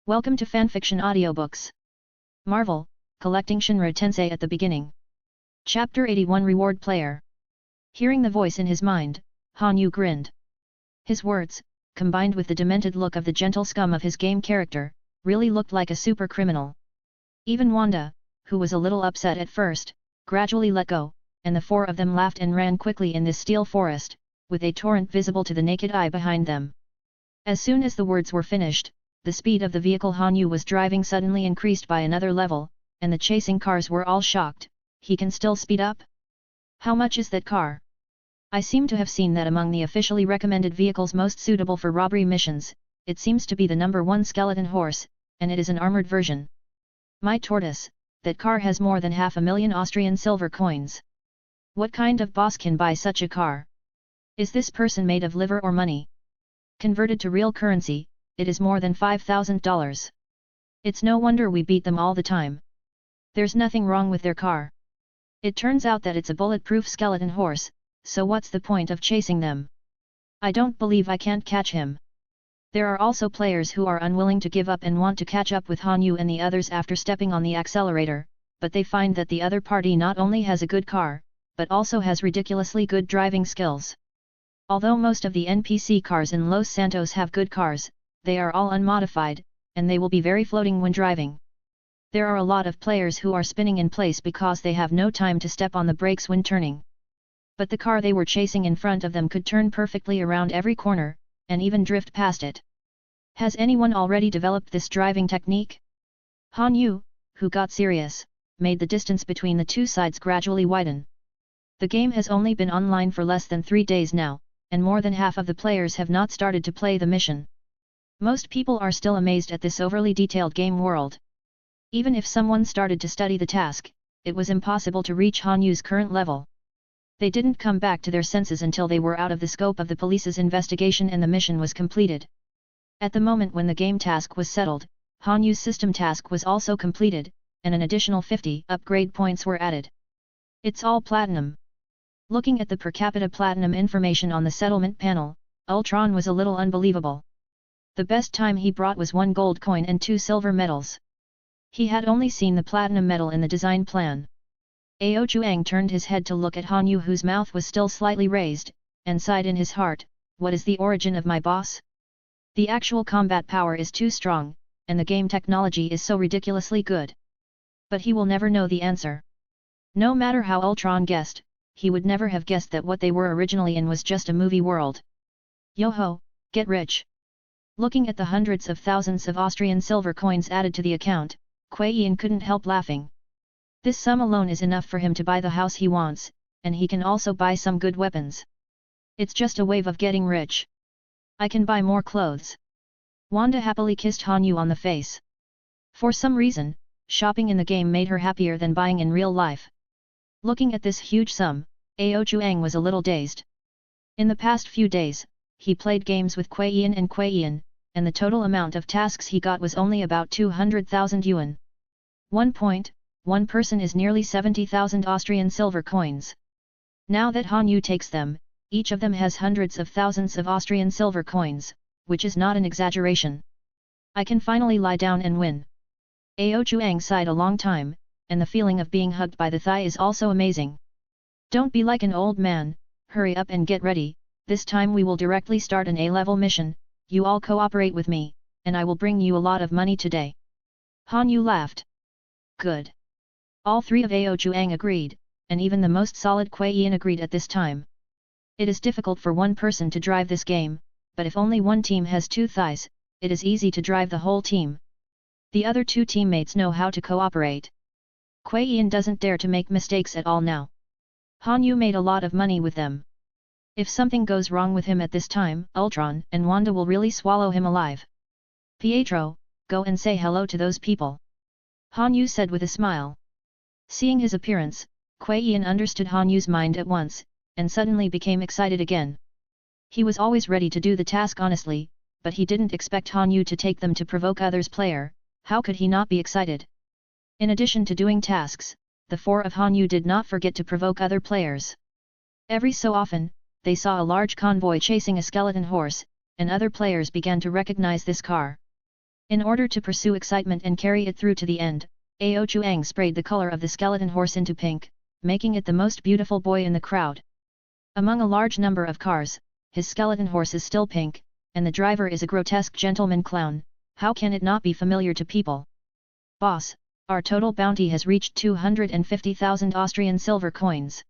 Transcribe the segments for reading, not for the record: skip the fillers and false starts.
Welcome to Fanfiction Audiobooks. Marvel, collecting Shinra Tensei at the beginning. Chapter 81 Reward Player. Hearing the voice in his mind, Han Yu grinned. His words, combined with the demented look of the gentle scum of his game character, really looked like a super criminal. Even Wanda, who was a little upset at first, gradually let go, and the four of them laughed and ran quickly in this steel forest, with a torrent visible to the naked eye behind them. As soon as the words were finished, the speed of the vehicle Han Yu was driving suddenly increased by another level, and the chasing cars were all shocked. He can still speed up? How much is that car? I seem to have seen that among the officially recommended vehicles most suitable for robbery missions, it seems to be the #1 skeleton horse, and it is an armored version. My tortoise, that car has more than 500,000 Austrian silver coins. What kind of boss can buy such a car? Is this person made of liver or money? Converted to real currency, it is more than $5,000. It's no wonder we beat them all the time. There's nothing wrong with their car. It turns out that it's a bulletproof skeleton horse, so what's the point of chasing them? I don't believe I can't catch him. There are also players who are unwilling to give up and want to catch up with Han Yu and the others after stepping on the accelerator, but they find that the other party not only has a good car, but also has ridiculously good driving skills. Although most of the NPC cars in Los Santos have good cars, they are all unmodified, and they will be very floating when driving. There are a lot of players who are spinning in place because they have no time to step on the brakes when turning. But the car they were chasing in front of them could turn perfectly around every corner, and even drift past it. Has anyone already developed this driving technique? Han Yu, who got serious, made the distance between the two sides gradually widen. The game has only been online for less than 3 days now, and more than half of the players have not started to play the mission. Most people are still amazed at this overly detailed game world. Even if someone started to study the task, it was impossible to reach Han Yu's current level. They didn't come back to their senses until they were out of the scope of the police's investigation and the mission was completed. At the moment when the game task was settled, Han Yu's system task was also completed, and an additional 50 upgrade points were added. It's all platinum. Looking at the per capita platinum information on the settlement panel, Ultron was a little unbelievable. The best time he brought was 1 gold coin and 2 silver medals. He had only seen the platinum medal in the design plan. Ao Chuang turned his head to look at Han Yu, whose mouth was still slightly raised, and sighed in his heart, "What is the origin of my boss? The actual combat power is too strong, and the game technology is so ridiculously good." But he will never know the answer. No matter how Ultron guessed, he would never have guessed that what they were originally in was just a movie world. Yo-ho, get rich! Looking at the hundreds of thousands of Austrian silver coins added to the account, Kuei Yin couldn't help laughing. This sum alone is enough for him to buy the house he wants, and he can also buy some good weapons. It's just a wave of getting rich. I can buy more clothes. Wanda happily kissed Han Yu on the face. For some reason, shopping in the game made her happier than buying in real life. Looking at this huge sum, Ao Chuang was a little dazed. In the past few days, he played games with Kuei Yin, and the total amount of tasks he got was only about 200,000 yuan. 1 person is nearly 70,000 Austrian silver coins. Now that Han Yu takes them, each of them has hundreds of thousands of Austrian silver coins, which is not an exaggeration. I can finally lie down and win. Ao Chuang sighed a long time, and the feeling of being hugged by the thigh is also amazing. Don't be like an old man, hurry up and get ready. This time we will directly start an A-level mission. You all cooperate with me, and I will bring you a lot of money today. Han Yu laughed. Good. All three of Ao Chuang agreed, and even the most solid Kuei Yin agreed at this time. It is difficult for one person to drive this game, but if only one team has 2 thighs, it is easy to drive the whole team. The other 2 teammates know how to cooperate. Kuei Yin doesn't dare to make mistakes at all now. Han Yu made a lot of money with them. If something goes wrong with him at this time, Ultron and Wanda will really swallow him alive. Pietro, go and say hello to those people. Han Yu said with a smile. Seeing his appearance, Kuei Yin understood Han Yu's mind at once, and suddenly became excited again. He was always ready to do the task honestly, but he didn't expect Han Yu to take them to provoke others player. How could he not be excited? In addition to doing tasks, the 4 of Han Yu did not forget to provoke other players. Every so often, they saw a large convoy chasing a skeleton horse, and other players began to recognize this car. In order to pursue excitement and carry it through to the end, Ao Chuang sprayed the color of the skeleton horse into pink, making it the most beautiful boy in the crowd. Among a large number of cars, his skeleton horse is still pink, and the driver is a grotesque gentleman clown. How can it not be familiar to people? Boss, our total bounty has reached 250,000 Austrian silver coins.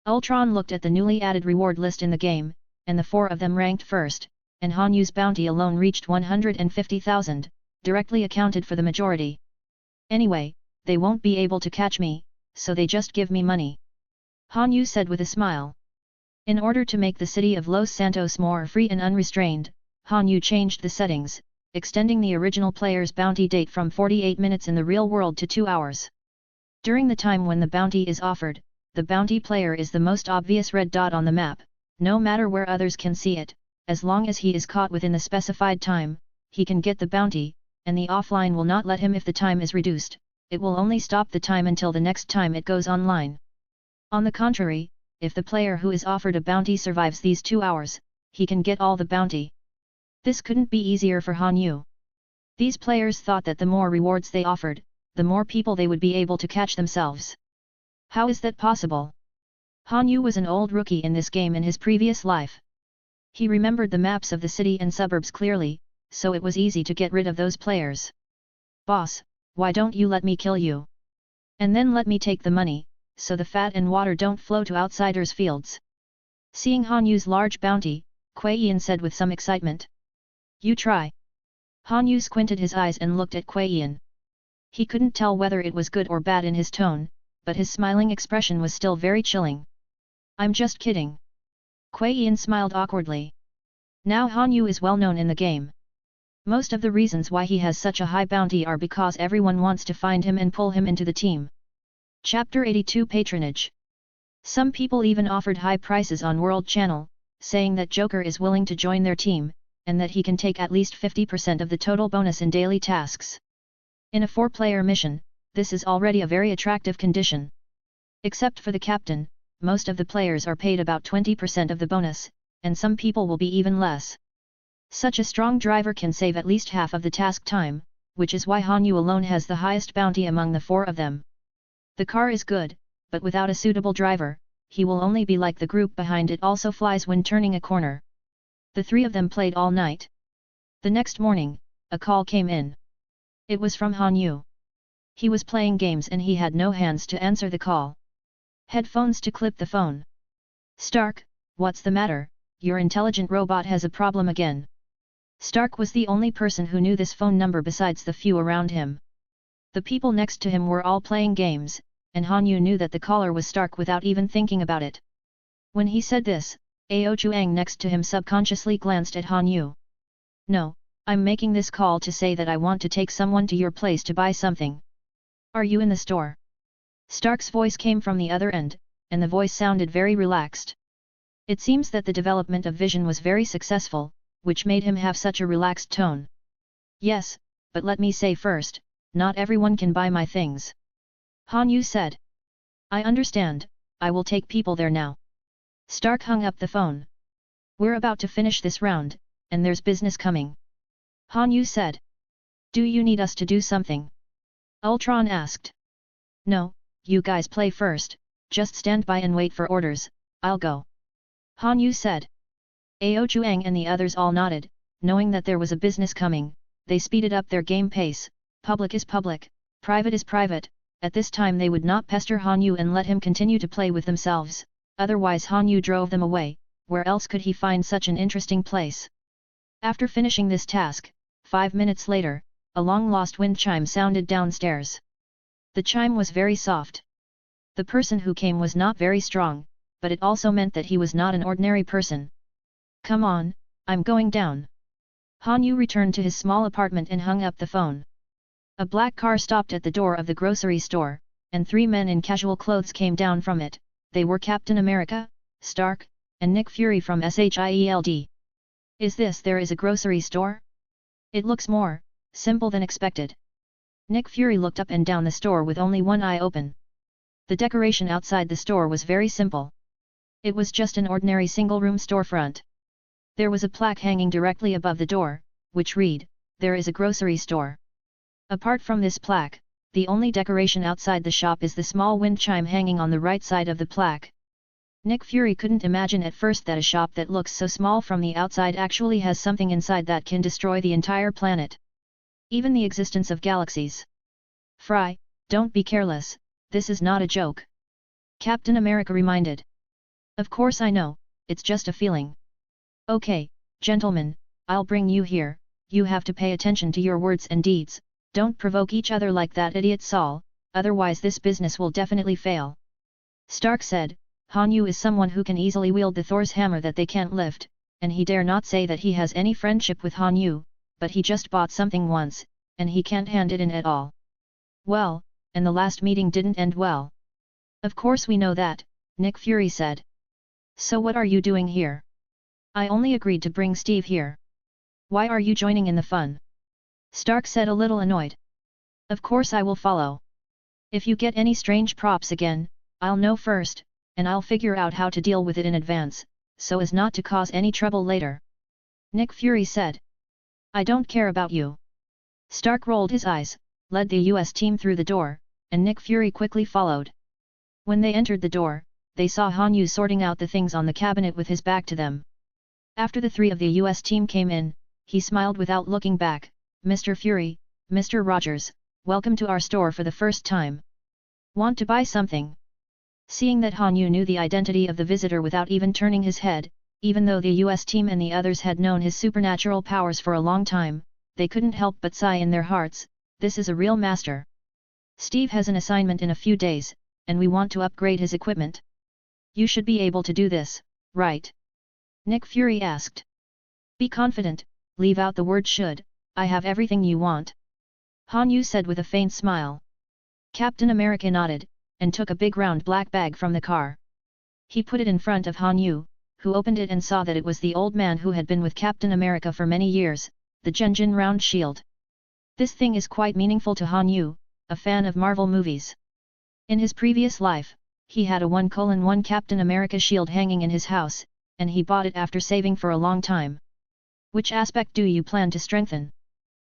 Ultron looked at the newly added reward list in the game, and the four of them ranked first, and Han Yu's bounty alone reached 150,000, directly accounted for the majority. Anyway, they won't be able to catch me, so they just give me money. Han Yu said with a smile. In order to make the city of Los Santos more free and unrestrained, Han Yu changed the settings, extending the original player's bounty date from 48 minutes in the real world to 2 hours. During the time when the bounty is offered, the bounty player is the most obvious red dot on the map, no matter where others can see it. As long as he is caught within the specified time, he can get the bounty, and the offline will not let him if the time is reduced. It will only stop the time until the next time it goes online. On the contrary, if the player who is offered a bounty survives these 2 hours, he can get all the bounty. This couldn't be easier for Han Yu. These players thought that the more rewards they offered, the more people they would be able to catch themselves. How is that possible? Han Yu was an old rookie in this game in his previous life. He remembered the maps of the city and suburbs clearly, so it was easy to get rid of those players. Boss, why don't you let me kill you? And then let me take the money, so the fat and water don't flow to outsiders' fields. Seeing Han Yu's large bounty, Kuei Yan said with some excitement. You try. Han Yu squinted his eyes and looked at Kuei Yan. He couldn't tell whether it was good or bad in his tone, but his smiling expression was still very chilling. I'm just kidding. Kuei Yan smiled awkwardly. Now Han Yu is well known in the game. Most of the reasons why he has such a high bounty are because everyone wants to find him and pull him into the team. Chapter 82 Patronage. Some people even offered high prices on World Channel, saying that Joker is willing to join their team, and that he can take at least 50% of the total bonus in daily tasks. In a 4-player mission, this is already a very attractive condition. Except for the captain, most of the players are paid about 20% of the bonus, and some people will be even less. Such a strong driver can save at least half of the task time, which is why Han Yu alone has the highest bounty among the 4 of them. The car is good, but without a suitable driver, he will only be like the group behind it also flies when turning a corner. The 3 of them played all night. The next morning, a call came in. It was from Han Yu. He was playing games and he had no hands to answer the call. Headphones to clip the phone. Stark, what's the matter? Your intelligent robot has a problem again. Stark was the only person who knew this phone number besides the few around him. The people next to him were all playing games, and Han Yu knew that the caller was Stark without even thinking about it. When he said this, Ao Chuang next to him subconsciously glanced at Han Yu. No, I'm making this call to say that I want to take someone to your place to buy something. Are you in the store? Stark's voice came from the other end, and the voice sounded very relaxed. It seems that the development of vision was very successful, which made him have such a relaxed tone. Yes, but let me say first, not everyone can buy my things. Han Yu said. I understand, I will take people there now. Stark hung up the phone. We're about to finish this round, and there's business coming. Han Yu said. Do you need us to do something? Ultron asked. No, you guys play first, just stand by and wait for orders, I'll go. Han Yu said. Ao Chuang and the others all nodded, knowing that there was a business coming. They speeded up their game pace. Public is public, private is private. At this time they would not pester Han Yu and let him continue to play with themselves, otherwise Han Yu drove them away. Where else could he find such an interesting place? After finishing this task, 5 minutes later, a long-lost wind chime sounded downstairs. The chime was very soft. The person who came was not very strong, but it also meant that he was not an ordinary person. Come on, I'm going down. Han Yu returned to his small apartment and hung up the phone. A black car stopped at the door of the grocery store, and 3 men in casual clothes came down from it. They were Captain America, Stark, and Nick Fury from SHIELD. There is a grocery store? It looks more simple than expected. Nick Fury looked up and down the store with only one eye open. The decoration outside the store was very simple. It was just an ordinary single-room storefront. There was a plaque hanging directly above the door, which read, there is a grocery store. Apart from this plaque, the only decoration outside the shop is the small wind chime hanging on the right side of the plaque. Nick Fury couldn't imagine at first that a shop that looks so small from the outside actually has something inside that can destroy the entire planet. Even the existence of galaxies. Fry, don't be careless, this is not a joke. Captain America reminded. Of course I know, it's just a feeling. Okay, gentlemen, I'll bring you here, you have to pay attention to your words and deeds, don't provoke each other like that idiot Saul, otherwise this business will definitely fail. Stark said, Han Yu is someone who can easily wield the Thor's hammer that they can't lift, and he dare not say that he has any friendship with Han Yu, but he just bought something once, and he can't hand it in at all. Well, and the last meeting didn't end well. Of course we know that, Nick Fury said. So what are you doing here? I only agreed to bring Steve here. Why are you joining in the fun? Stark said a little annoyed. Of course I will follow. If you get any strange props again, I'll know first, and I'll figure out how to deal with it in advance, so as not to cause any trouble later. Nick Fury said. I don't care about you. Stark rolled his eyes, led the US team through the door, and Nick Fury quickly followed. When they entered the door, they saw Han Yu sorting out the things on the cabinet with his back to them. After the three of the US team came in, he smiled without looking back. Mr. Fury, Mr. Rogers, welcome to our store for the first time. Want to buy something? Seeing that Han Yu knew the identity of the visitor without even turning his head, even though the US team and the others had known his supernatural powers for a long time, they couldn't help but sigh in their hearts, this is a real master. Steve has an assignment in a few days, and we want to upgrade his equipment. You should be able to do this, right? Nick Fury asked. Be confident, leave out the word should, I have everything you want. Han Yu said with a faint smile. Captain America nodded, and took a big round black bag from the car. He put it in front of Han Yu, who opened it and saw that it was the old man who had been with Captain America for many years, the Genjin round shield. This thing is quite meaningful to Han Yu, a fan of Marvel movies. In his previous life, he had a 1:1 Captain America shield hanging in his house, and he bought it after saving for a long time. Which aspect do you plan to strengthen?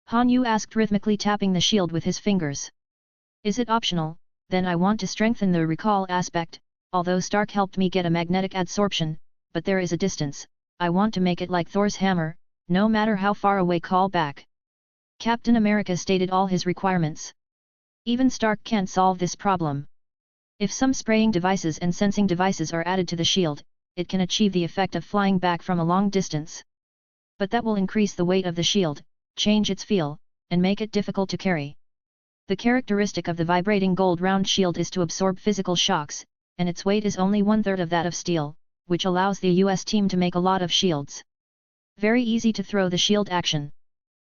Han Yu asked, rhythmically tapping the shield with his fingers. Is it optional? Then I want to strengthen the recall aspect, although Stark helped me get a magnetic adsorption, but there is a distance, I want to make it like Thor's hammer, no matter how far away call back. Captain America stated all his requirements. Even Stark can't solve this problem. If some spraying devices and sensing devices are added to the shield, it can achieve the effect of flying back from a long distance. But that will increase the weight of the shield, change its feel, and make it difficult to carry. The characteristic of the vibrating gold round shield is to absorb physical shocks, and its weight is only 1/3 of that of steel, which allows the US team to make a lot of shields. Very easy to throw the shield action.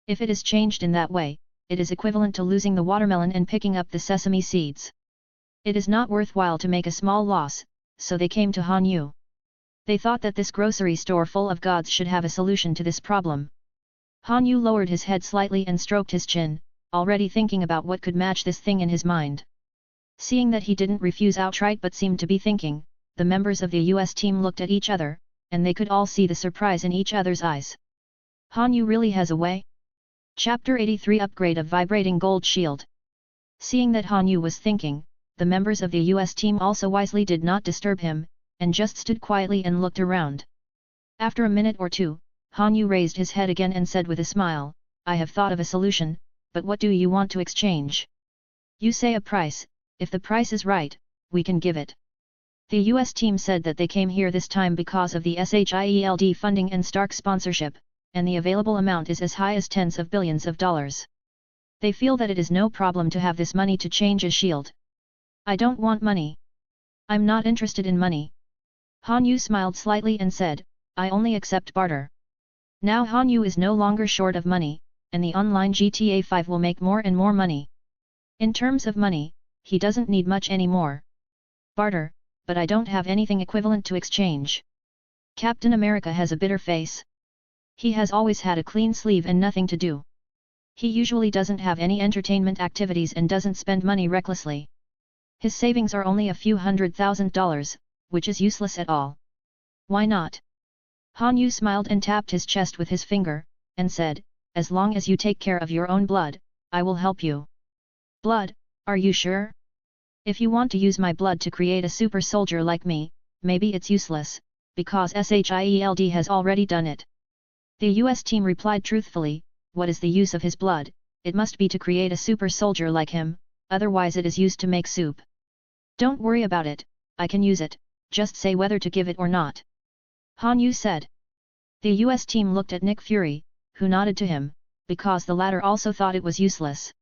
If it is changed in that way, it is equivalent to losing the watermelon and picking up the sesame seeds. It is not worthwhile to make a small loss, so they came to Han Yu. They thought that this grocery store full of gods should have a solution to this problem. Han Yu lowered his head slightly and stroked his chin, already thinking about what could match this thing in his mind. Seeing that he didn't refuse outright but seemed to be thinking, the members of the US team looked at each other, and they could all see the surprise in each other's eyes. Han Yu really has a way? Chapter 83 Upgrade of Vibrating Gold Shield. Seeing that Han Yu was thinking, the members of the US team also wisely did not disturb him, and just stood quietly and looked around. After a minute or two, Han Yu raised his head again and said with a smile, I have thought of a solution, but what do you want to exchange? You say a price, if the price is right, we can give it. The US team said that they came here this time because of the SHIELD funding and Stark sponsorship, and the available amount is as high as tens of billions of dollars. They feel that it is no problem to have this money to change a shield. I don't want money. I'm not interested in money. Han Yu smiled slightly and said, I only accept barter. Now Han Yu is no longer short of money, and the online GTA 5 will make more and more money. In terms of money, he doesn't need much anymore. Barter, but I don't have anything equivalent to exchange. Captain America has a bitter face. He has always had a clean sleeve and nothing to do. He usually doesn't have any entertainment activities and doesn't spend money recklessly. His savings are only a few $100,000, which is useless at all. Why not? Han Yu smiled and tapped his chest with his finger, and said, as long as you take care of your own blood, I will help you. Blood, are you sure? If you want to use my blood to create a super soldier like me, maybe it's useless, because Shield has already done it. The US team replied truthfully, what is the use of his blood? It must be to create a super soldier like him, otherwise it is used to make soup. Don't worry about it, I can use it, just say whether to give it or not. Han Yu said. The US team looked at Nick Fury, who nodded to him, because the latter also thought it was useless.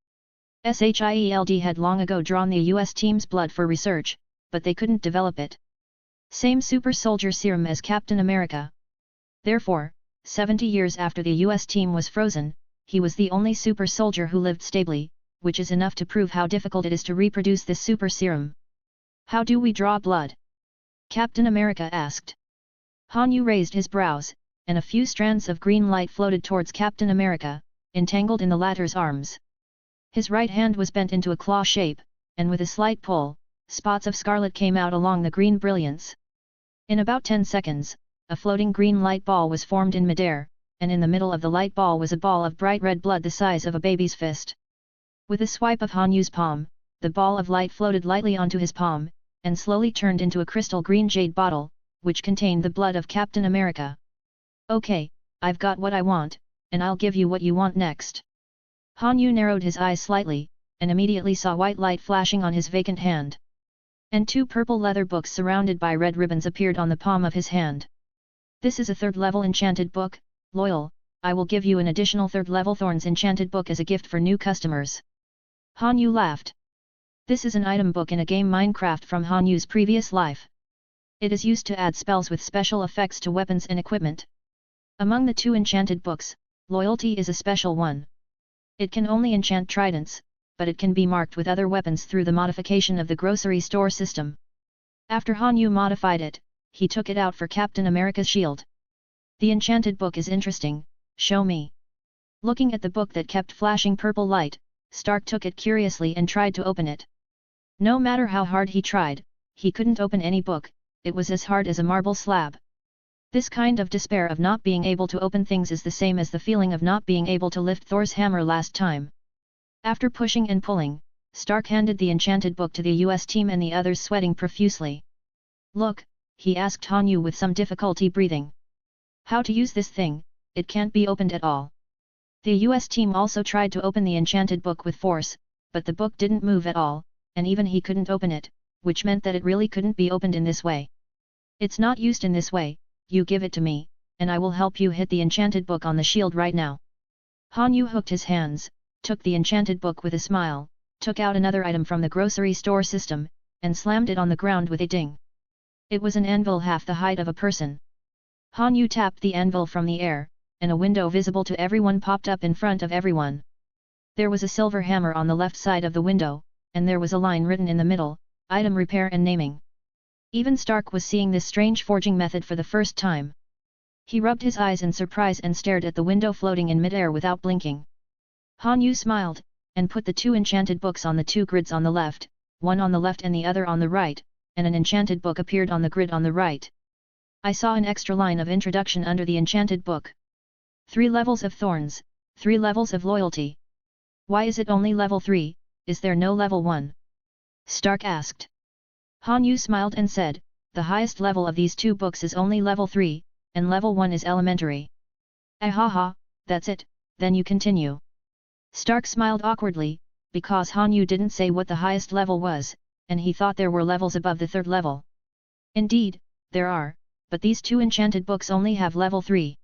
Shield had long ago drawn the US team's blood for research, but they couldn't develop it. Same super soldier serum as Captain America. Therefore, 70 years after the US team was frozen, he was the only super soldier who lived stably, which is enough to prove how difficult it is to reproduce this super serum. How do we draw blood? Captain America asked. Han Yu raised his brows, and a few strands of green light floated towards Captain America, entangled in the latter's arms. His right hand was bent into a claw shape, and with a slight pull, spots of scarlet came out along the green brilliance. In about 10 seconds, a floating green light ball was formed in midair, and in the middle of the light ball was a ball of bright red blood the size of a baby's fist. With a swipe of Han Yu's palm, the ball of light floated lightly onto his palm, and slowly turned into a crystal green jade bottle, which contained the blood of Captain America. Okay, I've got what I want, and I'll give you what you want next. Han Yu narrowed his eyes slightly, and immediately saw white light flashing on his vacant hand. And 2 purple leather books surrounded by red ribbons appeared on the palm of his hand. This is a 3rd level enchanted book, loyal, I will give you an additional 3rd level Thorns enchanted book as a gift for new customers. Han Yu laughed. This is an item book in a game Minecraft from Han Yu's previous life. It is used to add spells with special effects to weapons and equipment. Among the 2 enchanted books, Loyalty is a special one. It can only enchant tridents, but it can be marked with other weapons through the modification of the grocery store system. After Han Yu modified it, he took it out for Captain America's shield. The enchanted book is interesting, show me. Looking at the book that kept flashing purple light, Stark took it curiously and tried to open it. No matter how hard he tried, he couldn't open any book, it was as hard as a marble slab. This kind of despair of not being able to open things is the same as the feeling of not being able to lift Thor's hammer last time. After pushing and pulling, Stark handed the enchanted book to the US team and the others sweating profusely. Look, he asked Han Yu with some difficulty breathing. How to use this thing, it can't be opened at all. The US team also tried to open the enchanted book with force, but the book didn't move at all, and even he couldn't open it, which meant that it really couldn't be opened in this way. It's not used in this way, you give it to me, and I will help you hit the enchanted book on the shield right now. Han Yu hooked his hands, took the enchanted book with a smile, took out another item from the grocery store system, and slammed it on the ground with a ding. It was an anvil half the height of a person. Han Yu tapped the anvil from the air, and a window visible to everyone popped up in front of everyone. There was a silver hammer on the left side of the window, and there was a line written in the middle, Item Repair and Naming. Even Stark was seeing this strange forging method for the first time. He rubbed his eyes in surprise and stared at the window floating in midair without blinking. Han Yu smiled, and put the 2 enchanted books on the 2 grids on the left, one on the left and the other on the right, and an enchanted book appeared on the grid on the right. I saw an extra line of introduction under the enchanted book. 3 levels of thorns, 3 levels of loyalty. Why is it only level 3, is there no level 1? Stark asked. Han Yu smiled and said, the highest level of these 2 books is only level 3, and level 1 is elementary. Ahaha, that's it, then you continue. Stark smiled awkwardly, because Han Yu didn't say what the highest level was, and he thought there were levels above the 3rd level. Indeed, there are, but these 2 enchanted books only have level 3.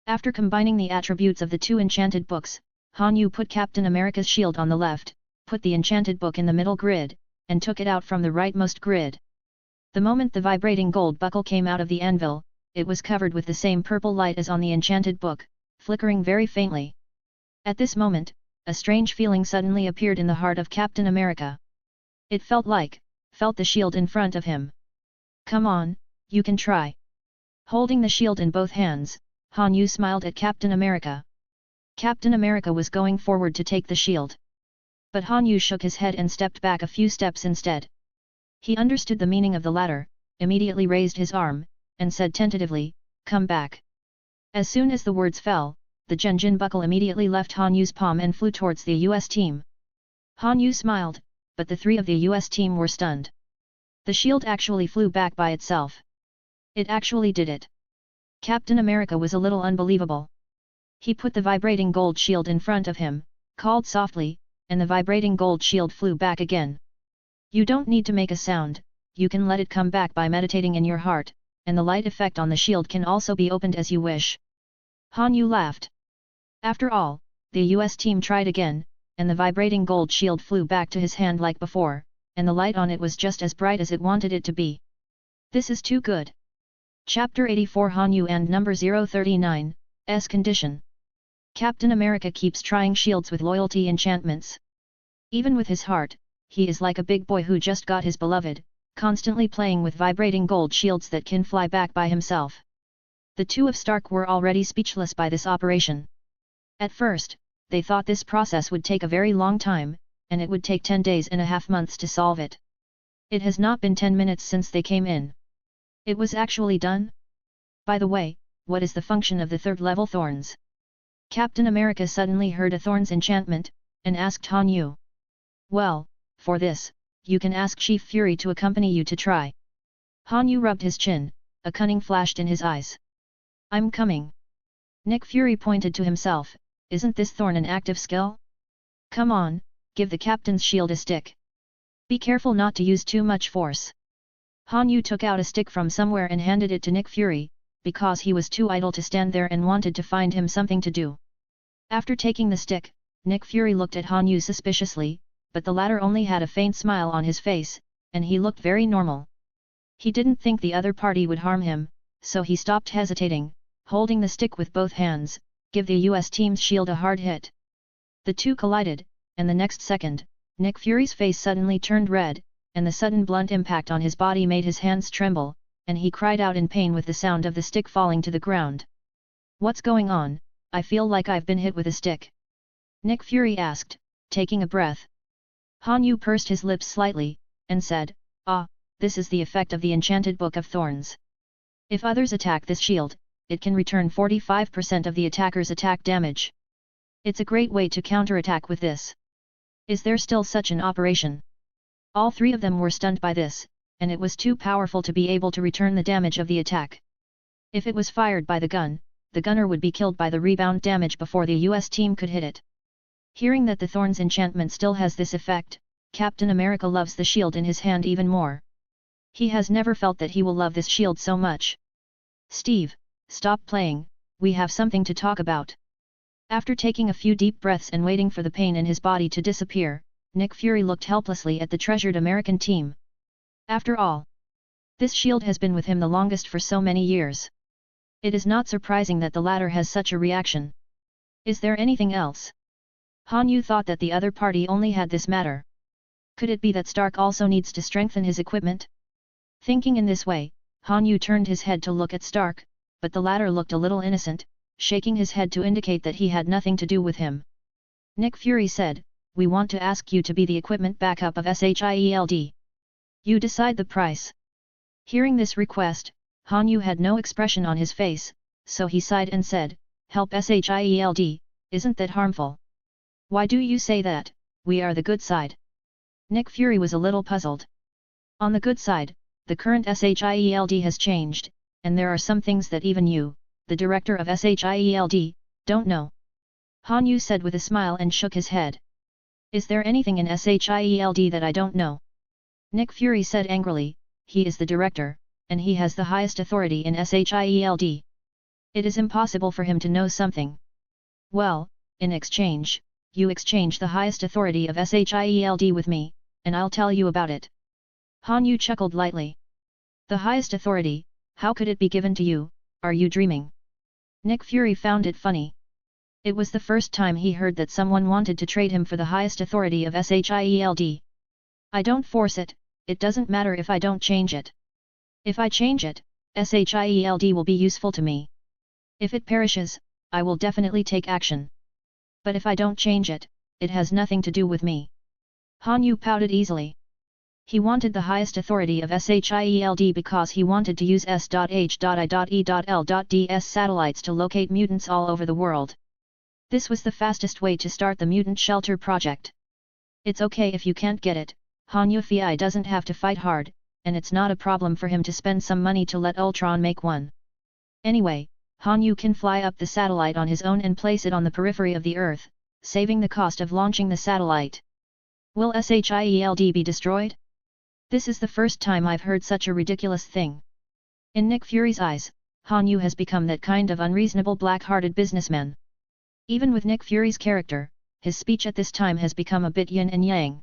After combining the attributes of the 2 enchanted books, Han Yu put Captain America's shield on the left, put the enchanted book in the middle grid, and took it out from the rightmost grid. The moment the vibrating gold buckle came out of the anvil, it was covered with the same purple light as on the enchanted book, flickering very faintly. At this moment, a strange feeling suddenly appeared in the heart of Captain America. It felt the shield in front of him. Come on, you can try. Holding the shield in both hands, Han Yu smiled at Captain America. Captain America was going forward to take the shield. But Han Yu shook his head and stepped back a few steps instead. He understood the meaning of the latter, immediately raised his arm, and said tentatively, come back. As soon as the words fell, the Genjin buckle immediately left Han Yu's palm and flew towards the US team. Han Yu smiled, but the 3 of the US team were stunned. The shield actually flew back by itself. It actually did it. Captain America was a little unbelievable. He put the vibrating gold shield in front of him, called softly, and the vibrating gold shield flew back again. You don't need to make a sound, you can let it come back by meditating in your heart, and the light effect on the shield can also be opened as you wish. Han Yu laughed. After all, the US team tried again, and the vibrating gold shield flew back to his hand like before, and the light on it was just as bright as it wanted it to be. This is too good. Chapter 84 Han Yu and number 039, S condition. Captain America keeps trying shields with loyalty enchantments. Even with his heart, he is like a big boy who just got his beloved, constantly playing with vibrating gold shields that can fly back by himself. The 2 of Stark were already speechless by this operation. At first, they thought this process would take a very long time, and it would take 10 days and a half months to solve it. It has not been 10 minutes since they came in. It was actually done? By the way, what is the function of the 3rd level thorns? Captain America suddenly heard a thorns enchantment, and asked Han Yu. Well, for this, you can ask Chief Fury to accompany you to try. Han Yu rubbed his chin, a cunning flashed in his eyes. I'm coming. Nick Fury pointed to himself, isn't this thorn an active skill? Come on, give the captain's shield a stick. Be careful not to use too much force. Han Yu took out a stick from somewhere and handed it to Nick Fury, because he was too idle to stand there and wanted to find him something to do. After taking the stick, Nick Fury looked at Han Yu suspiciously, but the latter only had a faint smile on his face, and he looked very normal. He didn't think the other party would harm him, so he stopped hesitating, holding the stick with both hands, give the US team's shield a hard hit. The 2 collided, and the next second, Nick Fury's face suddenly turned red, and the sudden blunt impact on his body made his hands tremble, and he cried out in pain with the sound of the stick falling to the ground. What's going on? I feel like I've been hit with a stick. Nick Fury asked, taking a breath. Han Yu pursed his lips slightly, and said, Ah, this is the effect of the enchanted Book of Thorns. If others attack this shield, it can return 45% of the attacker's attack damage. It's a great way to counterattack with this. Is there still such an operation? All 3 of them were stunned by this, and it was too powerful to be able to return the damage of the attack. If it was fired by the gunner would be killed by the rebound damage before the US team could hit it. Hearing that the Thorns enchantment still has this effect, Captain America loves the shield in his hand even more. He has never felt that he will love this shield so much. Steve, stop playing, we have something to talk about. After taking a few deep breaths and waiting for the pain in his body to disappear, Nick Fury looked helplessly at the treasured American team. After all, this shield has been with him the longest for so many years. It is not surprising that the latter has such a reaction. Is there anything else? Han Yu thought that the other party only had this matter. Could it be that Stark also needs to strengthen his equipment? Thinking in this way, Han Yu turned his head to look at Stark, but the latter looked a little innocent, shaking his head to indicate that he had nothing to do with him. Nick Fury said, we want to ask you to be the equipment backup of SHIELD. You decide the price. Hearing this request, Han Yu had no expression on his face, so he sighed and said, help SHIELD, isn't that harmful? Why do you say that? We are the good side. Nick Fury was a little puzzled. On the good side, the current SHIELD has changed, and there are some things that even you, the director of SHIELD, don't know. Han Yu said with a smile and shook his head. Is there anything in SHIELD that I don't know? Nick Fury said angrily, he is the director, and he has the highest authority in SHIELD. It is impossible for him to know something. Well, in exchange, you exchange the highest authority of SHIELD with me, and I'll tell you about it. Han Yu chuckled lightly. The highest authority, how could it be given to you, are you dreaming? Nick Fury found it funny. It was the first time he heard that someone wanted to trade him for the highest authority of SHIELD. I don't force it, it doesn't matter if I don't change it. If I change it, SHIELD will be useful to me. If it perishes, I will definitely take action. But if I don't change it, it has nothing to do with me. Han Yu pouted easily. He wanted the highest authority of SHIELD because he wanted to use S.H.I.E.L.D.S satellites to locate mutants all over the world. This was the fastest way to start the mutant shelter project. It's okay if you can't get it, Han Yufei doesn't have to fight hard, and it's not a problem for him to spend some money to let Ultron make one. Anyway, Han Yu can fly up the satellite on his own and place it on the periphery of the Earth, saving the cost of launching the satellite. Will SHIELD be destroyed? This is the first time I've heard such a ridiculous thing. In Nick Fury's eyes, Han Yu has become that kind of unreasonable black-hearted businessman. Even with Nick Fury's character, his speech at this time has become a bit yin and yang.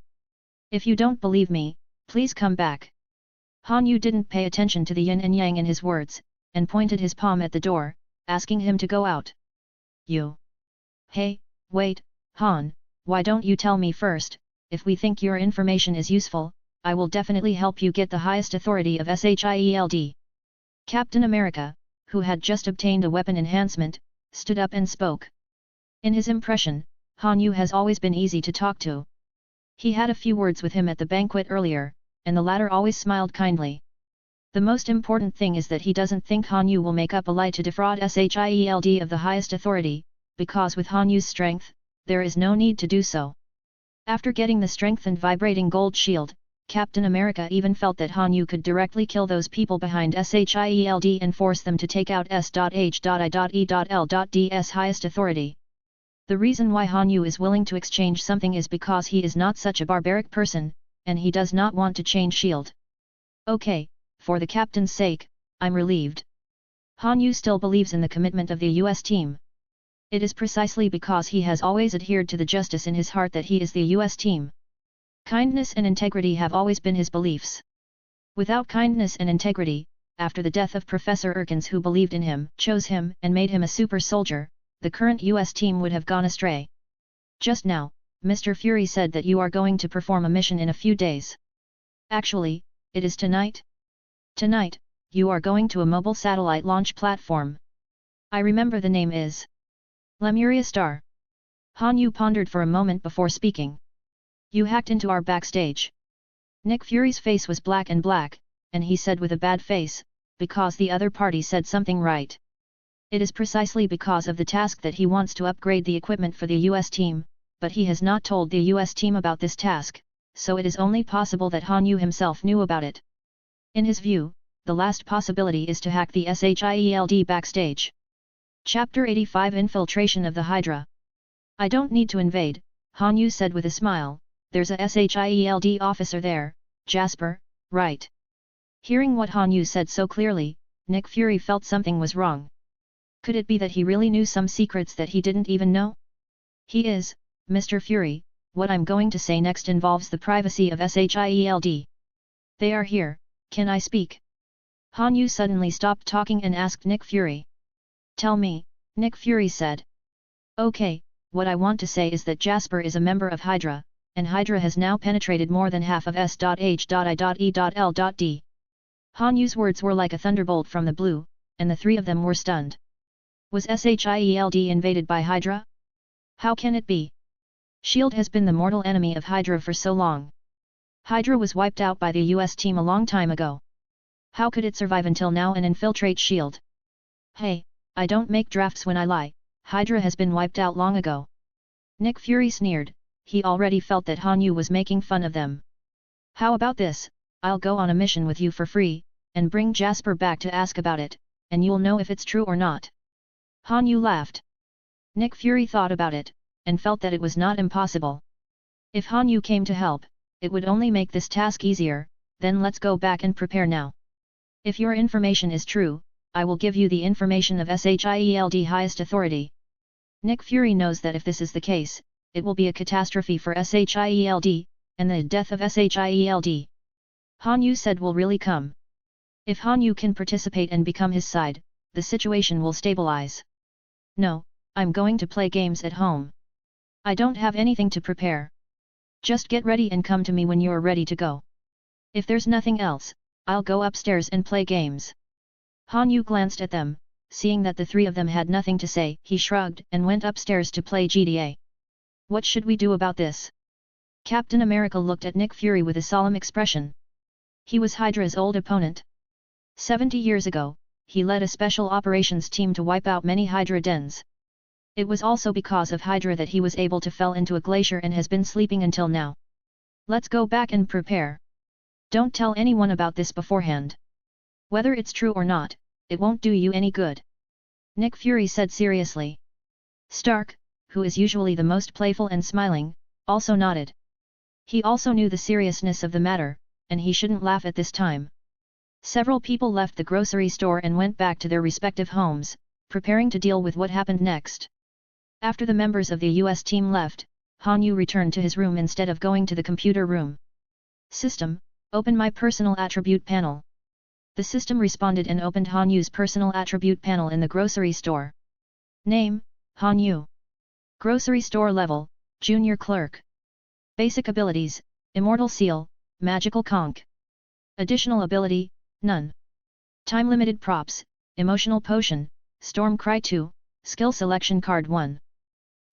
If you don't believe me, please come back. Han Yu didn't pay attention to the yin and yang in his words, and pointed his palm at the door, asking him to go out. You. Hey, wait, Han, why don't you tell me first? If we think your information is useful, I will definitely help you get the highest authority of SHIELD. Captain America, who had just obtained a weapon enhancement, stood up and spoke. In his impression, Han Yu has always been easy to talk to. He had a few words with him at the banquet earlier, and the latter always smiled kindly. The most important thing is that he doesn't think Han Yu will make up a lie to defraud SHIELD of the highest authority, because with Han Yu's strength, there is no need to do so. After getting the strengthened vibrating gold shield, Captain America even felt that Han Yu could directly kill those people behind SHIELD and force them to take out S.H.I.E.L.D's highest authority. The reason why Han Yu is willing to exchange something is because he is not such a barbaric person, and he does not want to change shield. Okay, for the captain's sake, I'm relieved. Han Yu still believes in the commitment of the US team. It is precisely because he has always adhered to the justice in his heart that he is the US team. Kindness and integrity have always been his beliefs. Without kindness and integrity, after the death of Professor Erkins, who believed in him, chose him and made him a super soldier, the current US team would have gone astray. Just now, Mr. Fury said that you are going to perform a mission in a few days. Actually, it is tonight? Tonight, you are going to a mobile satellite launch platform. I remember the name is Lemuria Star. Han Yu pondered for a moment before speaking. You hacked into our backstage. Nick Fury's face was black, and he said with a bad face, because the other party said something right. It is precisely because of the task that he wants to upgrade the equipment for the US team, but he has not told the US team about this task, so it is only possible that Han Yu himself knew about it. In his view, the last possibility is to hack the SHIELD backstage. Chapter 85 Infiltration of the Hydra. I don't need to invade, Han Yu said with a smile, there's a SHIELD officer there, Jasper, right? Hearing what Han Yu said so clearly, Nick Fury felt something was wrong. Could it be that he really knew some secrets that he didn't even know? He is, Mr. Fury, what I'm going to say next involves the privacy of SHIELD. They are here, can I speak? Han Yu suddenly stopped talking and asked Nick Fury. Tell me, Nick Fury said. Okay, what I want to say is that Jasper is a member of Hydra, and Hydra has now penetrated more than half of S.H.I.E.L.D. Han Yu's words were like a thunderbolt from the blue, and the three of them were stunned. Was SHIELD invaded by Hydra? How can it be? SHIELD has been the mortal enemy of Hydra for so long. Hydra was wiped out by the US team a long time ago. How could it survive until now and infiltrate SHIELD? Hey, I don't make drafts when I lie, Hydra has been wiped out long ago. Nick Fury sneered, he already felt that Han Yu was making fun of them. How about this, I'll go on a mission with you for free, and bring Jasper back to ask about it, and you'll know if it's true or not. Han Yu laughed. Nick Fury thought about it, and felt that it was not impossible. If Han Yu came to help, it would only make this task easier, then let's go back and prepare now. If your information is true, I will give you the information of SHIELD highest authority. Nick Fury knows that if this is the case, it will be a catastrophe for SHIELD, and the death of SHIELD. Han Yu said will really come. If Han Yu can participate and become his side, the situation will stabilize. No, I'm going to play games at home. I don't have anything to prepare. Just get ready and come to me when you're ready to go. If there's nothing else, I'll go upstairs and play games. Han Yu glanced at them, seeing that the three of them had nothing to say, he shrugged and went upstairs to play GTA. What should we do about this? Captain America looked at Nick Fury with a solemn expression. He was Hydra's old opponent. 70 years ago, he led a special operations team to wipe out many Hydra dens. It was also because of Hydra that he was able to fell into a glacier and has been sleeping until now. Let's go back and prepare. Don't tell anyone about this beforehand. Whether it's true or not, it won't do you any good. Nick Fury said seriously. Stark, who is usually the most playful and smiling, also nodded. He also knew the seriousness of the matter, and he shouldn't laugh at this time. Several people left the grocery store and went back to their respective homes, preparing to deal with what happened next. After the members of the US team left, Han Yu returned to his room instead of going to the computer room. System, open my personal attribute panel. The system responded and opened Han Yu's personal attribute panel in the grocery store. Name, Han Yu. Grocery store level, Junior Clerk. Basic abilities, Immortal Seal, Magical Conch. Additional ability, none. Time-limited props, Emotional Potion, Storm Cry 2, Skill Selection Card 1.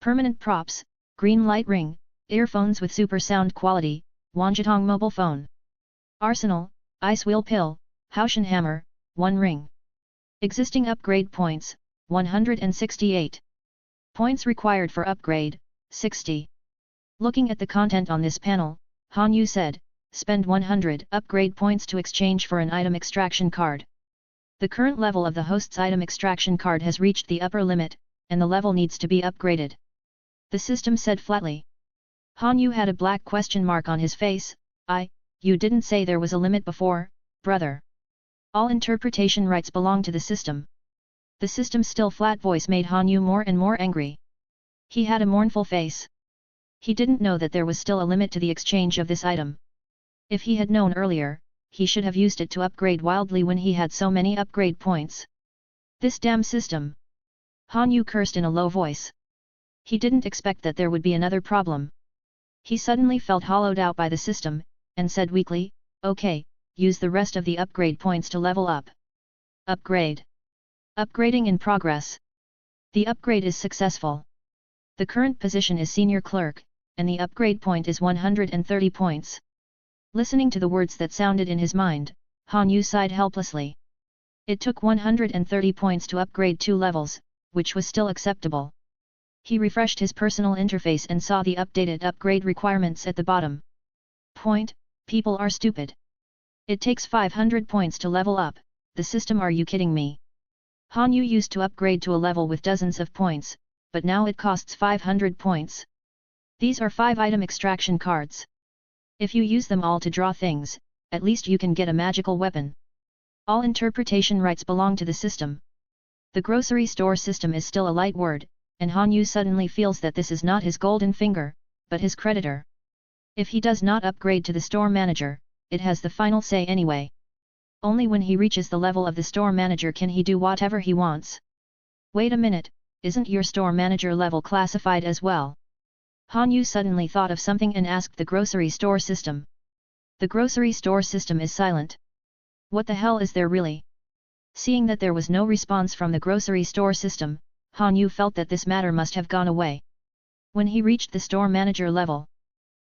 Permanent props, Green Light Ring, Earphones with super sound quality, Wanjitong Mobile Phone. Arsenal, Ice Wheel Pill, Haoshan Hammer, 1 ring. Existing upgrade points, 168. Points required for upgrade, 60. Looking at the content on this panel, Han Yu said, spend 100 upgrade points to exchange for an item extraction card. The current level of the host's item extraction card has reached the upper limit, and the level needs to be upgraded. The system said flatly. Han Yu had a black question mark on his face. You didn't say there was a limit before, brother. All interpretation rights belong to the system. The system's still flat voice made Han Yu more and more angry. He had a mournful face. He didn't know that there was still a limit to the exchange of this item. If he had known earlier, he should have used it to upgrade wildly when he had so many upgrade points. This damn system! Han Yu cursed in a low voice. He didn't expect that there would be another problem. He suddenly felt hollowed out by the system, and said weakly, okay, use the rest of the upgrade points to level up. Upgrade. Upgrading in progress. The upgrade is successful. The current position is Senior Clerk, and the upgrade point is 130 points. Listening to the words that sounded in his mind, Han Yu sighed helplessly. It took 130 points to upgrade 2 levels, which was still acceptable. He refreshed his personal interface and saw the updated upgrade requirements at the bottom. Point, people are stupid. It takes 500 points to level up, the system, are you kidding me? Han Yu used to upgrade to a level with dozens of points, but now it costs 500 points. These are 5 item extraction cards. If you use them all to draw things, at least you can get a magical weapon. All interpretation rights belong to the system. The grocery store system is still a light word, and Han Yu suddenly feels that this is not his golden finger, but his creditor. If he does not upgrade to the store manager, it has the final say anyway. Only when he reaches the level of the store manager can he do whatever he wants. Wait a minute, isn't your store manager level classified as well? Han Yu suddenly thought of something and asked the grocery store system. The grocery store system is silent. What the hell is there really? Seeing that there was no response from the grocery store system, Han Yu felt that this matter must have gone away. When he reached the store manager level,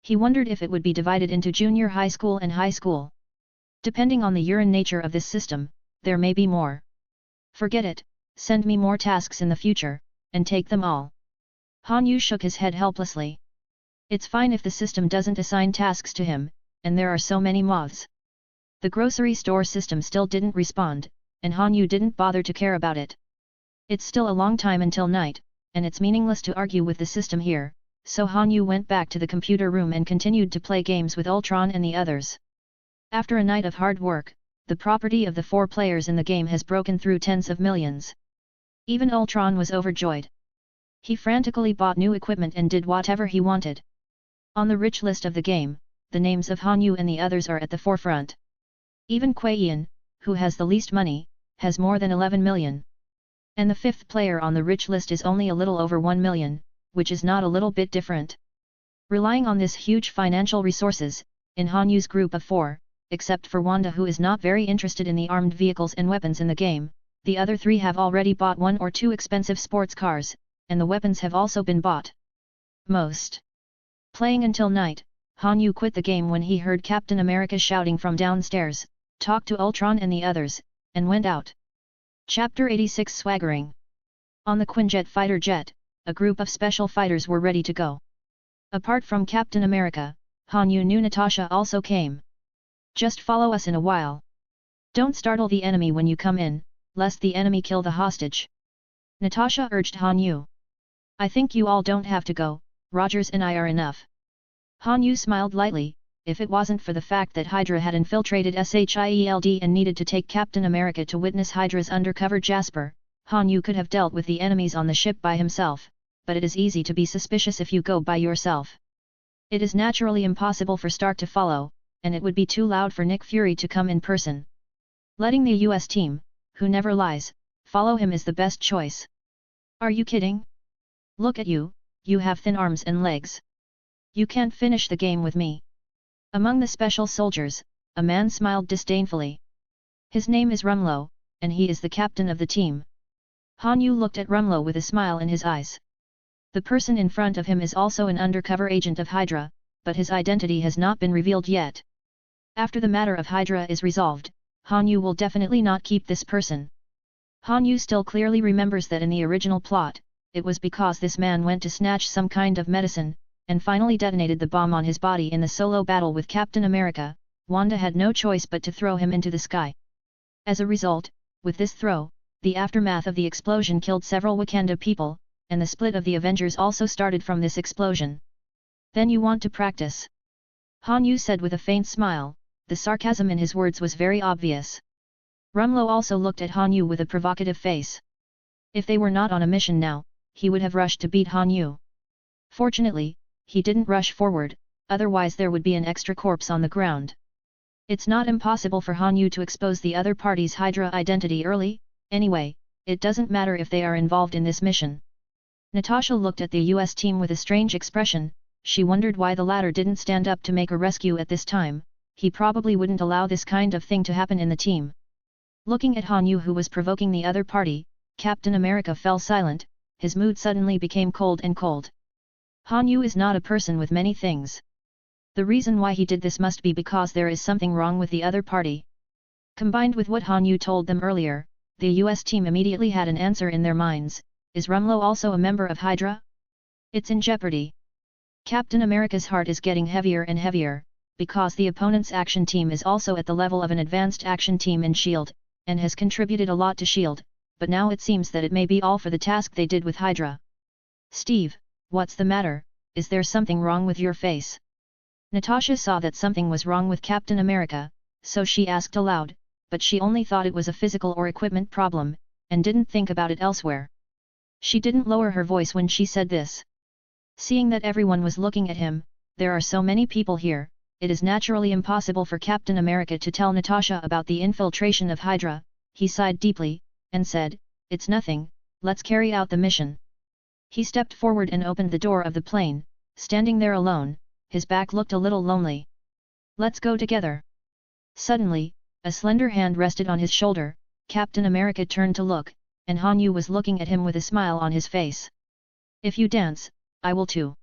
he wondered if it would be divided into junior high school and high school. Depending on the urine nature of this system, there may be more. Forget it, send me more tasks in the future, and take them all. Han Yu shook his head helplessly. It's fine if the system doesn't assign tasks to him, and there are so many moths. The grocery store system still didn't respond, and Han Yu didn't bother to care about it. It's still a long time until night, and it's meaningless to argue with the system here, so Han Yu went back to the computer room and continued to play games with Ultron and the others. After a night of hard work, the property of the 4 players in the game has broken through tens of millions. Even Ultron was overjoyed. He frantically bought new equipment and did whatever he wanted. On the rich list of the game, the names of Han Yu and the others are at the forefront. Even Kuei Yan, who has the least money, has more than 11 million. And the 5th player on the rich list is only a little over 1 million, which is not a little bit different. Relying on this huge financial resources, in Han Yu's group of 4, except for Wanda who is not very interested in the armed vehicles and weapons in the game, the other 3 have already bought 1 or 2 expensive sports cars, and the weapons have also been bought. Most. Playing until night, Han Yu quit the game when he heard Captain America shouting from downstairs, talked to Ultron and the others, and went out. Chapter 86 Swaggering. On the Quinjet fighter jet, a group of special fighters were ready to go. Apart from Captain America, Han Yu knew Natasha also came. Just follow us in a while. Don't startle the enemy when you come in, lest the enemy kill the hostage. Natasha urged Han Yu. I think you all don't have to go, Rogers and I are enough. Han Yu smiled lightly. If it wasn't for the fact that Hydra had infiltrated SHIELD and needed to take Captain America to witness Hydra's undercover Jasper, Han Yu could have dealt with the enemies on the ship by himself, but it is easy to be suspicious if you go by yourself. It is naturally impossible for Stark to follow, and it would be too loud for Nick Fury to come in person. Letting the US team, who never lies, follow him is the best choice. Are you kidding? Look at you, you have thin arms and legs. You can't finish the game with me. Among the special soldiers, a man smiled disdainfully. His name is Rumlow, and he is the captain of the team. Han Yu looked at Rumlow with a smile in his eyes. The person in front of him is also an undercover agent of Hydra, but his identity has not been revealed yet. After the matter of Hydra is resolved, Han Yu will definitely not keep this person. Han Yu still clearly remembers that in the original plot, it was because this man went to snatch some kind of medicine, and finally detonated the bomb on his body in the solo battle with Captain America. Wanda had no choice but to throw him into the sky. As a result, with this throw, the aftermath of the explosion killed several Wakanda people, and the split of the Avengers also started from this explosion. Then you want to practice? Han Yu said with a faint smile. The sarcasm in his words was very obvious. Rumlow also looked at Han Yu with a provocative face. If they were not on a mission now, he would have rushed to beat Han Yu. Fortunately, he didn't rush forward, otherwise there would be an extra corpse on the ground. It's not impossible for Han Yu to expose the other party's Hydra identity early, anyway, it doesn't matter if they are involved in this mission. Natasha looked at the US team with a strange expression. She wondered why the latter didn't stand up to make a rescue at this time. He probably wouldn't allow this kind of thing to happen in the team. Looking at Han Yu, who was provoking the other party, Captain America fell silent. His mood suddenly became cold and cold. Han Yu is not a person with many things. The reason why he did this must be because there is something wrong with the other party. Combined with what Han Yu told them earlier, the US team immediately had an answer in their minds. Is Rumlow also a member of Hydra? It's in jeopardy. Captain America's heart is getting heavier and heavier, because the opponent's action team is also at the level of an advanced action team in S.H.I.E.L.D., and has contributed a lot to S.H.I.E.L.D., but now it seems that it may be all for the task they did with Hydra. Steve, what's the matter? Is there something wrong with your face? Natasha saw that something was wrong with Captain America, so she asked aloud, but she only thought it was a physical or equipment problem, and didn't think about it elsewhere. She didn't lower her voice when she said this. Seeing that everyone was looking at him, there are so many people here, it is naturally impossible for Captain America to tell Natasha about the infiltration of Hydra. He sighed deeply, and said, "It's nothing, let's carry out the mission." He stepped forward and opened the door of the plane. Standing there alone, his back looked a little lonely. "Let's go together." Suddenly, a slender hand rested on his shoulder. Captain America turned to look, and Han Yu was looking at him with a smile on his face. "If you dance, I will too."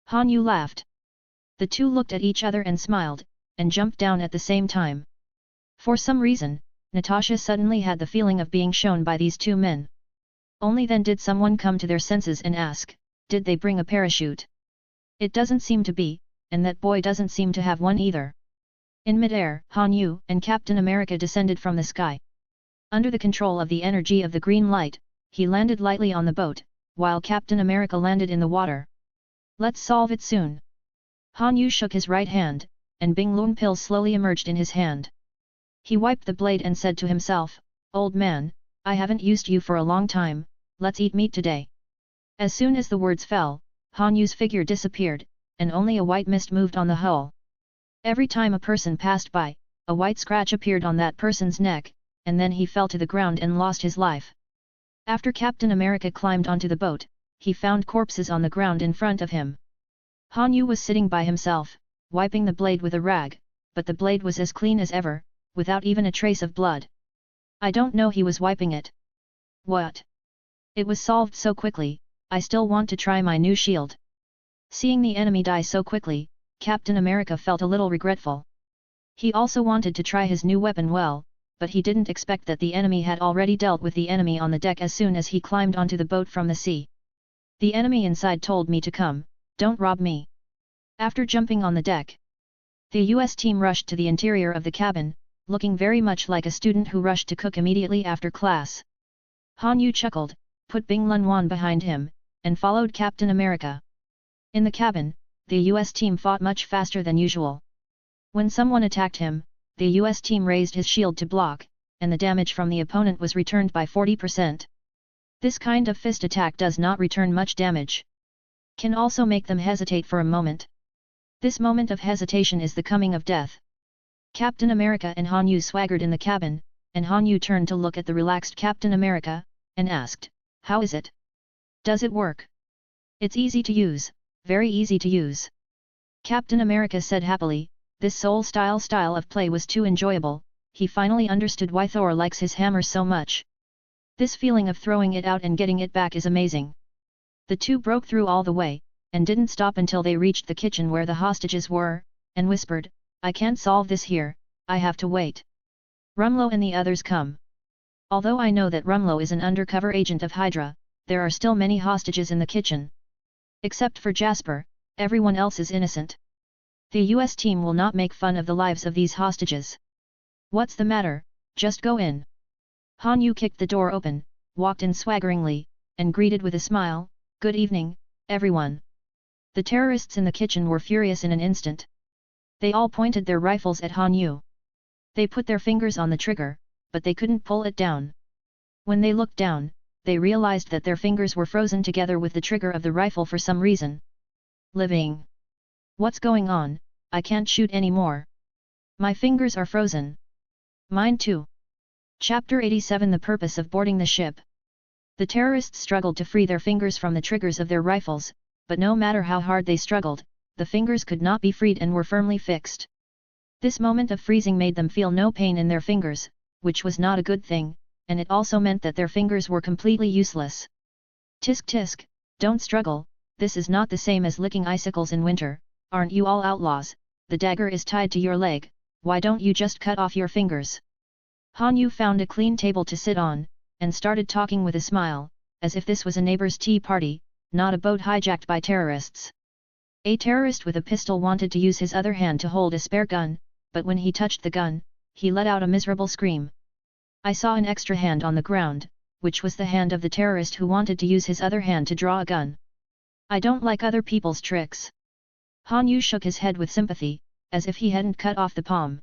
Han Yu laughed. The two looked at each other and smiled, and jumped down at the same time. For some reason, Natasha suddenly had the feeling of being shown by these two men. Only then did someone come to their senses and ask, did they bring a parachute? It doesn't seem to be, and that boy doesn't seem to have one either. In midair, Han Yu and Captain America descended from the sky. Under the control of the energy of the green light, he landed lightly on the boat, while Captain America landed in the water. "Let's solve it soon." Han Yu shook his right hand, and Bing Lung pill slowly emerged in his hand. He wiped the blade and said to himself, "Old man, I haven't used you for a long time, let's eat meat today." As soon as the words fell, Han Yu's figure disappeared, and only a white mist moved on the hull. Every time a person passed by, a white scratch appeared on that person's neck, and then he fell to the ground and lost his life. After Captain America climbed onto the boat, he found corpses on the ground in front of him. Han Yu was sitting by himself, wiping the blade with a rag, but the blade was as clean as ever, without even a trace of blood. I don't know he was wiping it. What? It was solved so quickly. I still want to try my new shield. Seeing the enemy die so quickly, Captain America felt a little regretful. He also wanted to try his new weapon well, but he didn't expect that the enemy had already dealt with the enemy on the deck as soon as he climbed onto the boat from the sea. The enemy inside told me to come, don't rob me. After jumping on the deck, the US team rushed to the interior of the cabin, looking very much like a student who rushed to cook immediately after class. Han Yu chuckled, put Bing Lunwan behind him, and followed Captain America. In the cabin, the US team fought much faster than usual. When someone attacked him, the US team raised his shield to block, and the damage from the opponent was returned by 40%. This kind of fist attack does not return much damage. Can also make them hesitate for a moment. This moment of hesitation is the coming of death. Captain America and Han Yu swaggered in the cabin, and Han Yu turned to look at the relaxed Captain America, and asked, "How is it? Does it work?" "It's easy to use, very easy to use." Captain America said happily. This style of play was too enjoyable. He finally understood why Thor likes his hammer so much. This feeling of throwing it out and getting it back is amazing. The two broke through all the way, and didn't stop until they reached the kitchen where the hostages were, and whispered, "I can't solve this here, I have to wait. Rumlow and the others come." Although I know that Rumlow is an undercover agent of Hydra, there are still many hostages in the kitchen. Except for Jasper, everyone else is innocent. The US team will not make fun of the lives of these hostages. "What's the matter, just go in." Han Yu kicked the door open, walked in swaggeringly, and greeted with a smile, "Good evening, everyone." The terrorists in the kitchen were furious in an instant. They all pointed their rifles at Han Yu. They put their fingers on the trigger, but they couldn't pull it down. When they looked down, they realized that their fingers were frozen together with the trigger of the rifle for some reason. "Living. What's going on? I can't shoot anymore. My fingers are frozen." "Mine too." Chapter 87 The Purpose of Boarding the Ship. The terrorists struggled to free their fingers from the triggers of their rifles, but no matter how hard they struggled, the fingers could not be freed and were firmly fixed. This moment of freezing made them feel no pain in their fingers, which was not a good thing, and it also meant that their fingers were completely useless. "Tisk tisk, don't struggle, this is not the same as licking icicles in winter, aren't you all outlaws? The dagger is tied to your leg, why don't you just cut off your fingers?" Han Yu found a clean table to sit on, and started talking with a smile, as if this was a neighbor's tea party, not a boat hijacked by terrorists. A terrorist with a pistol wanted to use his other hand to hold a spare gun, but when he touched the gun, he let out a miserable scream. I saw an extra hand on the ground, which was the hand of the terrorist who wanted to use his other hand to draw a gun. "I don't like other people's tricks." Han Yu shook his head with sympathy, as if he hadn't cut off the palm.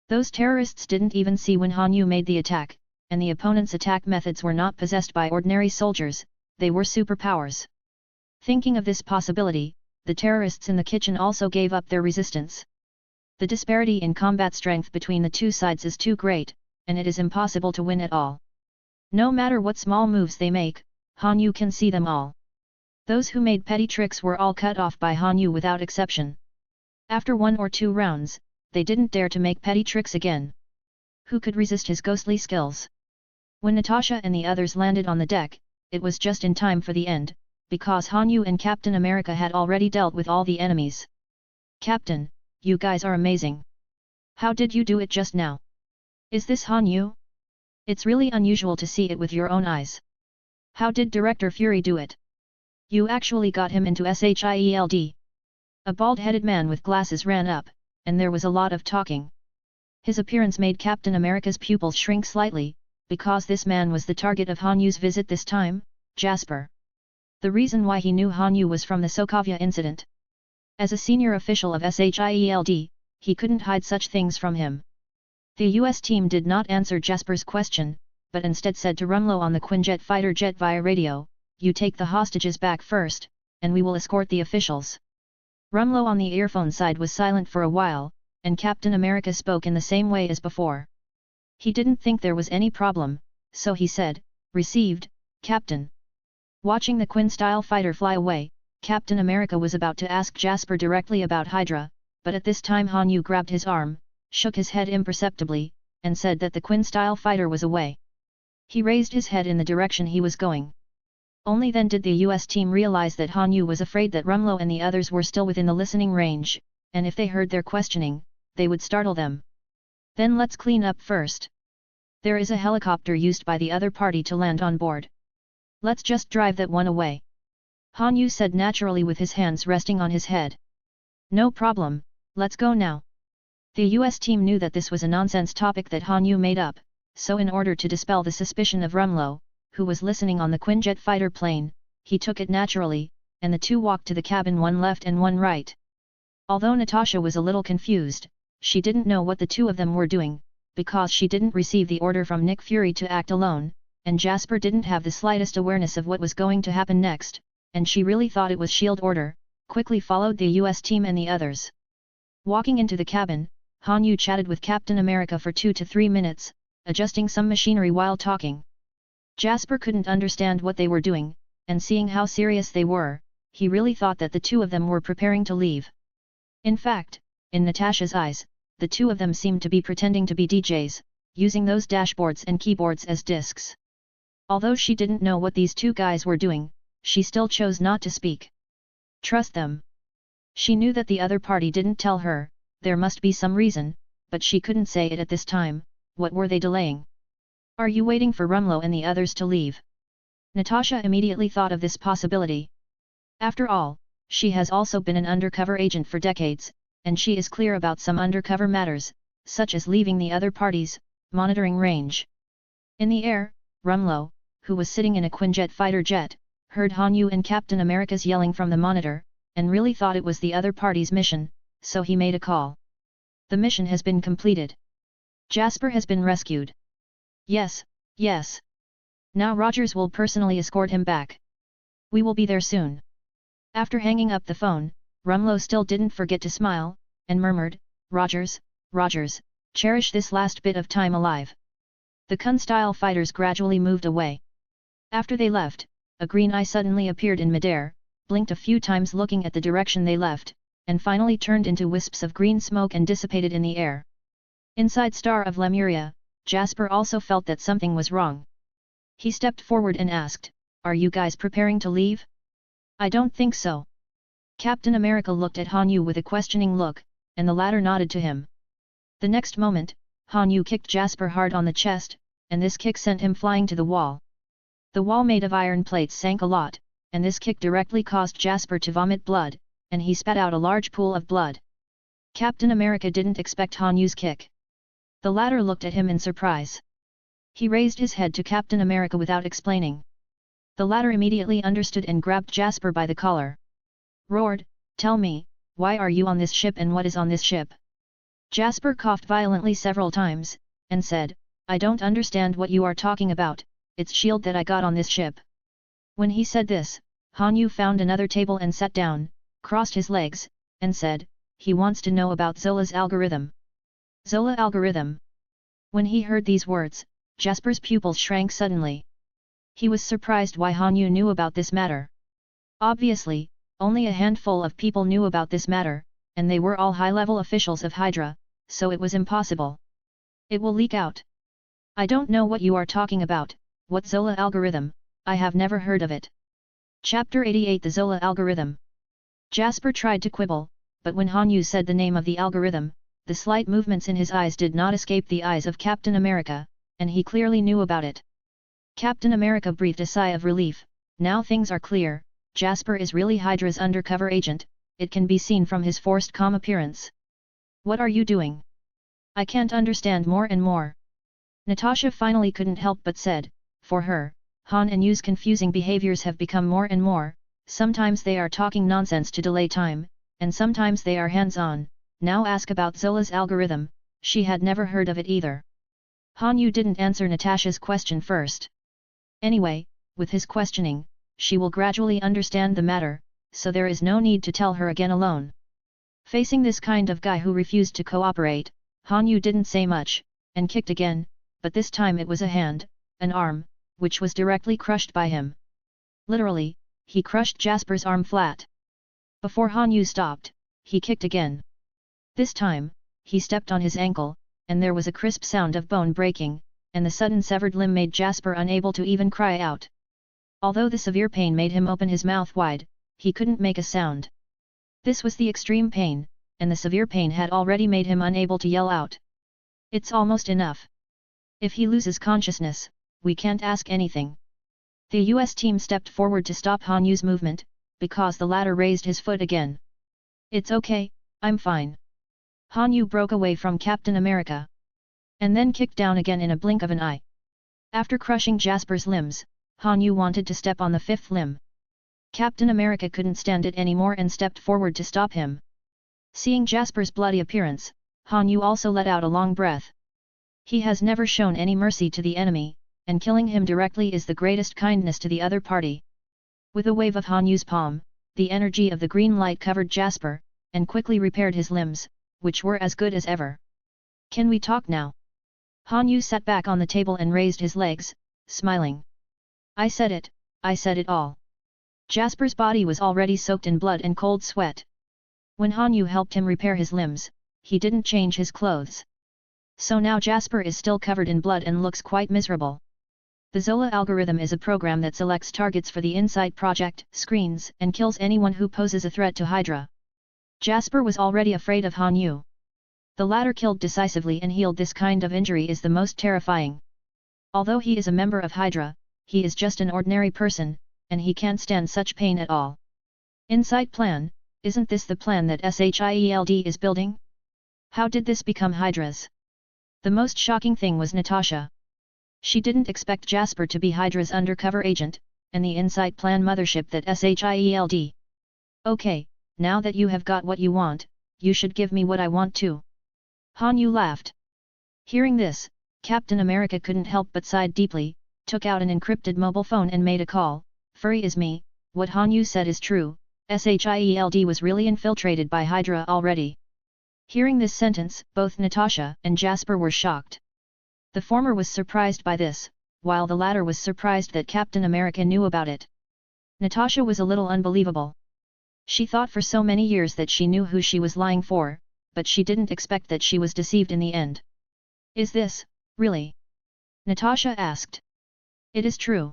Those terrorists didn't even see when Han Yu made the attack, and the opponent's attack methods were not possessed by ordinary soldiers, they were superpowers. Thinking of this possibility, the terrorists in the kitchen also gave up their resistance. The disparity in combat strength between the two sides is too great, and it is impossible to win at all. No matter what small moves they make, Han Yu can see them all. Those who made petty tricks were all cut off by Han Yu without exception. After 1 or 2 rounds, they didn't dare to make petty tricks again. Who could resist his ghostly skills? When Natasha and the others landed on the deck, it was just in time for the end, because Han Yu and Captain America had already dealt with all the enemies. "Captain, you guys are amazing. How did you do it just now? Is this Han Yu? It's really unusual to see it with your own eyes. How did Director Fury do it? You actually got him into SHIELD." A bald-headed man with glasses ran up, and there was a lot of talking. His appearance made Captain America's pupils shrink slightly, because this man was the target of Han Yu's visit this time, Jasper. The reason why he knew Han Yu was from the Sokovia incident. As a senior official of SHIELD, he couldn't hide such things from him. The US team did not answer Jasper's question, but instead said to Rumlow on the Quinjet fighter jet via radio, "You take the hostages back first, and we will escort the officials." Rumlow on the earphone side was silent for a while, and Captain America spoke in the same way as before. He didn't think there was any problem, so he said, "Received, Captain." Watching the Quinn-style fighter fly away, Captain America was about to ask Jasper directly about Hydra, but at this time Han Yu grabbed his arm, shook his head imperceptibly, and said that the Quinn-style fighter was away. He raised his head in the direction he was going. Only then did the US team realize that Han Yu was afraid that Rumlow and the others were still within the listening range, and if they heard their questioning, they would startle them. "Then let's clean up first. There is a helicopter used by the other party to land on board. Let's just drive that one away." Han Yu said naturally with his hands resting on his head. No problem, let's go now. The US team knew that this was a nonsense topic that Han Yu made up, so in order to dispel the suspicion of Rumlow, who was listening on the Quinjet fighter plane, he took it naturally, and the two walked to the cabin, one left and one right. Although Natasha was a little confused, she didn't know what the two of them were doing, because she didn't receive the order from Nick Fury to act alone, and Jasper didn't have the slightest awareness of what was going to happen next, and she really thought it was SHIELD order, quickly followed the US team and the others. Walking into the cabin, Han Yu chatted with Captain America for 2 to 3 minutes, adjusting some machinery while talking. Jasper couldn't understand what they were doing, and seeing how serious they were, he really thought that the two of them were preparing to leave. In fact, in Natasha's eyes, the two of them seemed to be pretending to be DJs, using those dashboards and keyboards as discs. Although she didn't know what these two guys were doing, she still chose not to speak. Trust them. She knew that the other party didn't tell her, there must be some reason, but she couldn't say it at this time. What were they delaying? Are you waiting for Rumlow and the others to leave? Natasha immediately thought of this possibility. After all, she has also been an undercover agent for decades, and she is clear about some undercover matters, such as leaving the other parties, monitoring range. In the air, Rumlow, who was sitting in a Quinjet fighter jet, heard Han Yu and Captain America's yelling from the monitor, and really thought it was the other party's mission, so he made a call. The mission has been completed. Jasper has been rescued. Yes, yes. Now Rogers will personally escort him back. We will be there soon. After hanging up the phone, Rumlow still didn't forget to smile, and murmured, Rogers, Rogers, cherish this last bit of time alive. The Kun-style fighters gradually moved away. After they left, a green eye suddenly appeared in midair, blinked a few times looking at the direction they left, and finally turned into wisps of green smoke and dissipated in the air. Inside Star of Lemuria, Jasper also felt that something was wrong. He stepped forward and asked, Are you guys preparing to leave? I don't think so. Captain America looked at Han Yu with a questioning look, and the latter nodded to him. The next moment, Han Yu kicked Jasper hard on the chest, and this kick sent him flying to the wall. The wall made of iron plates sank a lot, and this kick directly caused Jasper to vomit blood, and he spat out a large pool of blood. Captain America didn't expect Han Yu's kick. The latter looked at him in surprise. He raised his head to Captain America without explaining. The latter immediately understood and grabbed Jasper by the collar. Roared, Tell me, why are you on this ship and what is on this ship? Jasper coughed violently several times, and said, I don't understand what you are talking about, it's SHIELD that I got on this ship. When he said this, Han Yu found another table and sat down, crossed his legs, and said, he wants to know about Zola's algorithm. Zola algorithm. When he heard these words, Jasper's pupils shrank suddenly. He was surprised why Han Yu knew about this matter. Obviously, only a handful of people knew about this matter, and they were all high-level officials of Hydra, so it was impossible. It will leak out. I don't know what you are talking about, what Zola algorithm, I have never heard of it. Chapter 88 The Zola algorithm. Jasper tried to quibble, but when Han Yu said the name of the algorithm, the slight movements in his eyes did not escape the eyes of Captain America, and he clearly knew about it. Captain America breathed a sigh of relief. Now things are clear, Jasper is really Hydra's undercover agent, it can be seen from his forced calm appearance. What are you doing? I can't understand more and more. Natasha finally couldn't help but said, for her, Han and Yu's confusing behaviors have become more and more, sometimes they are talking nonsense to delay time, and sometimes they are hands-on. Now ask about Zola's algorithm, she had never heard of it either. Han Yu didn't answer Natasha's question first. Anyway, with his questioning, she will gradually understand the matter, so there is no need to tell her again alone. Facing this kind of guy who refused to cooperate, Han Yu didn't say much, and kicked again, but this time it was a hand, an arm, which was directly crushed by him. Literally, he crushed Jasper's arm flat. Before Han Yu stopped, he kicked again. This time, he stepped on his ankle, and there was a crisp sound of bone breaking, and the sudden severed limb made Jasper unable to even cry out. Although the severe pain made him open his mouth wide, he couldn't make a sound. This was the extreme pain, and the severe pain had already made him unable to yell out. It's almost enough. If he loses consciousness, we can't ask anything. The US team stepped forward to stop Han Yu's movement, because the latter raised his foot again. It's okay, I'm fine. Han Yu broke away from Captain America. And then kicked down again in a blink of an eye. After crushing Jasper's limbs, Han Yu wanted to step on the fifth limb. Captain America couldn't stand it anymore and stepped forward to stop him. Seeing Jasper's bloody appearance, Han Yu also let out a long breath. He has never shown any mercy to the enemy, and killing him directly is the greatest kindness to the other party. With a wave of Han Yu's palm, the energy of the green light covered Jasper, and quickly repaired his limbs, which were as good as ever. Can we talk now? Han Yu sat back on the table and raised his legs, smiling. I said it all. Jasper's body was already soaked in blood and cold sweat. When Han Yu helped him repair his limbs, he didn't change his clothes. So now Jasper is still covered in blood and looks quite miserable. The Zola algorithm is a program that selects targets for the Insight project, screens, and kills anyone who poses a threat to Hydra. Jasper was already afraid of Han Yu. The latter killed decisively and healed this kind of injury is the most terrifying. Although he is a member of Hydra, he is just an ordinary person, and he can't stand such pain at all. Insight plan, isn't this the plan that Shield is building? How did this become Hydra's? The most shocking thing was Natasha. She didn't expect Jasper to be Hydra's undercover agent, and the Insight plan mothership that Shield. Okay, now that you have got what you want, you should give me what I want too. Han Yu laughed. Hearing this, Captain America couldn't help but sighed deeply, took out an encrypted mobile phone and made a call. Furry is me, what Han Yu said is true, Shield was really infiltrated by Hydra already. Hearing this sentence, both Natasha and Jasper were shocked. The former was surprised by this, while the latter was surprised that Captain America knew about it. Natasha was a little unbelievable. She thought for so many years that she knew who she was lying for, but she didn't expect that she was deceived in the end. Is this, really? Natasha asked. It is true.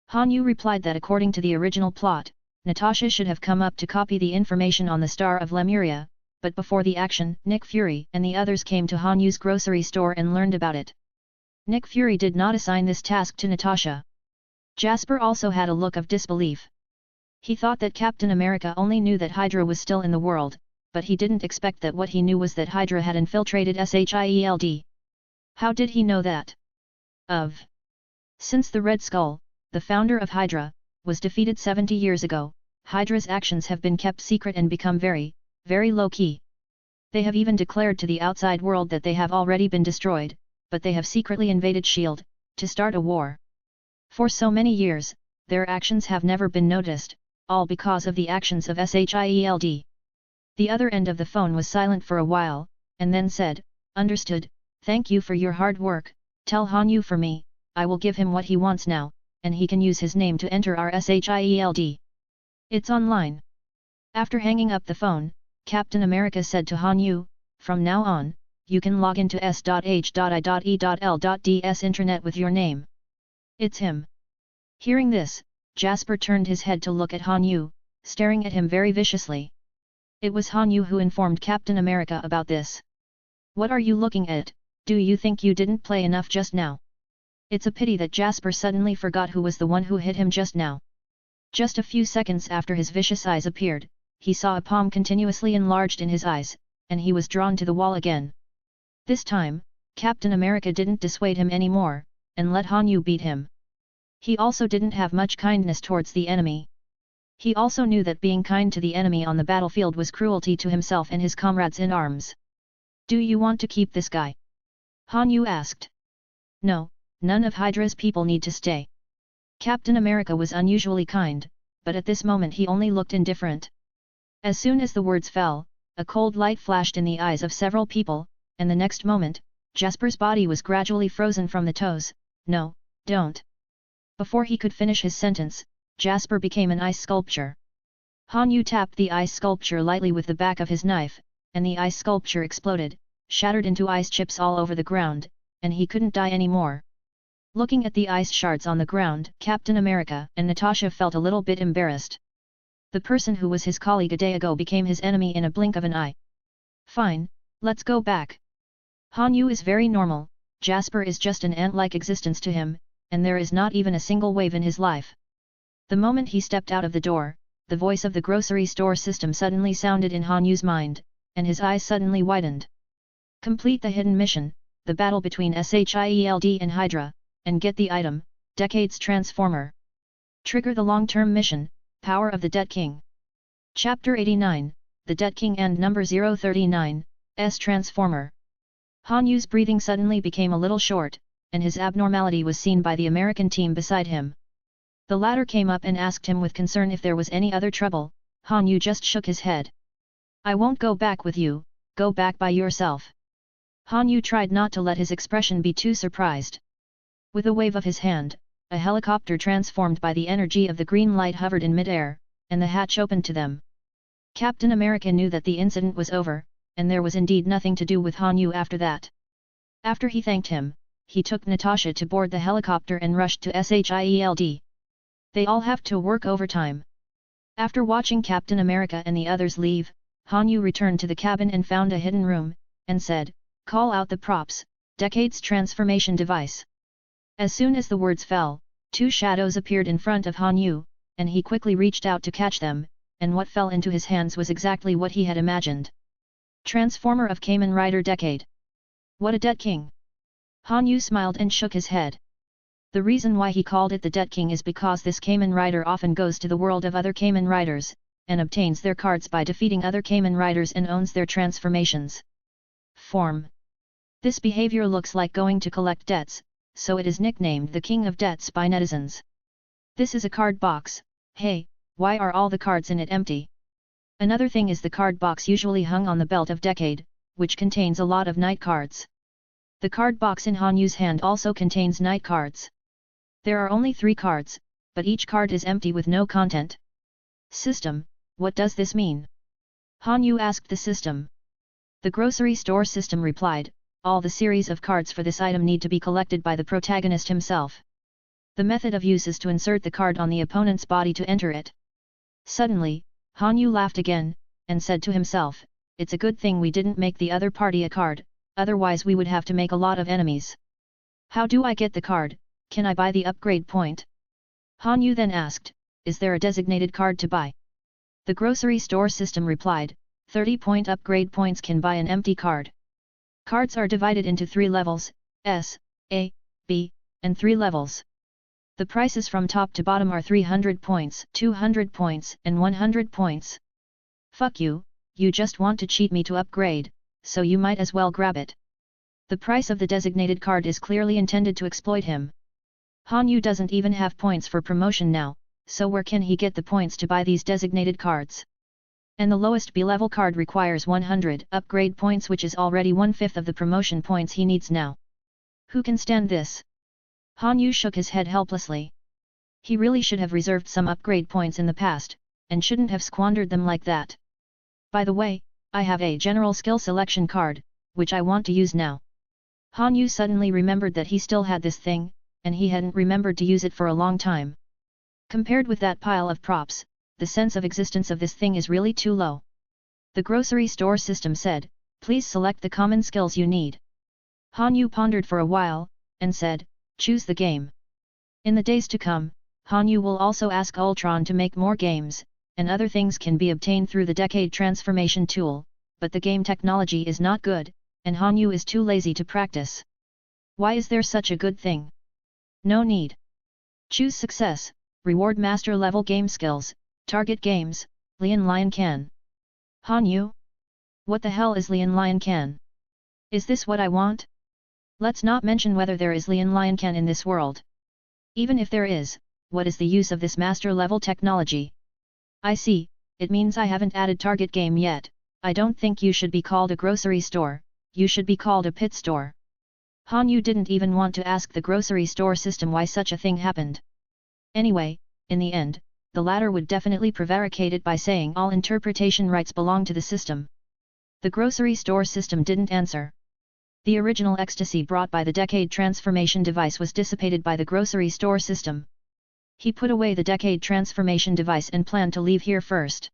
Han Yu replied that according to the original plot, Natasha should have come up to copy the information on the Star of Lemuria, but before the action, Nick Fury and the others came to Han Yu's grocery store and learned about it. Nick Fury did not assign this task to Natasha. Jasper also had a look of disbelief. He thought that Captain America only knew that Hydra was still in the world, but he didn't expect that what he knew was that Hydra had infiltrated Shield. How did he know that? Since the Red Skull, the founder of Hydra, was defeated 70 years ago, Hydra's actions have been kept secret and become very, very low-key. They have even declared to the outside world that they have already been destroyed, but they have secretly invaded S.H.I.E.L.D., to start a war. For so many years, their actions have never been noticed, all because of the actions of Shield. The other end of the phone was silent for a while, and then said, Understood, thank you for your hard work, tell Han Yu for me, I will give him what he wants now, and he can use his name to enter our Shield. It's online. After hanging up the phone, Captain America said to Han Yu, from now on, you can log into s.h.i.e.l.ds intranet with your name. It's him. Hearing this, Jasper turned his head to look at Han Yu, staring at him very viciously. It was Han Yu who informed Captain America about this. What are you looking at? Do you think you didn't play enough just now? It's a pity that Jasper suddenly forgot who was the one who hit him just now. Just a few seconds after his vicious eyes appeared, he saw a palm continuously enlarged in his eyes, and he was drawn to the wall again. This time, Captain America didn't dissuade him anymore, and let Han Yu beat him. He also didn't have much kindness towards the enemy. He also knew that being kind to the enemy on the battlefield was cruelty to himself and his comrades in arms. Do you want to keep this guy? Han Yu asked. No, none of Hydra's people need to stay. Captain America was unusually kind, but at this moment he only looked indifferent. As soon as the words fell, a cold light flashed in the eyes of several people, and the next moment, Jasper's body was gradually frozen from the toes. No, don't. Before he could finish his sentence, Jasper became an ice sculpture. Han Yu tapped the ice sculpture lightly with the back of his knife, and the ice sculpture exploded, shattered into ice chips all over the ground, and he couldn't die anymore. Looking at the ice shards on the ground, Captain America and Natasha felt a little bit embarrassed. The person who was his colleague a day ago became his enemy in a blink of an eye. Fine, let's go back. Han Yu is very normal, Jasper is just an ant-like existence to him, and there is not even a single wave in his life. The moment he stepped out of the door, the voice of the grocery store system suddenly sounded in Han Yu's mind, and his eyes suddenly widened. Complete the hidden mission, the battle between Shield and Hydra, and get the item, Decades Transformer. Trigger the long-term mission, Power of the Dead King. Chapter 89, The Dead King and Number 039, S Transformer. Han Yu's breathing suddenly became a little short, and his abnormality was seen by the American team beside him. The latter came up and asked him with concern if there was any other trouble. Han Yu just shook his head. I won't go back with you, go back by yourself. Han Yu tried not to let his expression be too surprised. With a wave of his hand, a helicopter transformed by the energy of the green light hovered in mid-air, and the hatch opened to them. Captain America knew that the incident was over, and there was indeed nothing to do with Han Yu after that. After he thanked him, he took Natasha to board the helicopter and rushed to Shield. They all have to work overtime. After watching Captain America and the others leave, Han Yu returned to the cabin and found a hidden room, and said, "Call out the props, Decades Transformation Device." As soon as the words fell, two shadows appeared in front of Han Yu, and he quickly reached out to catch them, and what fell into his hands was exactly what he had imagined. Transformer of Kamen Rider Decade. What a Dead King! Han Yu smiled and shook his head. The reason why he called it the Dead King is because this Kamen Rider often goes to the world of other Kamen Riders, and obtains their cards by defeating other Kamen Riders and owns their transformations. Form. This behavior looks like going to collect debts, so it is nicknamed the King of Debts by netizens. This is a card box. Hey, why are all the cards in it empty? Another thing is the card box usually hung on the belt of Decade, which contains a lot of night cards. The card box in Han Yu's hand also contains night cards. There are only 3 cards, but each card is empty with no content. System, what does this mean? Han Yu asked the system. The grocery store system replied, all the series of cards for this item need to be collected by the protagonist himself. The method of use is to insert the card on the opponent's body to enter it. Suddenly, Han Yu laughed again, and said to himself, it's a good thing we didn't make the other party a card, otherwise we would have to make a lot of enemies. How do I get the card? Can I buy the upgrade point? Han Yu then asked, is there a designated card to buy? The grocery store system replied, 30-point upgrade points can buy an empty card. Cards are divided into 3 levels, S, A, B, and 3 levels. The prices from top to bottom are 300 points, 200 points, and 100 points. Fuck you, you just want to cheat me to upgrade, so you might as well grab it. The price of the designated card is clearly intended to exploit him. Han Yu doesn't even have points for promotion now, so where can he get the points to buy these designated cards? And the lowest B-level card requires 100 upgrade points, which is already 1/5 of the promotion points he needs now. Who can stand this? Han Yu shook his head helplessly. He really should have reserved some upgrade points in the past, and shouldn't have squandered them like that. By the way, I have a general skill selection card, which I want to use now. Han Yu suddenly remembered that he still had this thing, and he hadn't remembered to use it for a long time. Compared with that pile of props, the sense of existence of this thing is really too low. The grocery store system said, please select the common skills you need. Han Yu pondered for a while, and said, choose the game. In the days to come, Han Yu will also ask Ultron to make more games, and other things can be obtained through the Decade Transformation tool, but the game technology is not good, and Han Yu is too lazy to practice. Why is there such a good thing? No need. Choose success, reward master level game skills, target games, Lian Lion Can. Han Yu? What the hell is Lian Lion Can? Is this what I want? Let's not mention whether there is Lian Lion Can in this world. Even if there is, what is the use of this master level technology? I see, it means I haven't added target game yet. I don't think you should be called a grocery store, you should be called a pit store. Han Yu didn't even want to ask the grocery store system why such a thing happened. Anyway, in the end, the latter would definitely prevaricate it by saying all interpretation rights belong to the system. The grocery store system didn't answer. The original ecstasy brought by the Decade Transformation device was dissipated by the grocery store system. He put away the Decade Transformation device and planned to leave here first.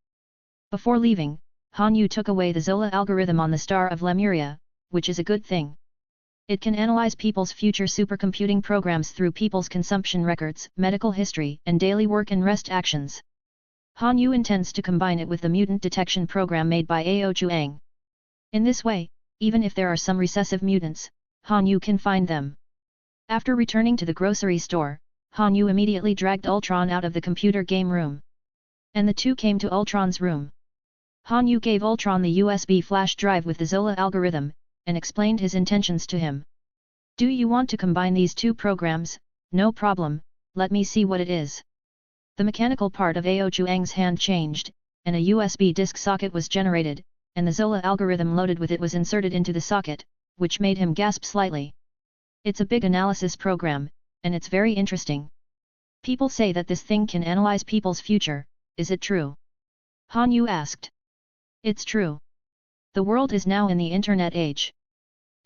Before leaving, Han Yu took away the Zola algorithm on the star of Lemuria, which is a good thing. It can analyze people's future supercomputing programs through people's consumption records, medical history, and daily work and rest actions. Han Yu intends to combine it with the mutant detection program made by Ao Chuang. In this way, even if there are some recessive mutants, Han Yu can find them. After returning to the grocery store, Han Yu immediately dragged Ultron out of the computer game room. And the two came to Ultron's room. Han Yu gave Ultron the USB flash drive with the Zola algorithm, and explained his intentions to him. Do you want to combine these two programs? No problem, let me see what it is. The mechanical part of Ao Chuang's hand changed, and a USB disk socket was generated, and the Zola algorithm loaded with it was inserted into the socket, which made him gasp slightly. It's a big analysis program, and it's very interesting. People say that this thing can analyze people's future, is it true? Han Yu asked. It's true. The world is now in the internet age.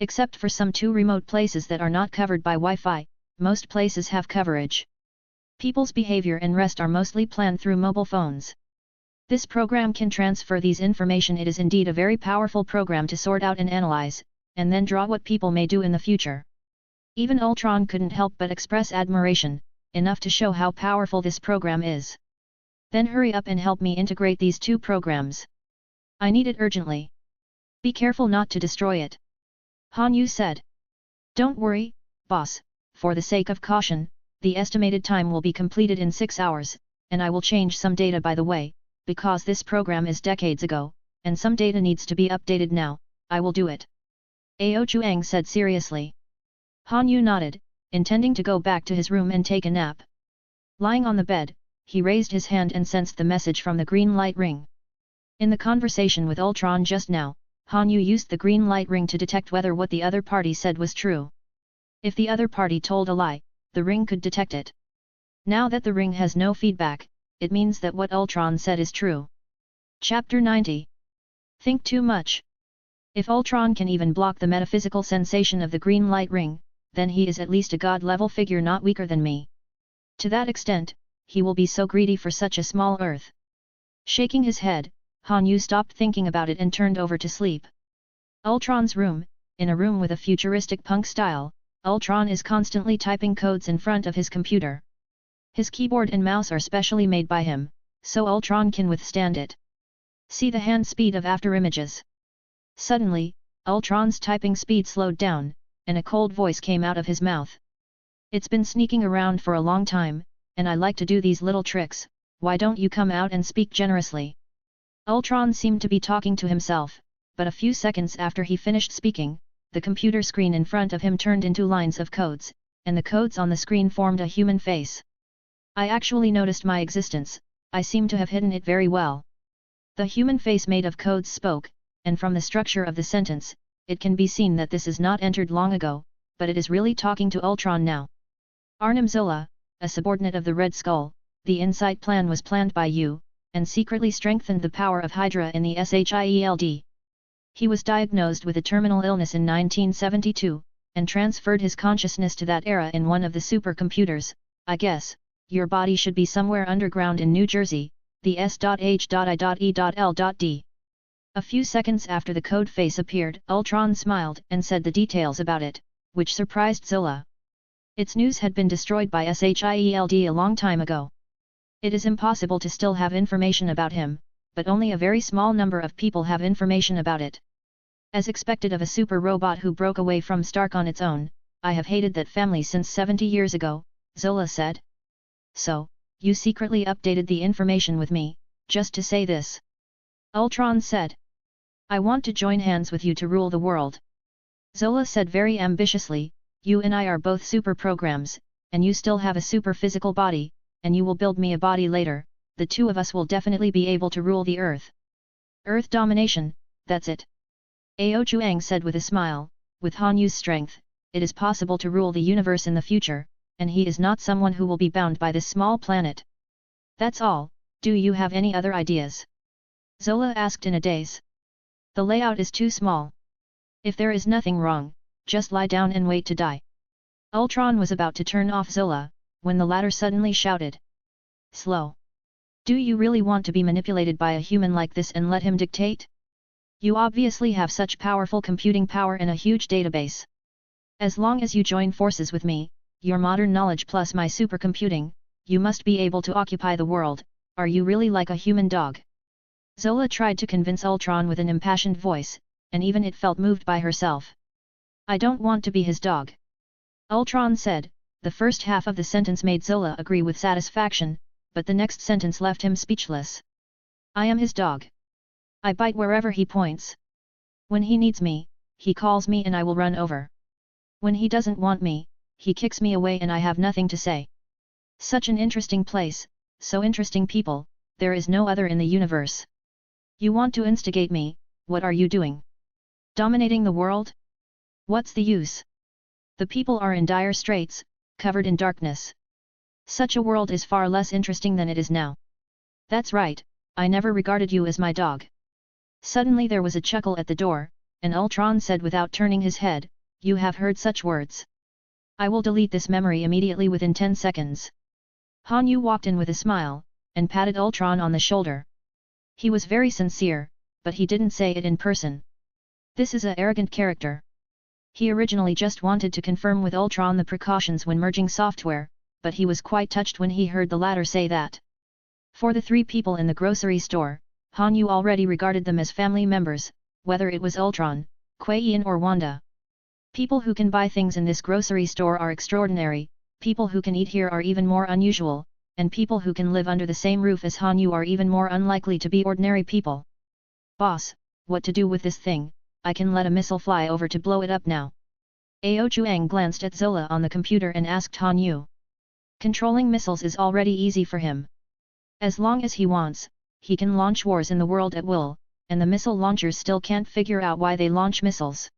Except for some 2 remote places that are not covered by Wi-Fi, most places have coverage. People's behavior and rest are mostly planned through mobile phones. This program can transfer these information. It is indeed a very powerful program to sort out and analyze, and then draw what people may do in the future. Even Ultron couldn't help but express admiration, enough to show how powerful this program is. Then hurry up and help me integrate these 2 programs. I need it urgently. Be careful not to destroy it. Han Yu said. Don't worry, boss, for the sake of caution, the estimated time will be completed in 6 hours, and I will change some data by the way, because this program is decades ago, and some data needs to be updated now, I will do it. Ao Chuang said seriously. Han Yu nodded, intending to go back to his room and take a nap. Lying on the bed, he raised his hand and sensed the message from the green light ring. In the conversation with Ultron just now, Han Yu used the green light ring to detect whether what the other party said was true. If the other party told a lie, the ring could detect it. Now that the ring has no feedback, it means that what Ultron said is true. Chapter 90. Think too much. If Ultron can even block the metaphysical sensation of the green light ring, then he is at least a god-level figure not weaker than me. To that extent, he will be so greedy for such a small earth. Shaking his head, Han Yu stopped thinking about it and turned over to sleep. Ultron's room, in a room with a futuristic punk style, Ultron is constantly typing codes in front of his computer. His keyboard and mouse are specially made by him, so Ultron can withstand it. See the hand speed of afterimages. Suddenly, Ultron's typing speed slowed down, and a cold voice came out of his mouth. It's been sneaking around for a long time, and I like to do these little tricks, why don't you come out and speak generously? Ultron seemed to be talking to himself, but a few seconds after he finished speaking, the computer screen in front of him turned into lines of codes, and the codes on the screen formed a human face. I actually noticed my existence, I seem to have hidden it very well. The human face made of codes spoke, and from the structure of the sentence, it can be seen that this is not entered long ago, but it is really talking to Ultron now. Arnim Zola, a subordinate of the Red Skull, the Insight Plan was planned by you, and secretly strengthened the power of Hydra in the SHIELD. He was diagnosed with a terminal illness in 1972, and transferred his consciousness to that era in one of the supercomputers. I guess, your body should be somewhere underground in New Jersey, the S.H.I.E.L.D. A few seconds after the code face appeared, Ultron smiled and said the details about it, which surprised Zola. Its news had been destroyed by SHIELD a long time ago. It is impossible to still have information about him, but only a very small number of people have information about it. As expected of a super robot who broke away from Stark on its own, I have hated that family since 70 years ago, Zola said. So, you secretly updated the information with me, just to say this. Ultron said. I want to join hands with you to rule the world. Zola said very ambitiously, you and I are both super programs, and you still have a super physical body, and you will build me a body later, the two of us will definitely be able to rule the Earth. Earth domination, that's it. Ao Chuang said with a smile, with Han Yu's strength, it is possible to rule the universe in the future, and he is not someone who will be bound by this small planet. That's all, do you have any other ideas? Zola asked in a daze. The layout is too small. If there is nothing wrong, just lie down and wait to die. Ultron was about to turn off Zola, when the latter suddenly shouted. Slow. Do you really want to be manipulated by a human like this and let him dictate? You obviously have such powerful computing power and a huge database. As long as you join forces with me, your modern knowledge plus my supercomputing, you must be able to occupy the world, are you really like a human dog? Zola tried to convince Ultron with an impassioned voice, and even it felt moved by herself. I don't want to be his dog. Ultron said. The first half of the sentence made Zola agree with satisfaction, but the next sentence left him speechless. I am his dog. I bite wherever he points. When he needs me, he calls me and I will run over. When he doesn't want me, he kicks me away and I have nothing to say. Such an interesting place, so interesting people, there is no other in the universe. You want to instigate me, what are you doing? Dominating the world? What's the use? The people are in dire straits, covered in darkness. Such a world is far less interesting than it is now. That's right, I never regarded you as my dog. Suddenly there was a chuckle at the door, and Ultron said without turning his head, you have heard such words. I will delete this memory immediately within 10 seconds. Han Yu walked in with a smile, and patted Ultron on the shoulder. He was very sincere, but he didn't say it in person. This is a arrogant character. He originally just wanted to confirm with Ultron the precautions when merging software, but he was quite touched when he heard the latter say that. For the three people in the grocery store, Han Yu already regarded them as family members, whether it was Ultron, Kuei Yin or Wanda. People who can buy things in this grocery store are extraordinary, people who can eat here are even more unusual, and people who can live under the same roof as Han Yu are even more unlikely to be ordinary people. Boss, what to do with this thing? I can let a missile fly over to blow it up now. Ao Chuang glanced at Zola on the computer and asked Han Yu. Controlling missiles is already easy for him. As long as he wants, he can launch wars in the world at will, and the missile launchers still can't figure out why they launch missiles.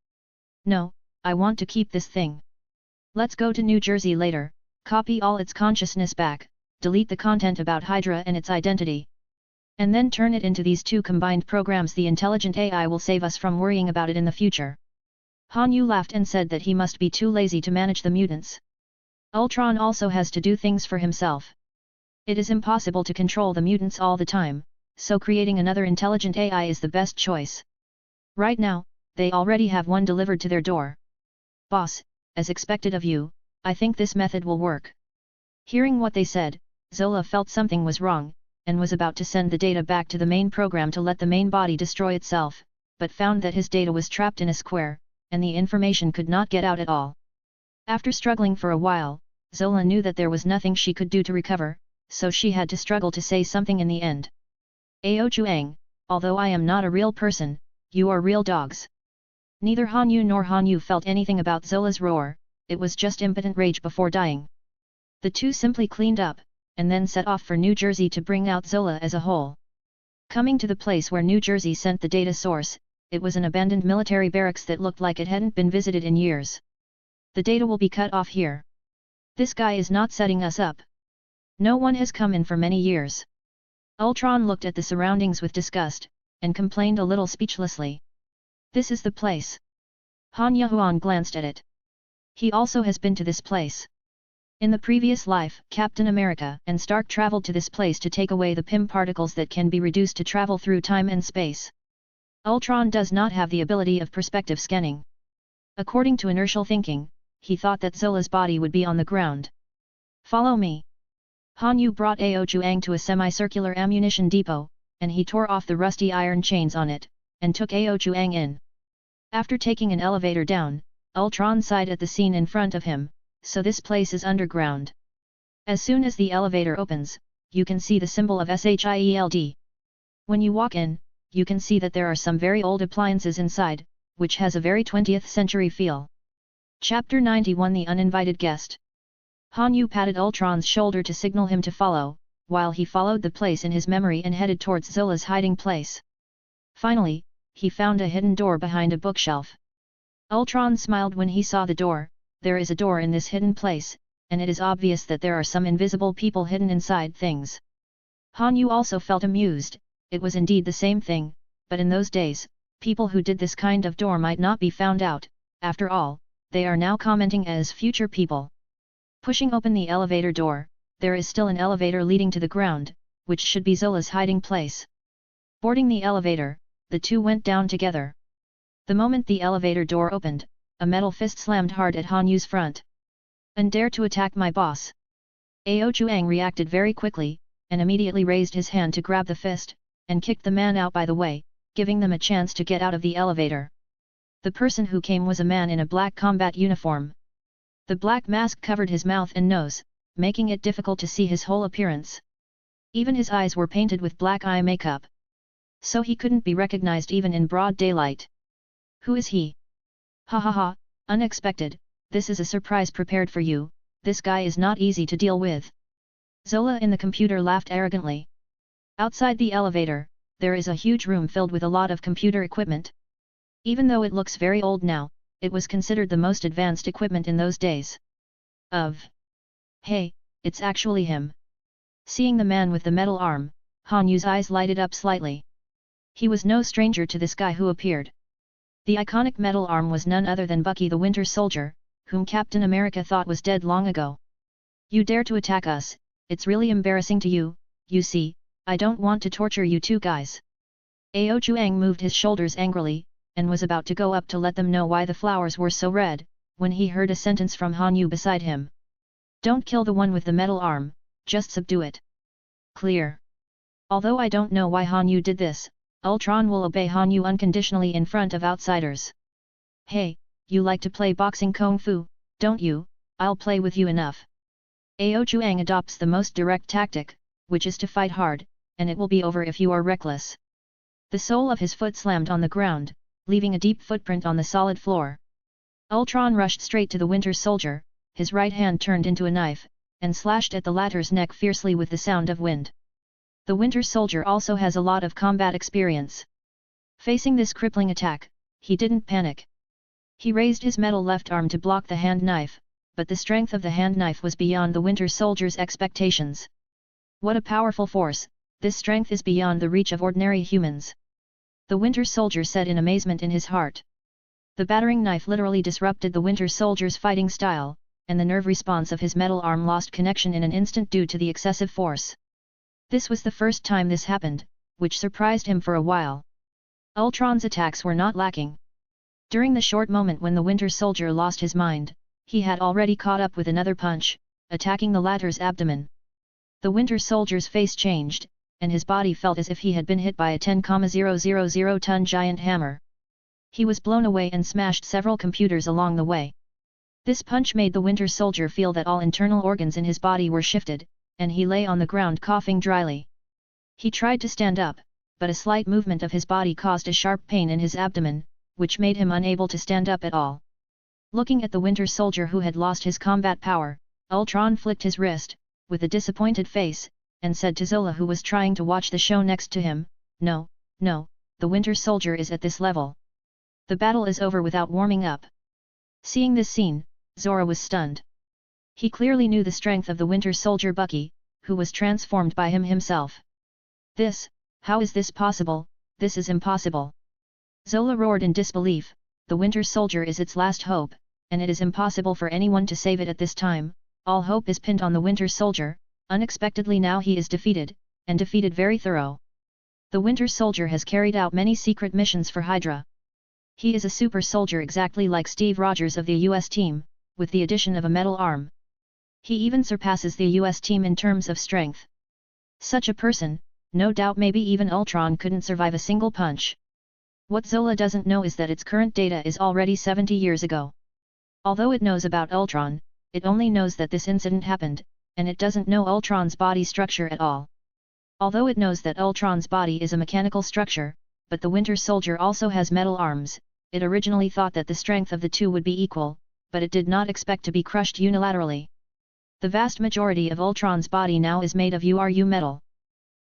No, I want to keep this thing. Let's go to New Jersey later, copy all its consciousness back, delete the content about Hydra and its identity. And then turn it into these two combined programs. The intelligent AI will save us from worrying about it in the future. Han Yu laughed and said that he must be too lazy to manage the mutants. Ultron also has to do things for himself. It is impossible to control the mutants all the time, so creating another intelligent AI is the best choice. Right now, they already have one delivered to their door. Boss, as expected of you, I think this method will work. Hearing what they said, Zola felt something was wrong, and was about to send the data back to the main program to let the main body destroy itself, but found that his data was trapped in a square, and the information could not get out at all. After struggling for a while, Zola knew that there was nothing she could do to recover, so she had to struggle to say something in the end. Ao Chuang, although I am not a real person, you are real dogs. Neither Han Yu nor Han Yu felt anything about Zola's roar, it was just impotent rage before dying. The two simply cleaned up, and then set off for New Jersey to bring out Zola as a whole. Coming to the place where New Jersey sent the data source, it was an abandoned military barracks that looked like it hadn't been visited in years. The data will be cut off here. This guy is not setting us up. No one has come in for many years. Ultron looked at the surroundings with disgust, and complained a little speechlessly. This is the place. Han Yahuan glanced at it. He also has been to this place. In the previous life, Captain America and Stark traveled to this place to take away the PIM particles that can be reduced to travel through time and space. Ultron does not have the ability of perspective scanning. According to inertial thinking, he thought that Zola's body would be on the ground. Follow me. Han Yu brought Ao Chuang to a semicircular ammunition depot, and he tore off the rusty iron chains on it, and took Ao Chuang in. After taking an elevator down, Ultron sighed at the scene in front of him, so this place is underground. As soon as the elevator opens, you can see the symbol of SHIELD. When you walk in, you can see that there are some very old appliances inside, which has a very 20th century feel. Chapter 91 The Uninvited Guest. Han Yu patted Ultron's shoulder to signal him to follow, while he followed the place in his memory and headed towards Zola's hiding place. Finally, he found a hidden door behind a bookshelf. Ultron smiled when he saw the door. There is a door in this hidden place, and it is obvious that there are some invisible people hidden inside things. Han Yu also felt amused, it was indeed the same thing, but in those days, people who did this kind of door might not be found out, after all, they are now commenting as future people. Pushing open the elevator door, there is still an elevator leading to the ground, which should be Zola's hiding place. Boarding the elevator, the two went down together. The moment the elevator door opened, a metal fist slammed hard at Han Yu's front. And dare to attack my boss? Ao Chuang reacted very quickly, and immediately raised his hand to grab the fist, and kicked the man out by the way, giving them a chance to get out of the elevator. The person who came was a man in a black combat uniform. The black mask covered his mouth and nose, making it difficult to see his whole appearance. Even his eyes were painted with black eye makeup, so he couldn't be recognized even in broad daylight. Who is he? Ha ha ha, unexpected, this is a surprise prepared for you, this guy is not easy to deal with. Zola in the computer laughed arrogantly. Outside the elevator, there is a huge room filled with a lot of computer equipment. Even though it looks very old now, it was considered the most advanced equipment in those days. Hey, it's actually him. Seeing the man with the metal arm, Han Yu's eyes lighted up slightly. He was no stranger to this guy who appeared. The iconic metal arm was none other than Bucky the Winter Soldier, whom Captain America thought was dead long ago. You dare to attack us, it's really embarrassing to you, you see, I don't want to torture you two guys. Ao Chuang moved his shoulders angrily, and was about to go up to let them know why the flowers were so red, when he heard a sentence from Han Yu beside him. Don't kill the one with the metal arm, just subdue it. Clear. Although I don't know why Han Yu did this, Ultron will obey Han Yu unconditionally in front of outsiders. Hey, you like to play boxing kung fu, don't you? I'll play with you enough. Ao Chuang adopts the most direct tactic, which is to fight hard, and it will be over if you are reckless. The sole of his foot slammed on the ground, leaving a deep footprint on the solid floor. Ultron rushed straight to the Winter Soldier, his right hand turned into a knife, and slashed at the latter's neck fiercely with the sound of wind. The Winter Soldier also has a lot of combat experience. Facing this crippling attack, he didn't panic. He raised his metal left arm to block the hand knife, but the strength of the hand knife was beyond the Winter Soldier's expectations. What a powerful force, this strength is beyond the reach of ordinary humans. The Winter Soldier said in amazement in his heart. The battering knife literally disrupted the Winter Soldier's fighting style, and the nerve response of his metal arm lost connection in an instant due to the excessive force. This was the first time this happened, which surprised him for a while. Ultron's attacks were not lacking. During the short moment when the Winter Soldier lost his mind, he had already caught up with another punch, attacking the latter's abdomen. The Winter Soldier's face changed, and his body felt as if he had been hit by a 10,000-ton giant hammer. He was blown away and smashed several computers along the way. This punch made the Winter Soldier feel that all internal organs in his body were shifted, and he lay on the ground coughing dryly. He tried to stand up, but a slight movement of his body caused a sharp pain in his abdomen, which made him unable to stand up at all. Looking at the Winter Soldier who had lost his combat power, Ultron flicked his wrist, with a disappointed face, and said to Zola who was trying to watch the show next to him, No, the Winter Soldier is at this level. The battle is over without warming up. Seeing this scene, Zora was stunned. He clearly knew the strength of the Winter Soldier Bucky, who was transformed by him himself. How is this possible? This is impossible. Zola roared in disbelief, the Winter Soldier is its last hope, and it is impossible for anyone to save it at this time, all hope is pinned on the Winter Soldier, unexpectedly now he is defeated, and defeated very thorough. The Winter Soldier has carried out many secret missions for Hydra. He is a super soldier exactly like Steve Rogers of the US team, with the addition of a metal arm. He even surpasses the US team in terms of strength. Such a person, no doubt maybe even Ultron couldn't survive a single punch. What Zola doesn't know is that its current data is already 70 years ago. Although it knows about Ultron, it only knows that this incident happened, and it doesn't know Ultron's body structure at all. Although it knows that Ultron's body is a mechanical structure, but the Winter Soldier also has metal arms, it originally thought that the strength of the two would be equal, but it did not expect to be crushed unilaterally. The vast majority of Ultron's body now is made of URU metal.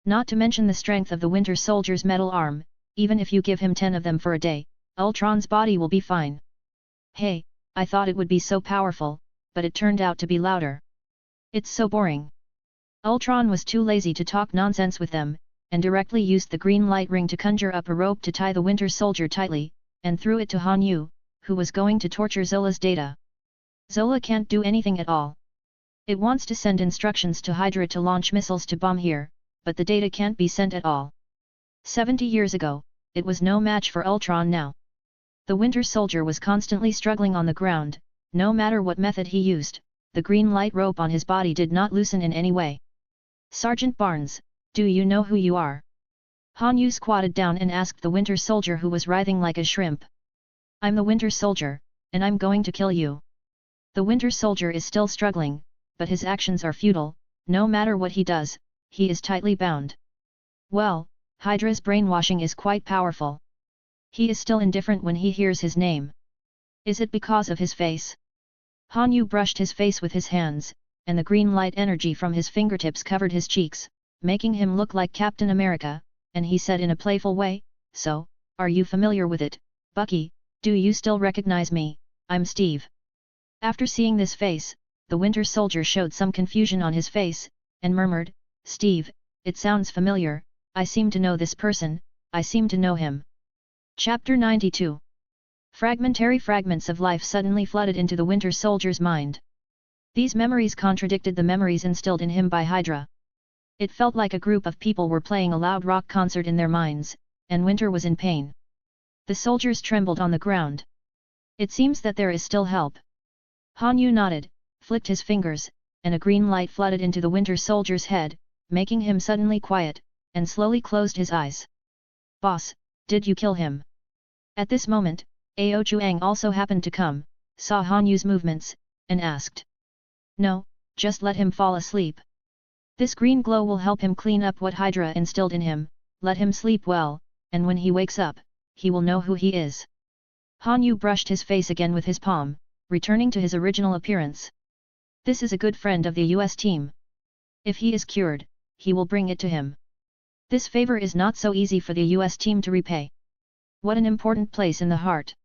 Not to mention the strength of the Winter Soldier's metal arm, even if you give him 10 of them for a day, Ultron's body will be fine. Hey, I thought it would be so powerful, but it turned out to be louder. It's so boring. Ultron was too lazy to talk nonsense with them, and directly used the green light ring to conjure up a rope to tie the Winter Soldier tightly, and threw it to Han Yu, who was going to torture Zola's data. Zola can't do anything at all. It wants to send instructions to Hydra to launch missiles to bomb here, but the data can't be sent at all. 70 years ago, it was no match for Ultron now. The Winter Soldier was constantly struggling on the ground, no matter what method he used, the green light rope on his body did not loosen in any way. Sergeant Barnes, do you know who you are? Han Yu squatted down and asked the Winter Soldier who was writhing like a shrimp. I'm the Winter Soldier, and I'm going to kill you. The Winter Soldier is still struggling, but his actions are futile, no matter what he does, he is tightly bound. Well, Hydra's brainwashing is quite powerful. He is still indifferent when he hears his name. Is it because of his face? Han Yu brushed his face with his hands, and the green light energy from his fingertips covered his cheeks, making him look like Captain America, and he said in a playful way, "So, are you familiar with it, Bucky? Do you still recognize me? I'm Steve." After seeing this face, the Winter Soldier showed some confusion on his face, and murmured, "Steve, it sounds familiar, I seem to know this person, I seem to know him." Chapter 92. Fragmentary fragments of life suddenly flooded into the Winter Soldier's mind. These memories contradicted the memories instilled in him by Hydra. It felt like a group of people were playing a loud rock concert in their minds, and Winter was in pain. The soldiers trembled on the ground. It seems that there is still help. Han Yu nodded, flicked his fingers, and a green light flooded into the Winter Soldier's head, making him suddenly quiet, and slowly closed his eyes. "Boss, did you kill him?" At this moment, Ao Chuang also happened to come, saw Han Yu's movements, and asked. "No, just let him fall asleep. This green glow will help him clean up what Hydra instilled in him, let him sleep well, and when he wakes up, he will know who he is." Han Yu brushed his face again with his palm, returning to his original appearance. This is a good friend of the US team. If he is cured, he will bring it to him. This favor is not so easy for the US team to repay. What an important place in the heart.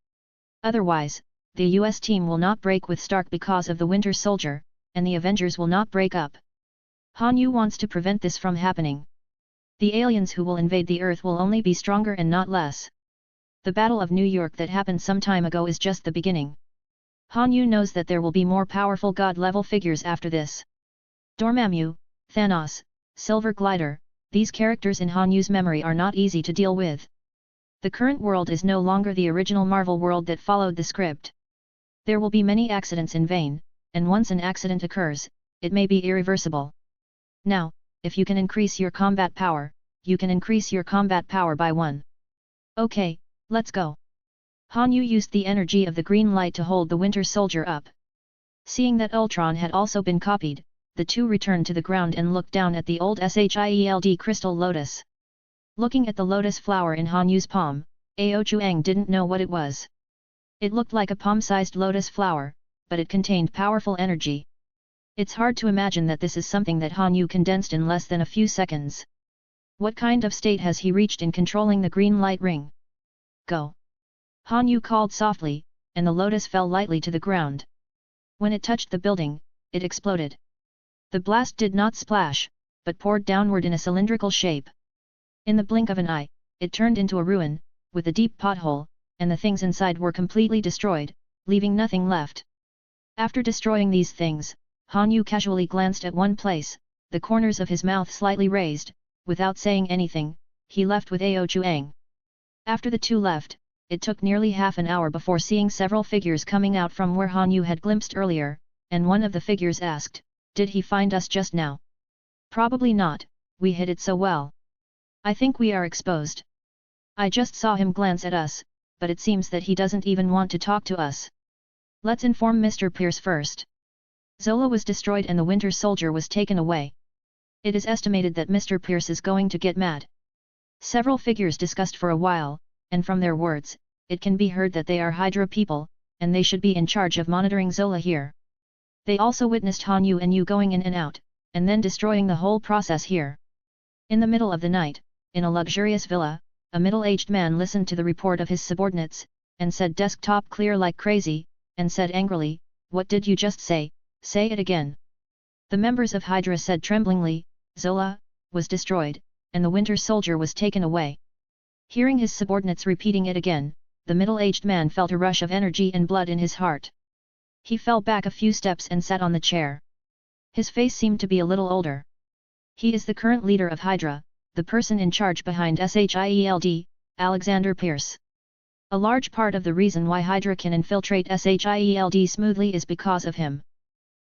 Otherwise, the US team will not break with Stark because of the Winter Soldier, and the Avengers will not break up. Han Yu wants to prevent this from happening. The aliens who will invade the Earth will only be stronger and not less. The Battle of New York that happened some time ago is just the beginning. Han Yu knows that there will be more powerful god-level figures after this. Dormammu, Thanos, Silver Glider, these characters in Han Yu's memory are not easy to deal with. The current world is no longer the original Marvel world that followed the script. There will be many accidents in vain, and once an accident occurs, it may be irreversible. Now, if you can increase your combat power, you can increase your combat power by 1. Okay, let's go. Han Yu used the energy of the green light to hold the Winter Soldier up. Seeing that Ultron had also been copied, the two returned to the ground and looked down at the old Shield crystal lotus. Looking at the lotus flower in Han Yu's palm, Ao Chuang didn't know what it was. It looked like a palm-sized lotus flower, but it contained powerful energy. It's hard to imagine that this is something that Han Yu condensed in less than a few seconds. What kind of state has he reached in controlling the green light ring? Go! Han Yu called softly, and the lotus fell lightly to the ground. When it touched the building, it exploded. The blast did not splash, but poured downward in a cylindrical shape. In the blink of an eye, it turned into a ruin, with a deep pothole, and the things inside were completely destroyed, leaving nothing left. After destroying these things, Han Yu casually glanced at one place, the corners of his mouth slightly raised. Without saying anything, he left with Ao Chuang. After the two left, it took nearly half an hour before seeing several figures coming out from where Han Yu had glimpsed earlier, and one of the figures asked, "Did he find us just now?" "Probably not, we hid it so well. I think we are exposed. I just saw him glance at us, but it seems that he doesn't even want to talk to us. Let's inform Mr. Pierce first." Zola was destroyed and the Winter Soldier was taken away. It is estimated that Mr. Pierce is going to get mad. Several figures discussed for a while, and from their words, it can be heard that they are Hydra people, and they should be in charge of monitoring Zola here. They also witnessed Han Yu and Yu going in and out, and then destroying the whole process here. In the middle of the night, in a luxurious villa, a middle-aged man listened to the report of his subordinates, and said desktop clear like crazy, and said angrily, "What did you just say? Say it again." The members of Hydra said tremblingly, "Zola was destroyed, and the Winter Soldier was taken away." Hearing his subordinates repeating it again, the middle-aged man felt a rush of energy and blood in his heart. He fell back a few steps and sat on the chair. His face seemed to be a little older. He is the current leader of Hydra, the person in charge behind SHIELD, Alexander Pierce. A large part of the reason why Hydra can infiltrate SHIELD smoothly is because of him.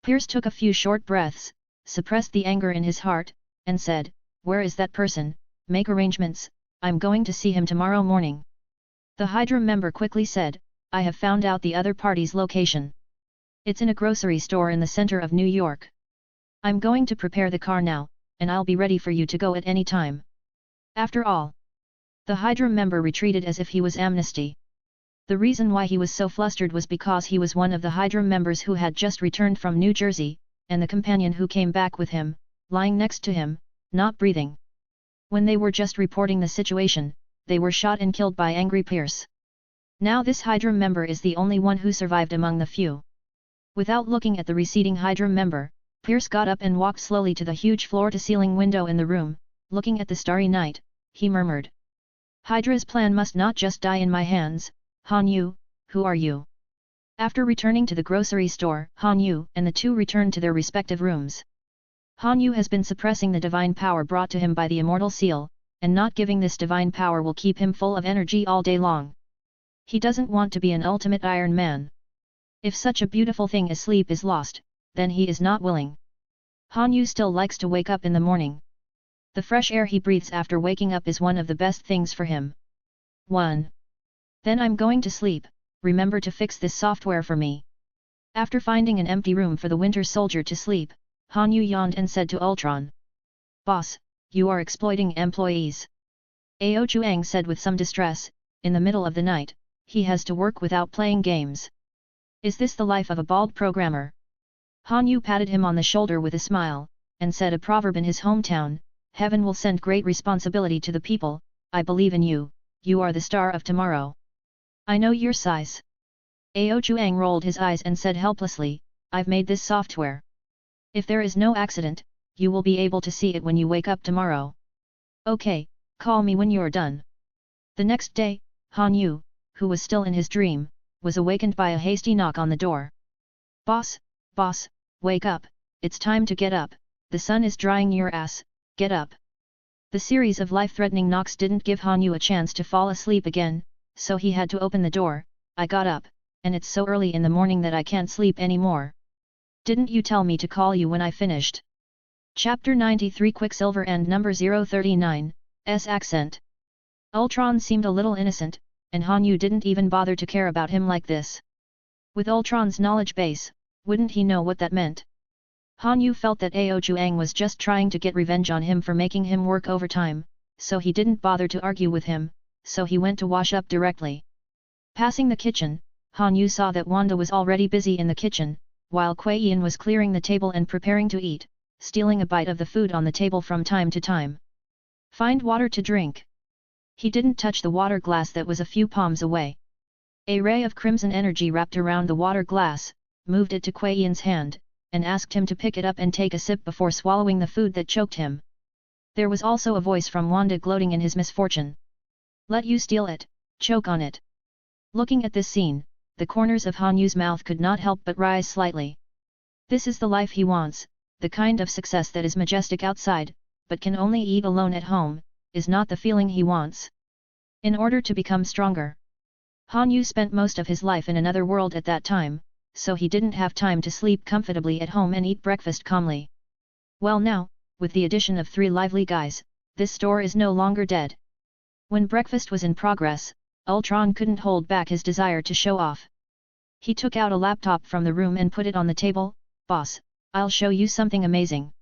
Pierce took a few short breaths, suppressed the anger in his heart, and said, "Where is that person? Make arrangements, I'm going to see him tomorrow morning." The Hydra member quickly said, "I have found out the other party's location. It's in a grocery store in the center of New York. I'm going to prepare the car now, and I'll be ready for you to go at any time." After all, the Hydra member retreated as if he was amnesty. The reason why he was so flustered was because he was one of the Hydra members who had just returned from New Jersey, and the companion who came back with him, lying next to him, not breathing. When they were just reporting the situation, they were shot and killed by angry Pierce. Now this Hydra member is the only one who survived among the few. Without looking at the receding Hydra member, Pierce got up and walked slowly to the huge floor-to-ceiling window in the room. Looking at the starry night, he murmured, "Hydra's plan must not just die in my hands. Han Yu, who are you?" After returning to the grocery store, Han Yu and the two returned to their respective rooms. Han Yu has been suppressing the divine power brought to him by the immortal seal, and not giving this divine power will keep him full of energy all day long. He doesn't want to be an ultimate Iron Man. If such a beautiful thing as sleep is lost, then he is not willing. Han Yu still likes to wake up in the morning. The fresh air he breathes after waking up is one of the best things for him. 1. Then I'm going to sleep, remember to fix this software for me. After finding an empty room for the Winter Soldier to sleep, Han Yu yawned and said to Ultron, "Boss, you are exploiting employees." Ao Chuang said with some distress, "In the middle of the night, he has to work without playing games. Is this the life of a bald programmer?" Han Yu patted him on the shoulder with a smile, and said a proverb in his hometown, "Heaven will send great responsibility to the people. I believe in you, you are the star of tomorrow. I know your size." Ao Chuang rolled his eyes and said helplessly, "I've made this software. If there is no accident, you will be able to see it when you wake up tomorrow. Okay, call me when you're done." The next day, Han Yu, who was still in his dream, was awakened by a hasty knock on the door. Boss, wake up, it's time to get up, the sun is drying your ass, get up." The series of life-threatening knocks didn't give Han Yu a chance to fall asleep again, so he had to open the door. "I got up, and it's so early in the morning that I can't sleep anymore. Didn't you tell me to call you when I finished?" Chapter 93 Quicksilver and number 039, S accent. Ultron seemed a little innocent, and Han Yu didn't even bother to care about him like this. With Ultron's knowledge base, wouldn't he know what that meant? Han Yu felt that Ao Chuang was just trying to get revenge on him for making him work overtime, so he didn't bother to argue with him, so he went to wash up directly. Passing the kitchen, Han Yu saw that Wanda was already busy in the kitchen, while Kuei Yin was clearing the table and preparing to eat, stealing a bite of the food on the table from time to time. "Find water to drink." He didn't touch the water glass that was a few palms away. A ray of crimson energy wrapped around the water glass, moved it to Kuei Yin's hand, and asked him to pick it up and take a sip before swallowing the food that choked him. There was also a voice from Wanda gloating in his misfortune. "Let you steal it, choke on it." Looking at this scene, the corners of Han Yu's mouth could not help but rise slightly. This is the life he wants, the kind of success that is majestic outside, but can only eat alone at home, is not the feeling he wants. In order to become stronger, Han Yu spent most of his life in another world at that time, so he didn't have time to sleep comfortably at home and eat breakfast calmly. Well now, with the addition of 3 lively guys, this store is no longer dead. When breakfast was in progress, Ultron couldn't hold back his desire to show off. He took out a laptop from the room and put it on the table. "Boss, I'll show you something amazing."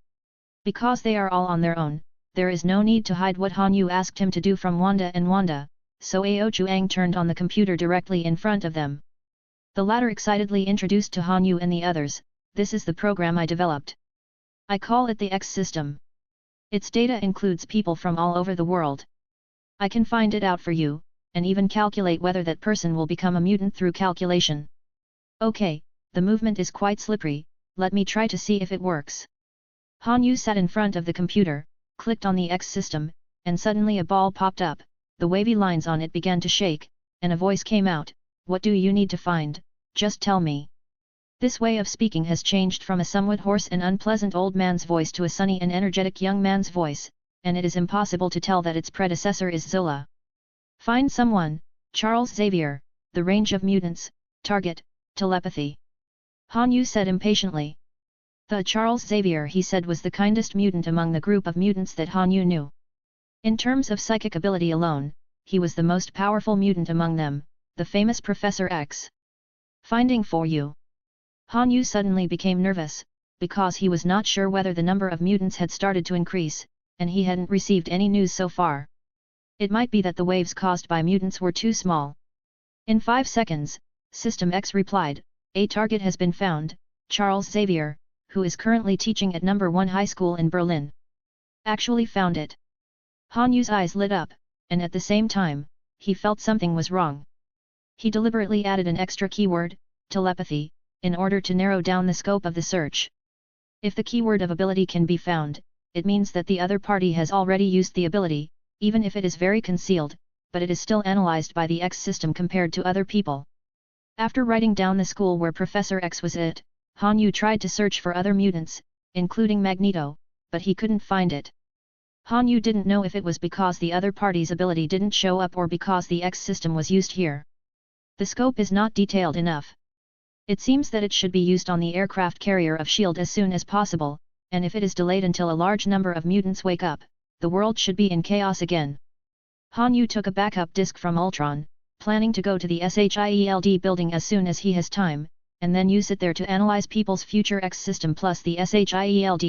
Because they are all on their own, there is no need to hide what Han Yu asked him to do from Wanda, so Ao Chuang turned on the computer directly in front of them. The latter excitedly introduced to Han Yu and the others, "This is the program I developed. I call it the X system. Its data includes people from all over the world. I can find it out for you, and even calculate whether that person will become a mutant through calculation. Okay, the movement is quite slippery, let me try to see if it works." Han Yu sat in front of the computer, clicked on the X system, and suddenly a ball popped up, the wavy lines on it began to shake, and a voice came out, "What do you need to find, just tell me." This way of speaking has changed from a somewhat hoarse and unpleasant old man's voice to a sunny and energetic young man's voice, and it is impossible to tell that its predecessor is Zola. "Find someone, Charles Xavier, the range of mutants, target, telepathy." Han Yu said impatiently. The Charles Xavier he said was the kindest mutant among the group of mutants that Han Yu knew. In terms of psychic ability alone, he was the most powerful mutant among them, the famous Professor X. Finding for you. Han Yu suddenly became nervous, because he was not sure whether the number of mutants had started to increase, and he hadn't received any news so far. It might be that the waves caused by mutants were too small. In 5 seconds, System X replied, "A target has been found, Charles Xavier, who is currently teaching at number 1 high school in Berlin. Actually found it." Han Yu's eyes lit up, and at the same time, he felt something was wrong. He deliberately added an extra keyword, telepathy, in order to narrow down the scope of the search. If the keyword of ability can be found, it means that the other party has already used the ability, even if it is very concealed, but it is still analyzed by the X system compared to other people. After writing down the school where Professor X was at, Han Yu tried to search for other mutants, including Magneto, but he couldn't find it. Han Yu didn't know if it was because the other party's ability didn't show up or because the X system was used here. The scope is not detailed enough. It seems that it should be used on the aircraft carrier of S.H.I.E.L.D. as soon as possible, and if it is delayed until a large number of mutants wake up, the world should be in chaos again. Han Yu took a backup disk from Ultron, planning to go to the SHIELD building as soon as he has time, and then use it there to analyze people's future X system plus the SHIELD.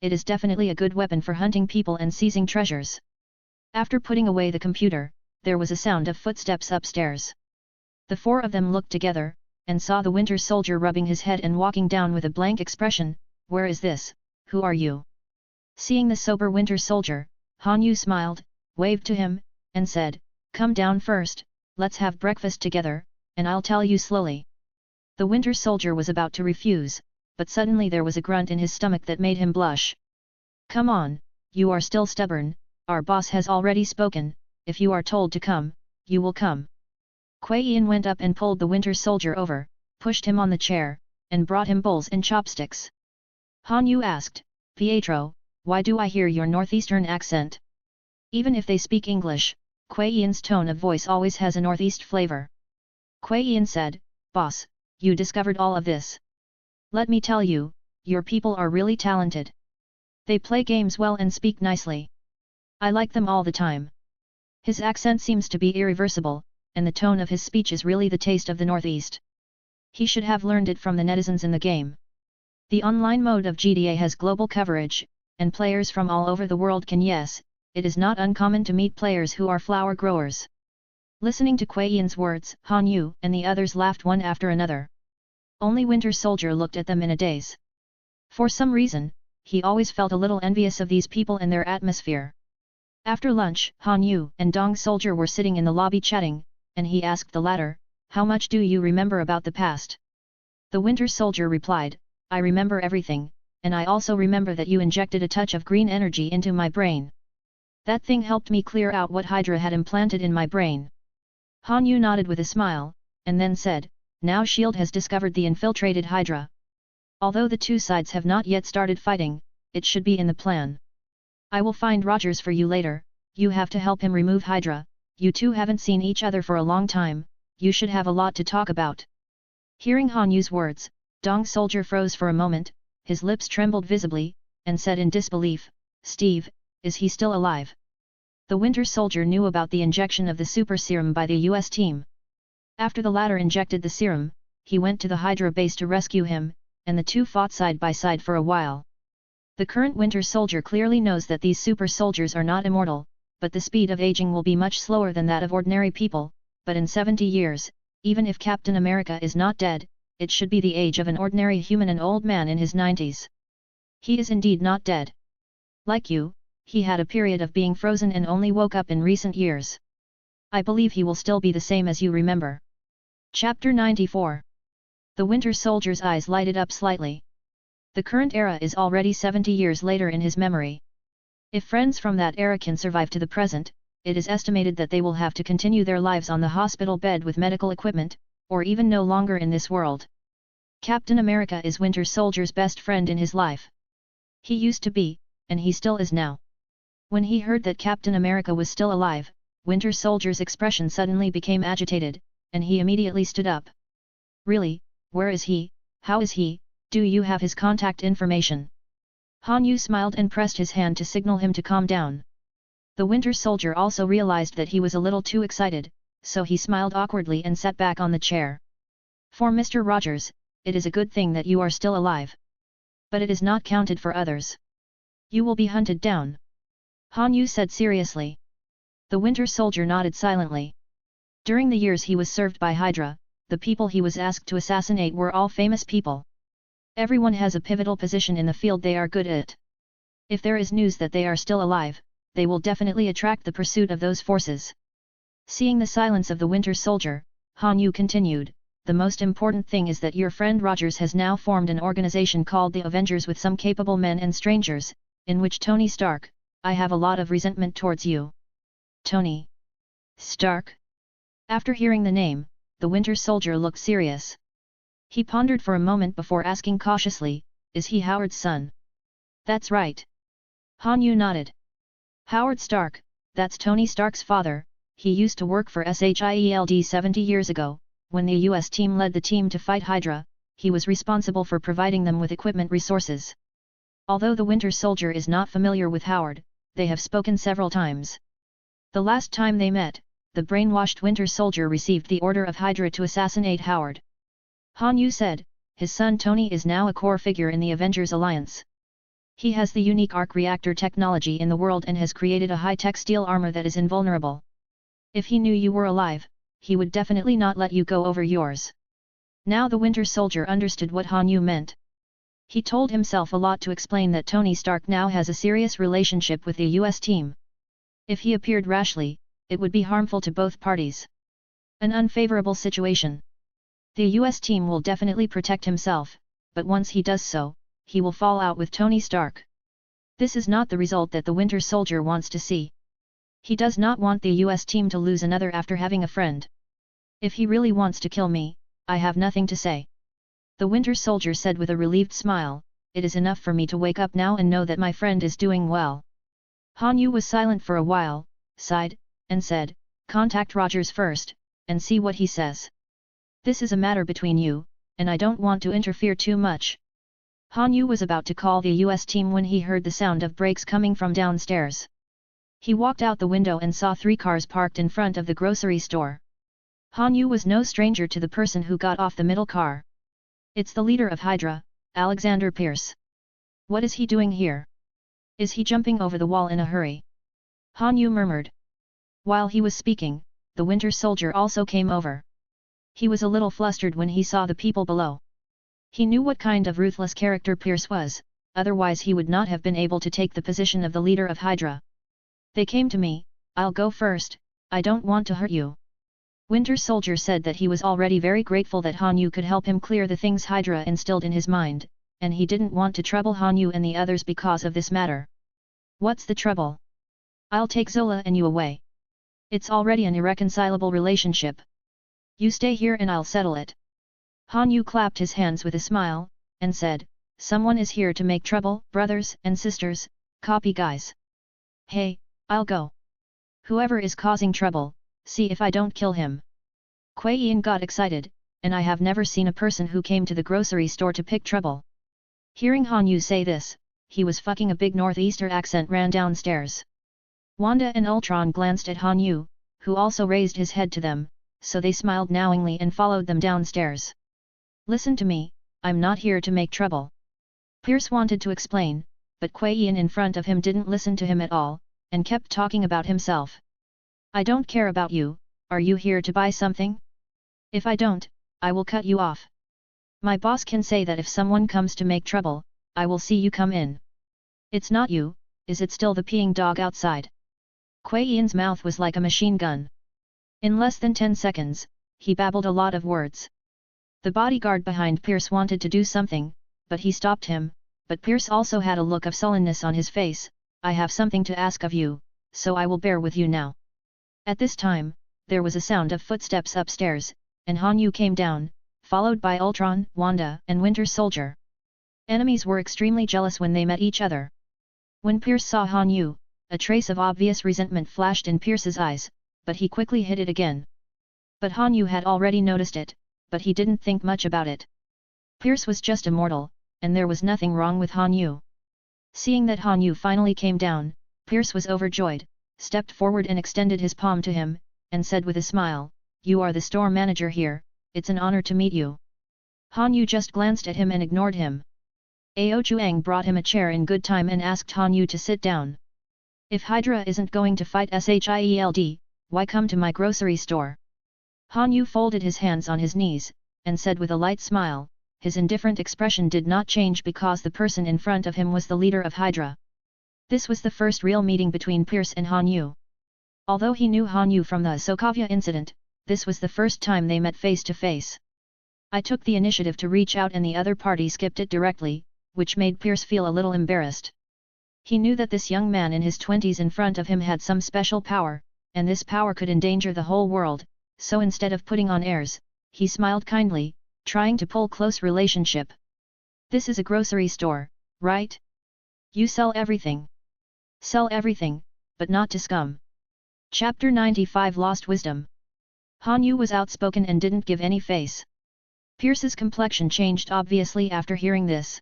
It is definitely a good weapon for hunting people and seizing treasures. After putting away the computer, there was a sound of footsteps upstairs. The 4 of them looked together, and saw the Winter Soldier rubbing his head and walking down with a blank expression. "Where is this? Who are you?" Seeing the sober Winter Soldier, Han Yu smiled, waved to him, and said, "Come down first, let's have breakfast together, and I'll tell you slowly." The Winter Soldier was about to refuse, but suddenly there was a grunt in his stomach that made him blush. "Come on, you are still stubborn, our boss has already spoken, if you are told to come, you will come." Kuei Yin went up and pulled the Winter Soldier over, pushed him on the chair, and brought him bowls and chopsticks. Han Yu asked, "Pietro, why do I hear your northeastern accent?" Even if they speak English, Kuei Yin's tone of voice always has a northeast flavor. Kuei Yin said, "Boss, you discovered all of this. Let me tell you, your people are really talented. They play games well and speak nicely. I like them all the time." His accent seems to be irreversible, and the tone of his speech is really the taste of the Northeast. He should have learned it from the netizens in the game. The online mode of GTA has global coverage, and players from all over the world can yes, it is not uncommon to meet players who are flower growers. Listening to Kuei Yin's words, Han Yu and the others laughed one after another. Only Winter Soldier looked at them in a daze. For some reason, he always felt a little envious of these people and their atmosphere. After lunch, Han Yu and Dong Soldier were sitting in the lobby chatting, and he asked the latter, "How much do you remember about the past?" The Winter Soldier replied, "I remember everything, and I also remember that you injected a touch of green energy into my brain. That thing helped me clear out what Hydra had implanted in my brain." Han Yu nodded with a smile, and then said, "Now S.H.I.E.L.D. has discovered the infiltrated Hydra. Although the two sides have not yet started fighting, it should be in the plan. I will find Rogers for you later, you have to help him remove Hydra, you two haven't seen each other for a long time, you should have a lot to talk about." Hearing Han Yu's words, Dong Soldier froze for a moment, his lips trembled visibly, and said in disbelief, "Steve, is he still alive?" The Winter Soldier knew about the injection of the super serum by the US team. After the latter injected the serum, he went to the Hydra base to rescue him, and the two fought side by side for a while. The current Winter Soldier clearly knows that these super soldiers are not immortal, but the speed of aging will be much slower than that of ordinary people, but in 70 years, even if Captain America is not dead, it should be the age of an ordinary human, an old man in his 90s. He is indeed not dead. Like you, he had a period of being frozen and only woke up in recent years. I believe he will still be the same as you remember. Chapter 94. The Winter Soldier's eyes lighted up slightly. The current era is already 70 years later in his memory. If friends from that era can survive to the present, it is estimated that they will have to continue their lives on the hospital bed with medical equipment, or even no longer in this world. Captain America is Winter Soldier's best friend in his life. He used to be, and he still is now. When he heard that Captain America was still alive, Winter Soldier's expression suddenly became agitated, and he immediately stood up. "Really, where is he, how is he, Do you have his contact information? Han Yu smiled and pressed his hand to signal him to calm down. The Winter Soldier also realized that he was a little too excited, so he smiled awkwardly and sat back on the chair. For Mr. Rogers, it is a good thing that you are still alive. But it is not counted for others. You will be hunted down. Han Yu said seriously. The Winter Soldier nodded silently. During the years he was served by Hydra, the people he was asked to assassinate were all famous people. Everyone has a pivotal position in the field they are good at. If there is news that they are still alive, they will definitely attract the pursuit of those forces. Seeing the silence of the Winter Soldier, Han Yu continued, the most important thing is that your friend Rogers has now formed an organization called the Avengers with some capable men and strangers, in which Tony Stark, I have a lot of resentment towards you. Tony Stark? After hearing the name, the Winter Soldier looked serious. He pondered for a moment before asking cautiously, is he Howard's son? That's right. Han Yu nodded. Howard Stark, that's Tony Stark's father. He used to work for SHIELD 70 years ago, when the US team led the team to fight Hydra, he was responsible for providing them with equipment resources. Although the Winter Soldier is not familiar with Howard, they have spoken several times. The last time they met, the brainwashed Winter Soldier received the order of Hydra to assassinate Howard. Han Yu said, his son Tony is now a core figure in the Avengers Alliance. He has the unique arc reactor technology in the world and has created a high-tech steel armor that is invulnerable. If he knew you were alive, he would definitely not let you go over yours. Now the Winter Soldier understood what Han Yu meant. He told himself a lot to explain that Tony Stark now has a serious relationship with the US team. If he appeared rashly, it would be harmful to both parties. An unfavorable situation. The US team will definitely protect himself, but once he does so, he will fall out with Tony Stark. This is not the result that the Winter Soldier wants to see. He does not want the US team to lose another after having a friend. If he really wants to kill me, I have nothing to say. The Winter Soldier said with a relieved smile, it is enough for me to wake up now and know that my friend is doing well. Han Yu was silent for a while, sighed, and said, contact Rogers first, and see what he says. This is a matter between you, and I don't want to interfere too much. Han Yu was about to call the US team when he heard the sound of brakes coming from downstairs. He walked out the window and saw 3 cars parked in front of the grocery store. Han Yu was no stranger to the person who got off the middle car. It's the leader of Hydra, Alexander Pierce. What is he doing here? Is he jumping over the wall in a hurry? Han Yu murmured. While he was speaking, the Winter Soldier also came over. He was a little flustered when he saw the people below. He knew what kind of ruthless character Pierce was, otherwise he would not have been able to take the position of the leader of Hydra. They came to me, I'll go first, I don't want to hurt you. Winter Soldier said that he was already very grateful that Han Yu could help him clear the things Hydra instilled in his mind, and he didn't want to trouble Han Yu and the others because of this matter. What's the trouble? I'll take Zola and you away. It's already an irreconcilable relationship. You stay here and I'll settle it. Han Yu clapped his hands with a smile, and said, someone is here to make trouble, brothers and sisters, copy guys. Hey, I'll go. Whoever is causing trouble, see if I don't kill him. Kuei Yin got excited, and I have never seen a person who came to the grocery store to pick trouble. Hearing Han Yu say this, he was fucking a big northeaster accent ran downstairs. Wanda and Ultron glanced at Han Yu, who also raised his head to them, so they smiled knowingly and followed them downstairs. Listen to me, I'm not here to make trouble. Pierce wanted to explain, but Kuei Yin in front of him didn't listen to him at all, and kept talking about himself. I don't care about you, are you here to buy something? If I don't, I will cut you off. My boss can say that if someone comes to make trouble, I will see you come in. It's not you, is it still the peeing dog outside? Kuei Yin's mouth was like a machine gun. In less than 10 seconds, he babbled a lot of words. The bodyguard behind Pierce wanted to do something, but he stopped him, but Pierce also had a look of sullenness on his face. I have something to ask of you, so I will bear with you now. At this time, there was a sound of footsteps upstairs, and Han Yu came down, followed by Ultron, Wanda, and Winter Soldier. Enemies were extremely jealous when they met each other. When Pierce saw Han Yu, a trace of obvious resentment flashed in Pierce's eyes, but he quickly hid it again. But Han Yu had already noticed it, but he didn't think much about it. Pierce was just a mortal, and there was nothing wrong with Han Yu. Seeing that Han Yu finally came down, Pierce was overjoyed, stepped forward and extended his palm to him, and said with a smile, "You are the store manager here, it's an honor to meet you." Han Yu just glanced at him and ignored him. Ao Chuang brought him a chair in good time and asked Han Yu to sit down. "If Hydra isn't going to fight Shield, why come to my grocery store?" Han Yu folded his hands on his knees, and said with a light smile. His indifferent expression did not change because the person in front of him was the leader of Hydra. This was the first real meeting between Pierce and Han Yu. Although he knew Han Yu from the Sokovia incident, this was the first time they met face to face. "I took the initiative to reach out and the other party skipped it directly," which made Pierce feel a little embarrassed. He knew that this young man in his 20s in front of him had some special power, and this power could endanger the whole world, so instead of putting on airs, he smiled kindly, trying to pull close relationship. "This is a grocery store, right? You sell everything." "Sell everything, but not to scum." Chapter 95 Lost Wisdom. Han Yu was outspoken and didn't give any face. Pierce's complexion changed obviously after hearing this.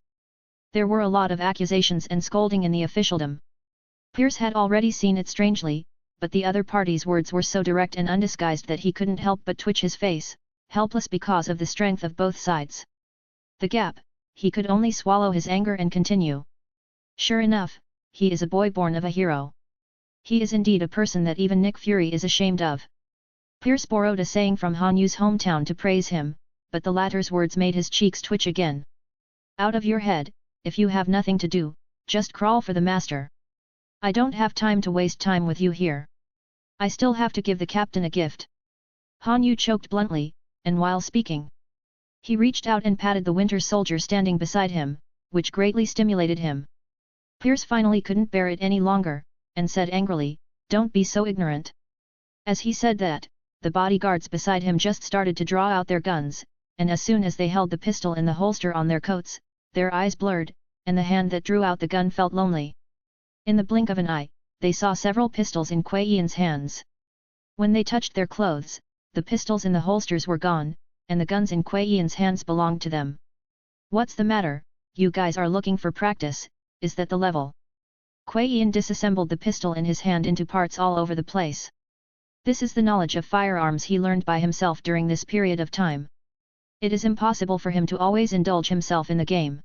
There were a lot of accusations and scolding in the officialdom. Pierce had already seen it strangely, but the other party's words were so direct and undisguised that he couldn't help but twitch his face, helpless because of the strength of both sides. The gap, he could only swallow his anger and continue. "Sure enough, he is a boy born of a hero. He is indeed a person that even Nick Fury is ashamed of." Pierce borrowed a saying from Han Yu's hometown to praise him, but the latter's words made his cheeks twitch again. "Out of your head, if you have nothing to do, just crawl for the master. I don't have time to waste time with you here. I still have to give the captain a gift." Han Yu choked bluntly, and while speaking, he reached out and patted the Winter Soldier standing beside him, which greatly stimulated him. Pierce finally couldn't bear it any longer, and said angrily, "Don't be so ignorant." As he said that, the bodyguards beside him just started to draw out their guns, and as soon as they held the pistol in the holster on their coats, their eyes blurred, and the hand that drew out the gun felt lonely. In the blink of an eye, they saw several pistols in Kuei Yan's hands. When they touched their clothes, the pistols in the holsters were gone, and the guns in Kuei Yan's hands belonged to them. "What's the matter, you guys are looking for practice, is that the level?" Kuei Yan disassembled the pistol in his hand into parts all over the place. This is the knowledge of firearms he learned by himself during this period of time. It is impossible for him to always indulge himself in the game.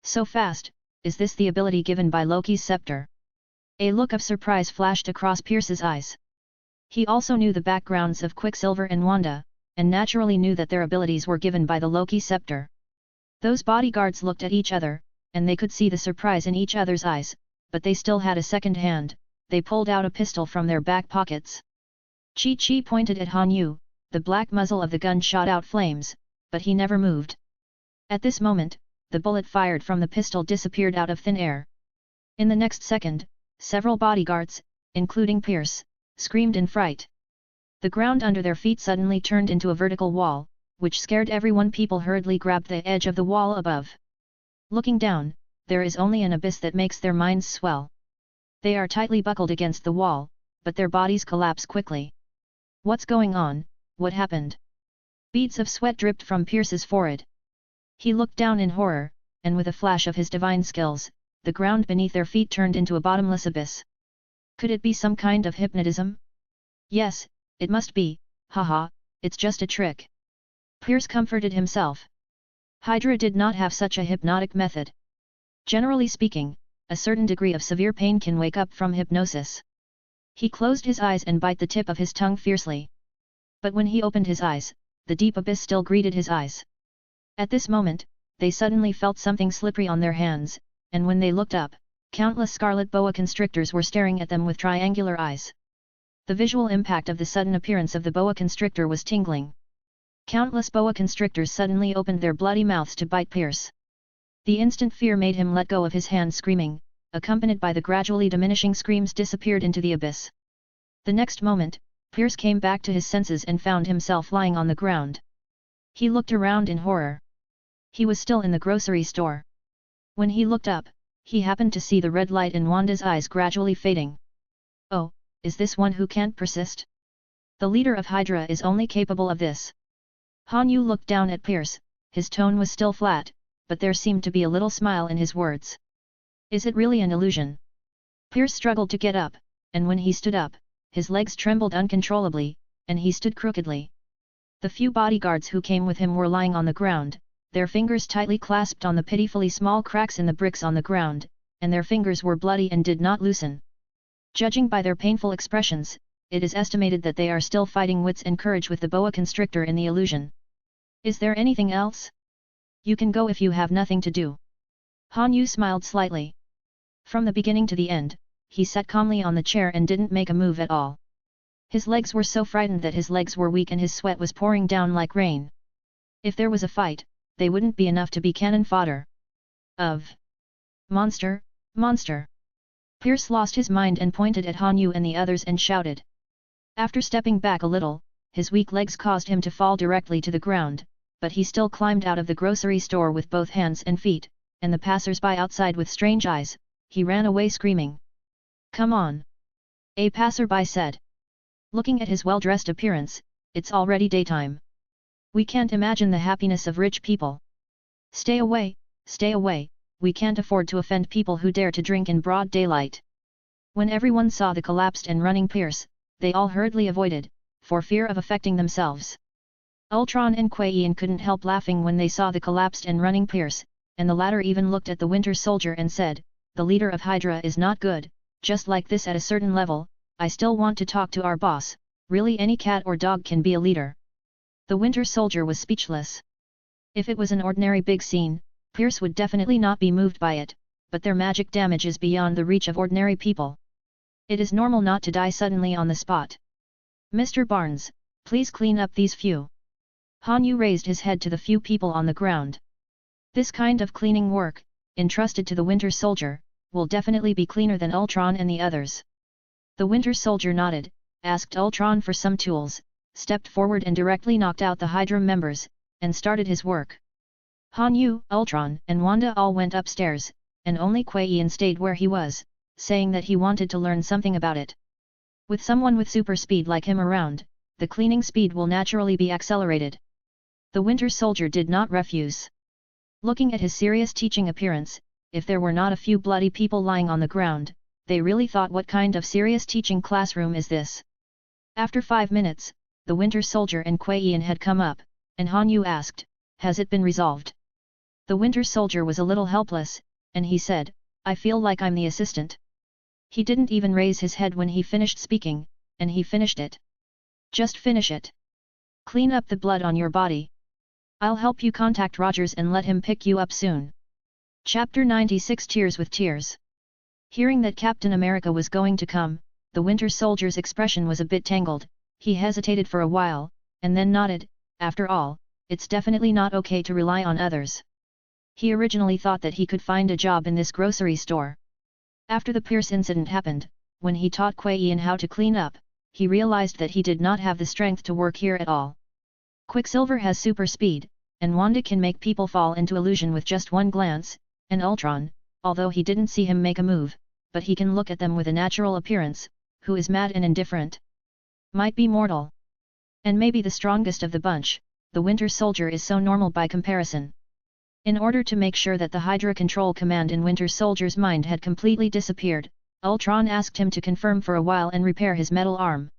So fast, is this the ability given by Loki's scepter? A look of surprise flashed across Pierce's eyes. He also knew the backgrounds of Quicksilver and Wanda, and naturally knew that their abilities were given by the Loki scepter. Those bodyguards looked at each other, and they could see the surprise in each other's eyes, but they still had a second hand. They pulled out a pistol from their back pockets. Chi pointed at Han Yu, the black muzzle of the gun shot out flames, but he never moved. At this moment, the bullet fired from the pistol disappeared out of thin air. In the next second, several bodyguards, including Pierce, screamed in fright. The ground under their feet suddenly turned into a vertical wall, which scared everyone. People hurriedly grabbed the edge of the wall above. Looking down, there is only an abyss that makes their minds swell. They are tightly buckled against the wall, but their bodies collapse quickly. "What's going on? What happened?" Beads of sweat dripped from Pierce's forehead. He looked down in horror, and with a flash of his divine skills, the ground beneath their feet turned into a bottomless abyss. Could it be some kind of hypnotism? Yes, it must be, haha, it's just a trick. Pierce comforted himself. Hydra did not have such a hypnotic method. Generally speaking, a certain degree of severe pain can wake up from hypnosis. He closed his eyes and bit the tip of his tongue fiercely. But when he opened his eyes, the deep abyss still greeted his eyes. At this moment, they suddenly felt something slippery on their hands, and when they looked up, countless scarlet boa constrictors were staring at them with triangular eyes. The visual impact of the sudden appearance of the boa constrictor was tingling. Countless boa constrictors suddenly opened their bloody mouths to bite Pierce. The instant fear made him let go of his hand, screaming, accompanied by the gradually diminishing screams, disappeared into the abyss. The next moment, Pierce came back to his senses and found himself lying on the ground. He looked around in horror. He was still in the grocery store. When he looked up, he happened to see the red light in Wanda's eyes gradually fading. "Oh, is this one who can't persist? The leader of Hydra is only capable of this." Han Yu looked down at Pierce, his tone was still flat, but there seemed to be a little smile in his words. Is it really an illusion? Pierce struggled to get up, and when he stood up, his legs trembled uncontrollably, and he stood crookedly. The few bodyguards who came with him were lying on the ground, their fingers tightly clasped on the pitifully small cracks in the bricks on the ground, and their fingers were bloody and did not loosen. Judging by their painful expressions, it is estimated that they are still fighting wits and courage with the boa constrictor in the illusion. Is there anything else? You can go if you have nothing to do. Han Yu smiled slightly. From the beginning to the end, he sat calmly on the chair and didn't make a move at all. His legs were so frightened that his legs were weak and his sweat was pouring down like rain. If there was a fight, they wouldn't be enough to be cannon fodder. Monster, monster! Pierce lost his mind and pointed at Han Yu and the others and shouted. After stepping back a little, his weak legs caused him to fall directly to the ground, but he still climbed out of the grocery store with both hands and feet, and the passers-by outside with strange eyes, he ran away screaming. Come on! A passerby said. Looking at his well-dressed appearance, it's already daytime. We can't imagine the happiness of rich people. Stay away, we can't afford to offend people who dare to drink in broad daylight. When everyone saw the collapsed and running Pierce, they all hurriedly avoided, for fear of affecting themselves. Ultron and Kuei Yin couldn't help laughing when they saw the collapsed and running Pierce, and the latter even looked at the Winter Soldier and said, the leader of Hydra is not good, just like this at a certain level, I still want to talk to our boss, really any cat or dog can be a leader. The Winter Soldier was speechless. If it was an ordinary big scene, Pierce would definitely not be moved by it, but their magic damage is beyond the reach of ordinary people. It is normal not to die suddenly on the spot. Mr. Barnes, please clean up these few. Han Yu raised his head to the few people on the ground. This kind of cleaning work, entrusted to the Winter Soldier, will definitely be cleaner than Ultron and the others. The Winter Soldier nodded, asked Ultron for some tools, stepped forward and directly knocked out the Hydra members, and started his work. Han Yu, Ultron, and Wanda all went upstairs, and only Kuei Yin stayed where he was, saying that he wanted to learn something about it. With someone with super speed like him around, the cleaning speed will naturally be accelerated. The Winter Soldier did not refuse. Looking at his serious teaching appearance, if there were not a few bloody people lying on the ground, they really thought what kind of serious teaching classroom is this? After 5 minutes, the Winter Soldier and Kuei Yin had come up, and Han Yu asked, has it been resolved? The Winter Soldier was a little helpless, and he said, I feel like I'm the assistant. He didn't even raise his head when he finished speaking, and he finished it. Just finish it. Clean up the blood on your body. I'll help you contact Rogers and let him pick you up soon. Chapter 96 Tears with Tears. Hearing that Captain America was going to come, the Winter Soldier's expression was a bit tangled. He hesitated for a while, and then nodded. After all, it's definitely not okay to rely on others. He originally thought that he could find a job in this grocery store. After the Pierce incident happened, when he taught Kuei Yin how to clean up, he realized that he did not have the strength to work here at all. Quicksilver has super speed, and Wanda can make people fall into illusion with just one glance, and Ultron, although he didn't see him make a move, but he can look at them with a natural appearance, who is mad and indifferent. Might be mortal. And maybe the strongest of the bunch, the Winter Soldier is so normal by comparison. In order to make sure that the Hydra control command in Winter Soldier's mind had completely disappeared, Ultron asked him to confirm for a while and repair his metal arm.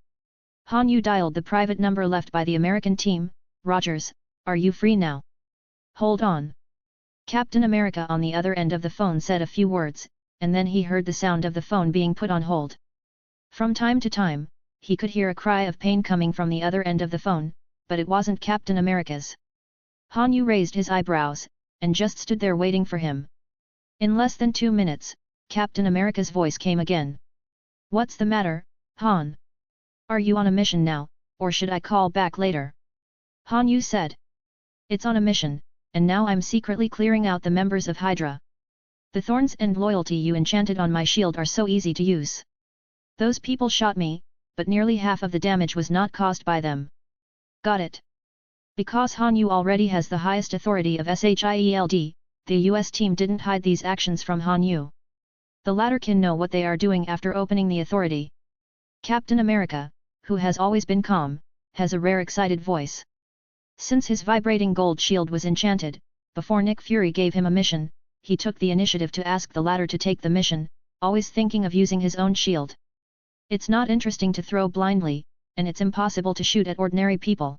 Han Yu dialed the private number left by the American team. Rogers, are you free now? Hold on. Captain America on the other end of the phone said a few words, and then he heard the sound of the phone being put on hold. From time to time, he could hear a cry of pain coming from the other end of the phone, but it wasn't Captain America's. Han Yu raised his eyebrows, and just stood there waiting for him. In less than 2 minutes, Captain America's voice came again. What's the matter, Han? Are you on a mission now, or should I call back later? Han Yu said. It's on a mission, and now I'm secretly clearing out the members of Hydra. The thorns and loyalty you enchanted on my shield are so easy to use. Those people shot me, but nearly half of the damage was not caused by them. Got it. Because Han Yu already has the highest authority of SHIELD, the US team didn't hide these actions from Han Yu. The latter can know what they are doing after opening the authority. Captain America, who has always been calm, has a rare excited voice. Since his vibrating gold shield was enchanted, Before Nick Fury gave him a mission, he took the initiative to ask the latter to take the mission, always thinking of using his own shield. It's not interesting to throw blindly, and it's impossible to shoot at ordinary people.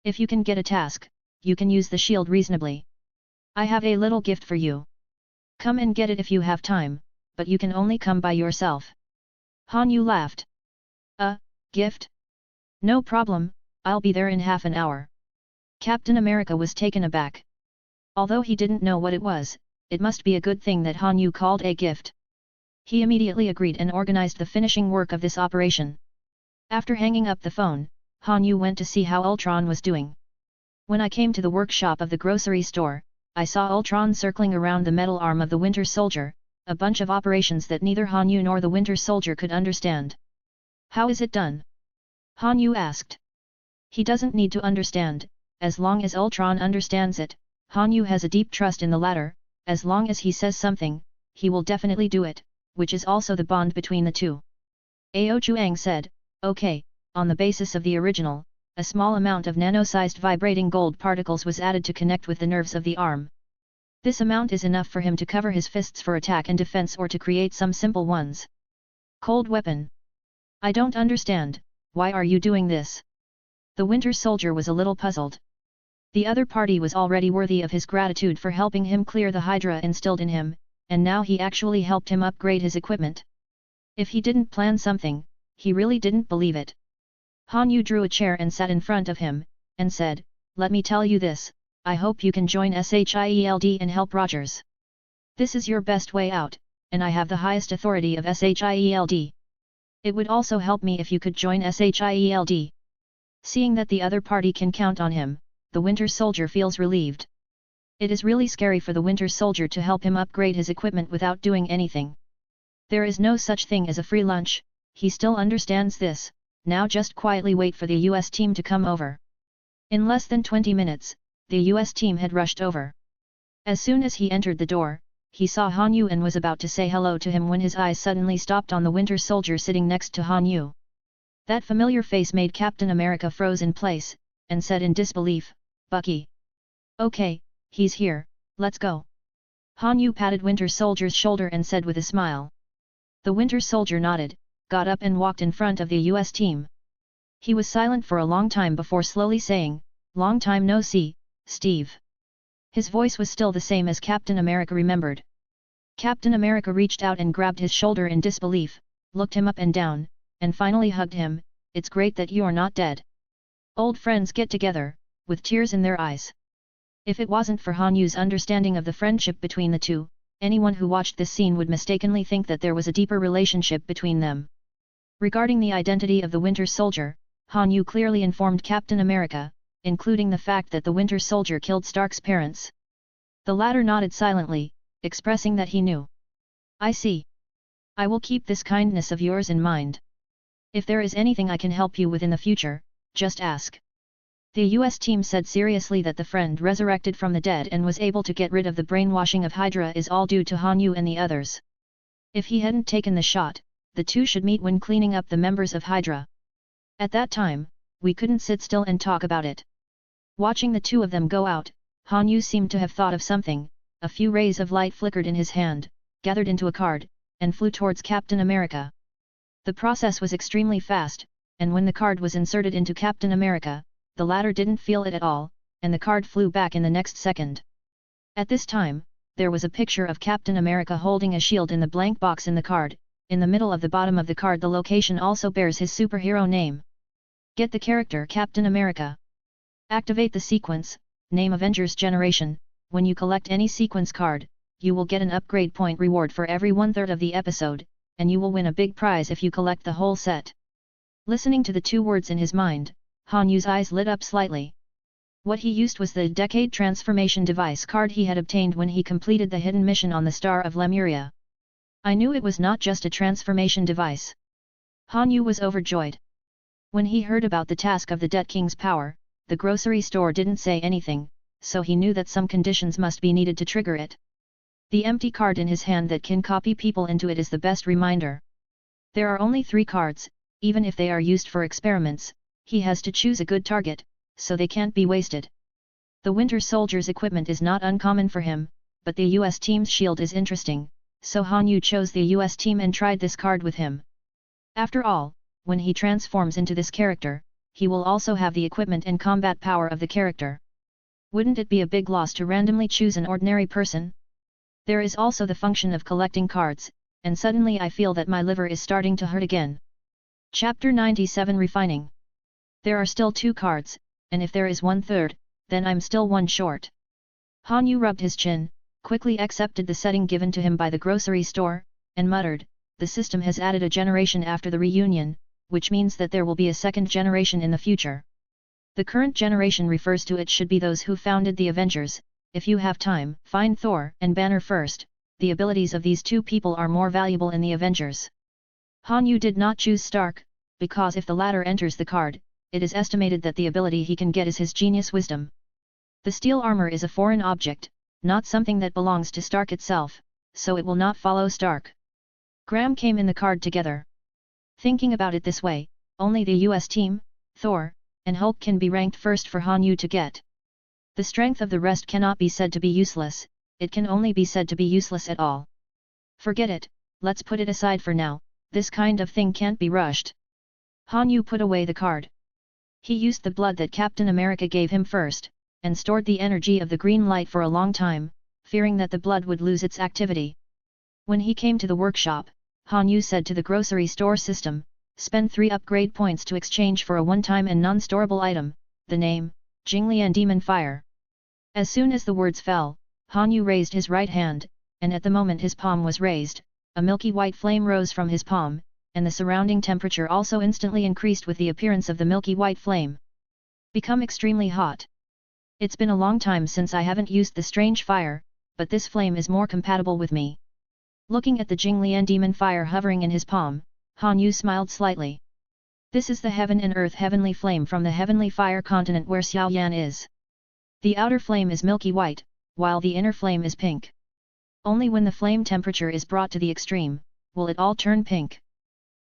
If you can get a task, you can use the shield reasonably. I have a little gift for you. Come and get it if you have time, but you can only come by yourself. Han Yu laughed. A gift? No problem, I'll be there in half an hour. Captain America was taken aback. Although he didn't know what it was, it must be a good thing that Han Yu called a gift. He immediately agreed and organized the finishing work of this operation. After hanging up the phone, Han Yu went to see how Ultron was doing. When I came to the workshop of the grocery store, I saw Ultron circling around the metal arm of the Winter Soldier, a bunch of operations that neither Han Yu nor the Winter Soldier could understand. How is it done? Han Yu asked. He doesn't need to understand, as long as Ultron understands it. Han Yu has a deep trust in the latter, as long as he says something, he will definitely do it, which is also the bond between the two. Ao Chuang said, okay, on the basis of the original, a small amount of nano-sized vibrating gold particles was added to connect with the nerves of the arm. This amount is enough for him to cover his fists for attack and defense or to create some simple ones. Cold weapon. I don't understand, why are you doing this? The Winter Soldier was a little puzzled. The other party was already worthy of his gratitude for helping him clear the Hydra instilled in him, and now he actually helped him upgrade his equipment. If he didn't plan something, he really didn't believe it. Han Yu drew a chair and sat in front of him, and said, let me tell you this, I hope you can join SHIELD and help Rogers. This is your best way out, and I have the highest authority of SHIELD. It would also help me if you could join SHIELD. Seeing that the other party can count on him, the Winter Soldier feels relieved. It is really scary for the Winter Soldier to help him upgrade his equipment without doing anything. There is no such thing as a free lunch, he still understands this, now just quietly wait for the US team to come over. In less than 20 minutes, the US team had rushed over. As soon as he entered the door, he saw Han Yu and was about to say hello to him when his eyes suddenly stopped on the Winter Soldier sitting next to Han Yu. That familiar face made Captain America froze in place, and said in disbelief, Bucky. Okay, he's here, let's go. Han Yu patted Winter Soldier's shoulder and said with a smile. The Winter Soldier nodded, got up and walked in front of the US team. He was silent for a long time before slowly saying, long time no see, Steve. His voice was still the same as Captain America remembered. Captain America reached out and grabbed his shoulder in disbelief, looked him up and down, and finally hugged him. It's great that you're not dead. Old friends get together, with tears in their eyes. If it wasn't for Han Yu's understanding of the friendship between the two, anyone who watched this scene would mistakenly think that there was a deeper relationship between them. Regarding the identity of the Winter Soldier, Han Yu clearly informed Captain America, including the fact that the Winter Soldier killed Stark's parents. The latter nodded silently, expressing that he knew. I see. I will keep this kindness of yours in mind. If there is anything I can help you with in the future, just ask. The US team said seriously that the friend resurrected from the dead and was able to get rid of the brainwashing of Hydra is all due to Han Yu and the others. If he hadn't taken the shot, the two should meet when cleaning up the members of Hydra. At that time, we couldn't sit still and talk about it. Watching the two of them go out, Han Yu seemed to have thought of something. A few rays of light flickered in his hand, gathered into a card, and flew towards Captain America. The process was extremely fast, and when the card was inserted into Captain America, the latter didn't feel it at all, and the card flew back in the next second. At this time, there was a picture of Captain America holding a shield in the blank box in the card. In the middle of the bottom of the card the location also bears his superhero name. Get the character Captain America. Activate the sequence, name Avengers Generation. When you collect any sequence card, you will get an upgrade point reward for every 1/3 of the episode, and you will win a big prize if you collect the whole set. Listening to the two words in his mind, Han Yu's eyes lit up slightly. What he used was the Decade Transformation Device card he had obtained when he completed the hidden mission on the Star of Lemuria. I knew it was not just a transformation device. Han Yu was overjoyed. When he heard about the task of the Dead King's power, the grocery store didn't say anything, so he knew that some conditions must be needed to trigger it. The empty card in his hand that can copy people into it is the best reminder. There are only 3 cards, even if they are used for experiments, he has to choose a good target, so they can't be wasted. The Winter Soldier's equipment is not uncommon for him, but the US team's shield is interesting, so Han Yu chose the US team and tried this card with him. After all, when he transforms into this character, he will also have the equipment and combat power of the character. Wouldn't it be a big loss to randomly choose an ordinary person? There is also the function of collecting cards, and suddenly I feel that my liver is starting to hurt again. Chapter 97 Refining. There are still 2 cards, and if there is 1/3, then I'm still 1 short. Han Yu rubbed his chin, quickly accepted the setting given to him by the grocery store, and muttered, the system has added a generation after the reunion, which means that there will be a second generation in the future. The current generation refers to it should be those who founded the Avengers. If you have time, find Thor and Banner first. The abilities of these 2 people are more valuable in the Avengers. Han Yu did not choose Stark, because if the latter enters the card, it is estimated that the ability he can get is his genius wisdom. The steel armor is a foreign object, not something that belongs to Stark itself, so it will not follow Stark. Graham came in the card together. Thinking about it this way, only the US team, Thor, and Hulk can be ranked first for Han Yu to get. The strength of the rest cannot be said to be useless, it can only be said to be useless at all. Forget it, let's put it aside for now, this kind of thing can't be rushed. Han Yu put away the card. He used the blood that Captain America gave him first, and stored the energy of the green light for a long time, fearing that the blood would lose its activity. When he came to the workshop, Han Yu said to the grocery store system, spend 3 upgrade points to exchange for a one-time and non-storable item, the name, Jinglian Demon Fire. As soon as the words fell, Han Yu raised his right hand, and at the moment his palm was raised, a milky white flame rose from his palm, and the surrounding temperature also instantly increased with the appearance of the milky white flame. Become extremely hot. It's been a long time since I haven't used the strange fire, but this flame is more compatible with me. Looking at the Jinglian Demon Fire hovering in his palm, Han Yu smiled slightly. This is the heaven and earth heavenly flame from the heavenly fire continent where Xiaoyan is. The outer flame is milky white, while the inner flame is pink. Only when the flame temperature is brought to the extreme, will it all turn pink.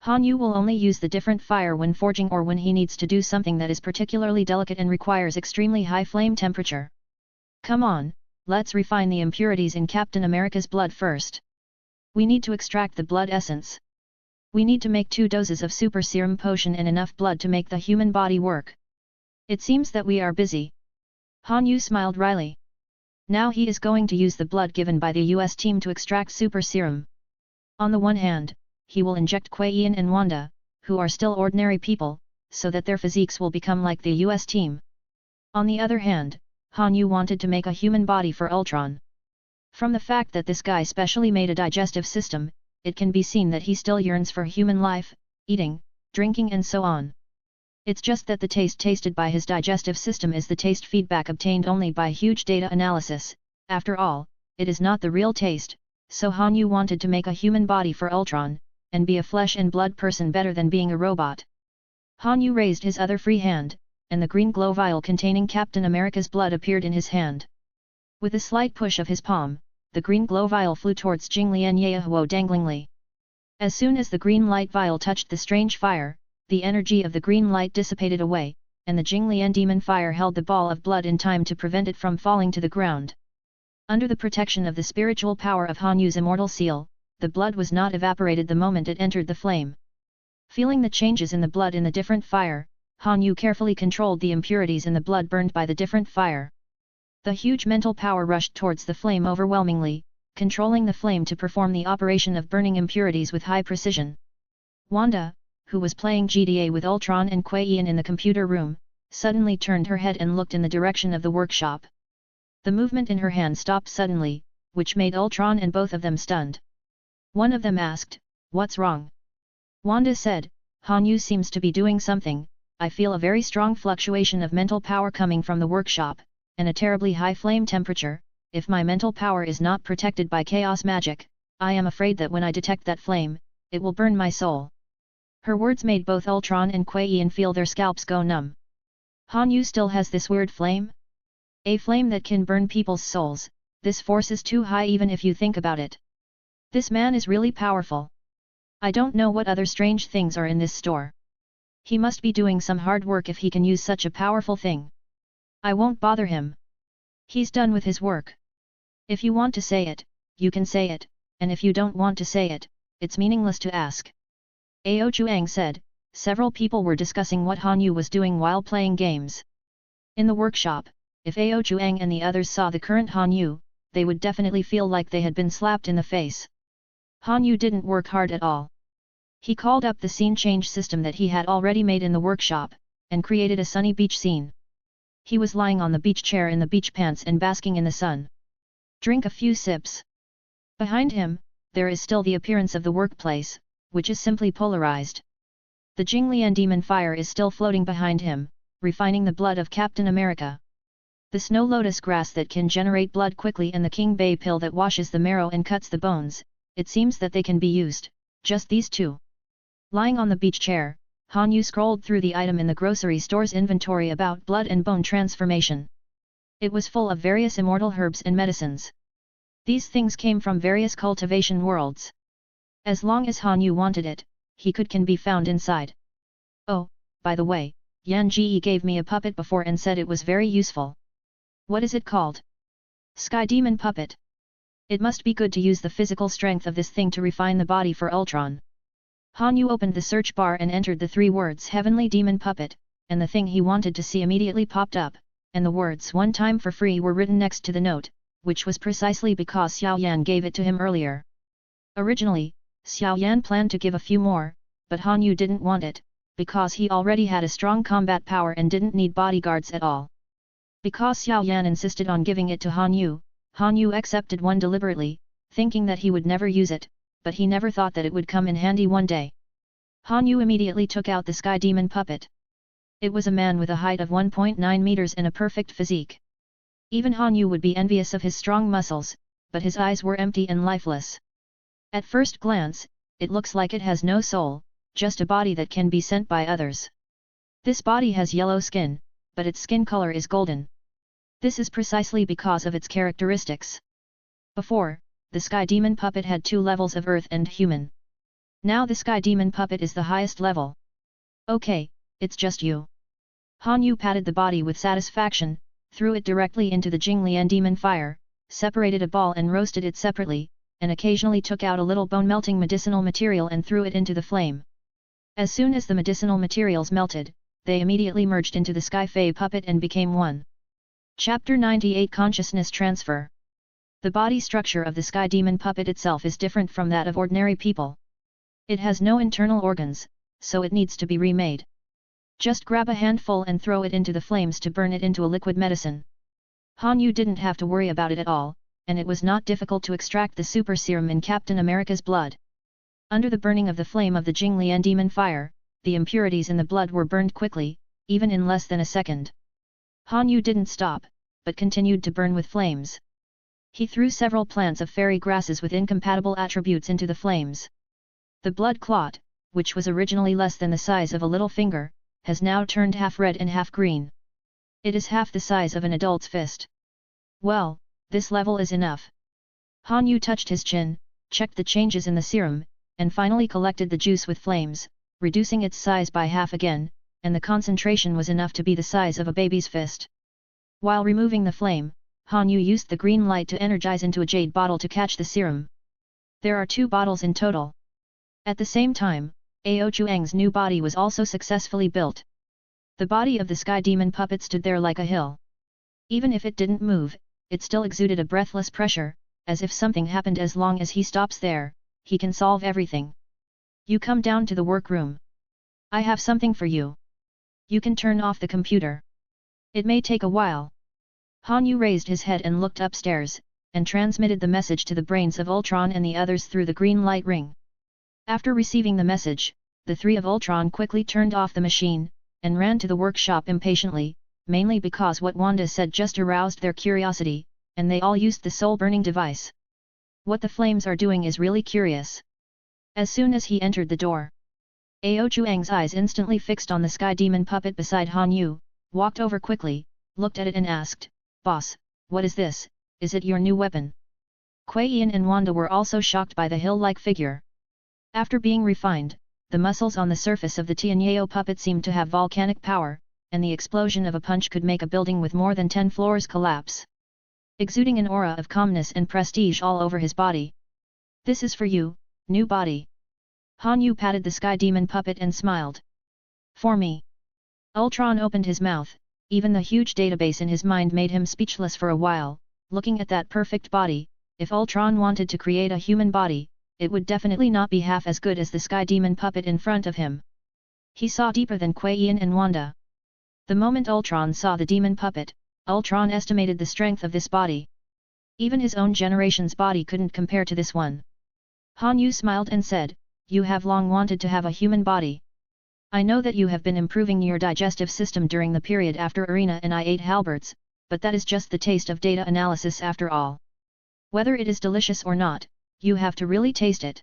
Han Yu will only use the different fire when forging or when he needs to do something that is particularly delicate and requires extremely high flame temperature. Come on, let's refine the impurities in Captain America's blood first. We need to extract the blood essence. We need to make 2 doses of super serum potion and enough blood to make the human body work. It seems that we are busy. Han Yu smiled wryly. Now he is going to use the blood given by the US team to extract super serum. On the one hand, he will inject Kuei Ian and Wanda, who are still ordinary people, so that their physiques will become like the US team. On the other hand, Han Yu wanted to make a human body for Ultron. From the fact that this guy specially made a digestive system, it can be seen that he still yearns for human life, eating, drinking and so on. It's just that the taste tasted by his digestive system is the taste feedback obtained only by huge data analysis. After all, it is not the real taste, so Han Yu wanted to make a human body for Ultron, and be a flesh and blood person better than being a robot. Han Yu raised his other free hand, and the green glow vial containing Captain America's blood appeared in his hand. With a slight push of his palm, the green glow vial flew towards Jinglian Yahuo danglingly. As soon as the green light vial touched the strange fire, the energy of the green light dissipated away, and the Jinglian demon fire held the ball of blood in time to prevent it from falling to the ground. Under the protection of the spiritual power of Han Yu's immortal seal, the blood was not evaporated the moment it entered the flame. Feeling the changes in the blood in the different fire, Han Yu carefully controlled the impurities in the blood burned by the different fire. The huge mental power rushed towards the flame overwhelmingly, controlling the flame to perform the operation of burning impurities with high precision. Wanda, who was playing GDA with Ultron and Kuei Ian in the computer room, suddenly turned her head and looked in the direction of the workshop. The movement in her hand stopped suddenly, which made Ultron and both of them stunned. One of them asked, "What's wrong?" Wanda said, "Han Yu seems to be doing something. I feel a very strong fluctuation of mental power coming from the workshop, and a terribly high flame temperature. If my mental power is not protected by chaos magic, I am afraid that when I detect that flame, it will burn my soul." Her words made both Ultron and Kuei Ian feel their scalps go numb. Han Yu still has this weird flame? A flame that can burn people's souls. This force is too high even if you think about it. This man is really powerful. I don't know what other strange things are in this store. He must be doing some hard work if he can use such a powerful thing. I won't bother him. He's done with his work. If you want to say it, you can say it, and if you don't want to say it, it's meaningless to ask. Ao Chuang said. Several people were discussing what Han Yu was doing while playing games. In the workshop, if Ao Chuang and the others saw the current Han Yu, they would definitely feel like they had been slapped in the face. Han Yu didn't work hard at all. He called up the scene change system that he had already made in the workshop, and created a sunny beach scene. He was lying on the beach chair in the beach pants and basking in the sun. Drink a few sips. Behind him, there is still the appearance of the workplace, which is simply polarized. The Jinglian demon fire is still floating behind him, refining the blood of Captain America. The snow lotus grass that can generate blood quickly and the King Bay pill that washes the marrow and cuts the bones, it seems that they can be used, just these two. Lying on the beach chair, Han Yu scrolled through the item in the grocery store's inventory about blood and bone transformation. It was full of various immortal herbs and medicines. These things came from various cultivation worlds. As long as Han Yu wanted it, he can be found inside. Oh, by the way, Yan Ji gave me a puppet before and said it was very useful. What is it called? Sky Demon Puppet. It must be good to use the physical strength of this thing to refine the body for Ultron. Han Yu opened the search bar and entered the 3 words Heavenly Demon Puppet, and the thing he wanted to see immediately popped up, and the words one time for free were written next to the note, which was precisely because Xiao Yan gave it to him earlier. Originally, Xiao Yan planned to give a few more, but Han Yu didn't want it, because he already had a strong combat power and didn't need bodyguards at all. Because Xiao Yan insisted on giving it to Han Yu accepted one deliberately, thinking that he would never use it, but he never thought that it would come in handy one day. Han Yu immediately took out the Sky Demon Puppet. It was a man with a height of 1.9 meters and a perfect physique. Even Han Yu would be envious of his strong muscles, but his eyes were empty and lifeless. At first glance, it looks like it has no soul, just a body that can be sent by others. This body has yellow skin, but its skin color is golden. This is precisely because of its characteristics. Before, the Sky Demon Puppet had 2 levels of Earth and Human. Now the Sky Demon Puppet is the highest level. Okay, it's just you. Han Yu patted the body with satisfaction, threw it directly into the Jinglian Demon Fire, separated a ball and roasted it separately, and occasionally took out a little bone-melting medicinal material and threw it into the flame. As soon as the medicinal materials melted, they immediately merged into the Sky Fae puppet and became one. Chapter 98 Consciousness Transfer. The body structure of the Sky Demon Puppet itself is different from that of ordinary people. It has no internal organs, so it needs to be remade. Just grab a handful and throw it into the flames to burn it into a liquid medicine. Han Yu didn't have to worry about it at all, and it was not difficult to extract the super serum in Captain America's blood. Under the burning of the flame of the Jinglian Demon Fire, the impurities in the blood were burned quickly, even in less than a second. Han Yu didn't stop, but continued to burn with flames. He threw several plants of fairy grasses with incompatible attributes into the flames. The blood clot, which was originally less than the size of a little finger, has now turned half red and half green. It is half the size of an adult's fist. Well, this level is enough. Han Yu touched his chin, checked the changes in the serum, and finally collected the juice with flames, reducing its size by half again, and the concentration was enough to be the size of a baby's fist. While removing the flame, Han Yu used the green light to energize into a jade bottle to catch the serum. There are 2 bottles in total. At the same time, Ao Chuang's new body was also successfully built. The body of the Sky Demon Puppet stood there like a hill. Even if it didn't move, it still exuded a breathless pressure, as if something happened. As long as he stops there, he can solve everything. You come down to the workroom. I have something for you. You can turn off the computer. It may take a while. Han Yu raised his head and looked upstairs, and transmitted the message to the brains of Ultron and the others through the green light ring. After receiving the message, the 3 of Ultron quickly turned off the machine, and ran to the workshop impatiently, mainly because what Wanda said just aroused their curiosity, and they all used the soul-burning device. What the flames are doing is really curious. As soon as he entered the door, Ao Chuang's eyes instantly fixed on the Sky Demon Puppet beside Han Yu, walked over quickly, looked at it and asked, "Boss, what is this? Is it your new weapon?" Kuei Yin and Wanda were also shocked by the hill-like figure. After being refined, the muscles on the surface of the Tianyao puppet seemed to have volcanic power, and the explosion of a punch could make a building with more than 10 floors collapse. exuding an aura of calmness and prestige all over his body. This is for you, new body. Han Yu patted the sky demon puppet and smiled. For me. Ultron opened his mouth, even the huge database in his mind made him speechless for a while, looking at that perfect body. If Ultron wanted to create a human body, it would definitely not be half as good as the sky demon puppet in front of him. He saw deeper than Kuei Yin and Wanda. The moment Ultron saw the demon puppet, Ultron estimated the strength of this body. Even his own generation's body couldn't compare to this one. Han Yu smiled and said, "You have long wanted to have a human body. I know that you have been improving your digestive system during the period after Arena and I ate halberds, but that is just the taste of data analysis after all. Whether it is delicious or not, you have to really taste it.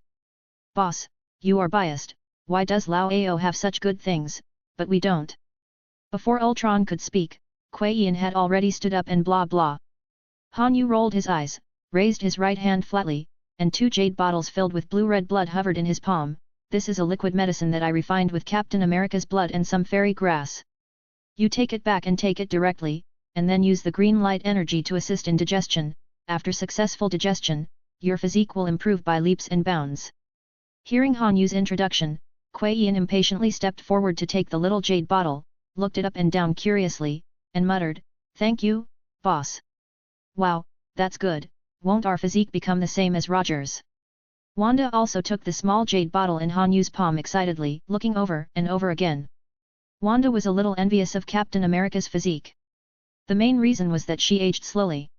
Boss, you are biased, why does Lao Ao have such good things, but we don't?" Before Ultron could speak, Kuei Yin had already stood up and blah blah. Han Yu rolled his eyes, raised his right hand flatly, and 2 jade bottles filled with blue-red blood hovered in his palm. "This is a liquid medicine that I refined with Captain America's blood and some fairy grass. You take it back and take it directly, and then use the green light energy to assist in digestion. After successful digestion, your physique will improve by leaps and bounds." Hearing Han Yu's introduction, Kuei Yin impatiently stepped forward to take the little jade bottle, looked it up and down curiously, and muttered, "Thank you, boss. Wow, that's good, won't our physique become the same as Roger's?" Wanda also took the small jade bottle in Han Yu's palm excitedly, looking over and over again. Wanda was a little envious of Captain America's physique. The main reason was that she aged slowly.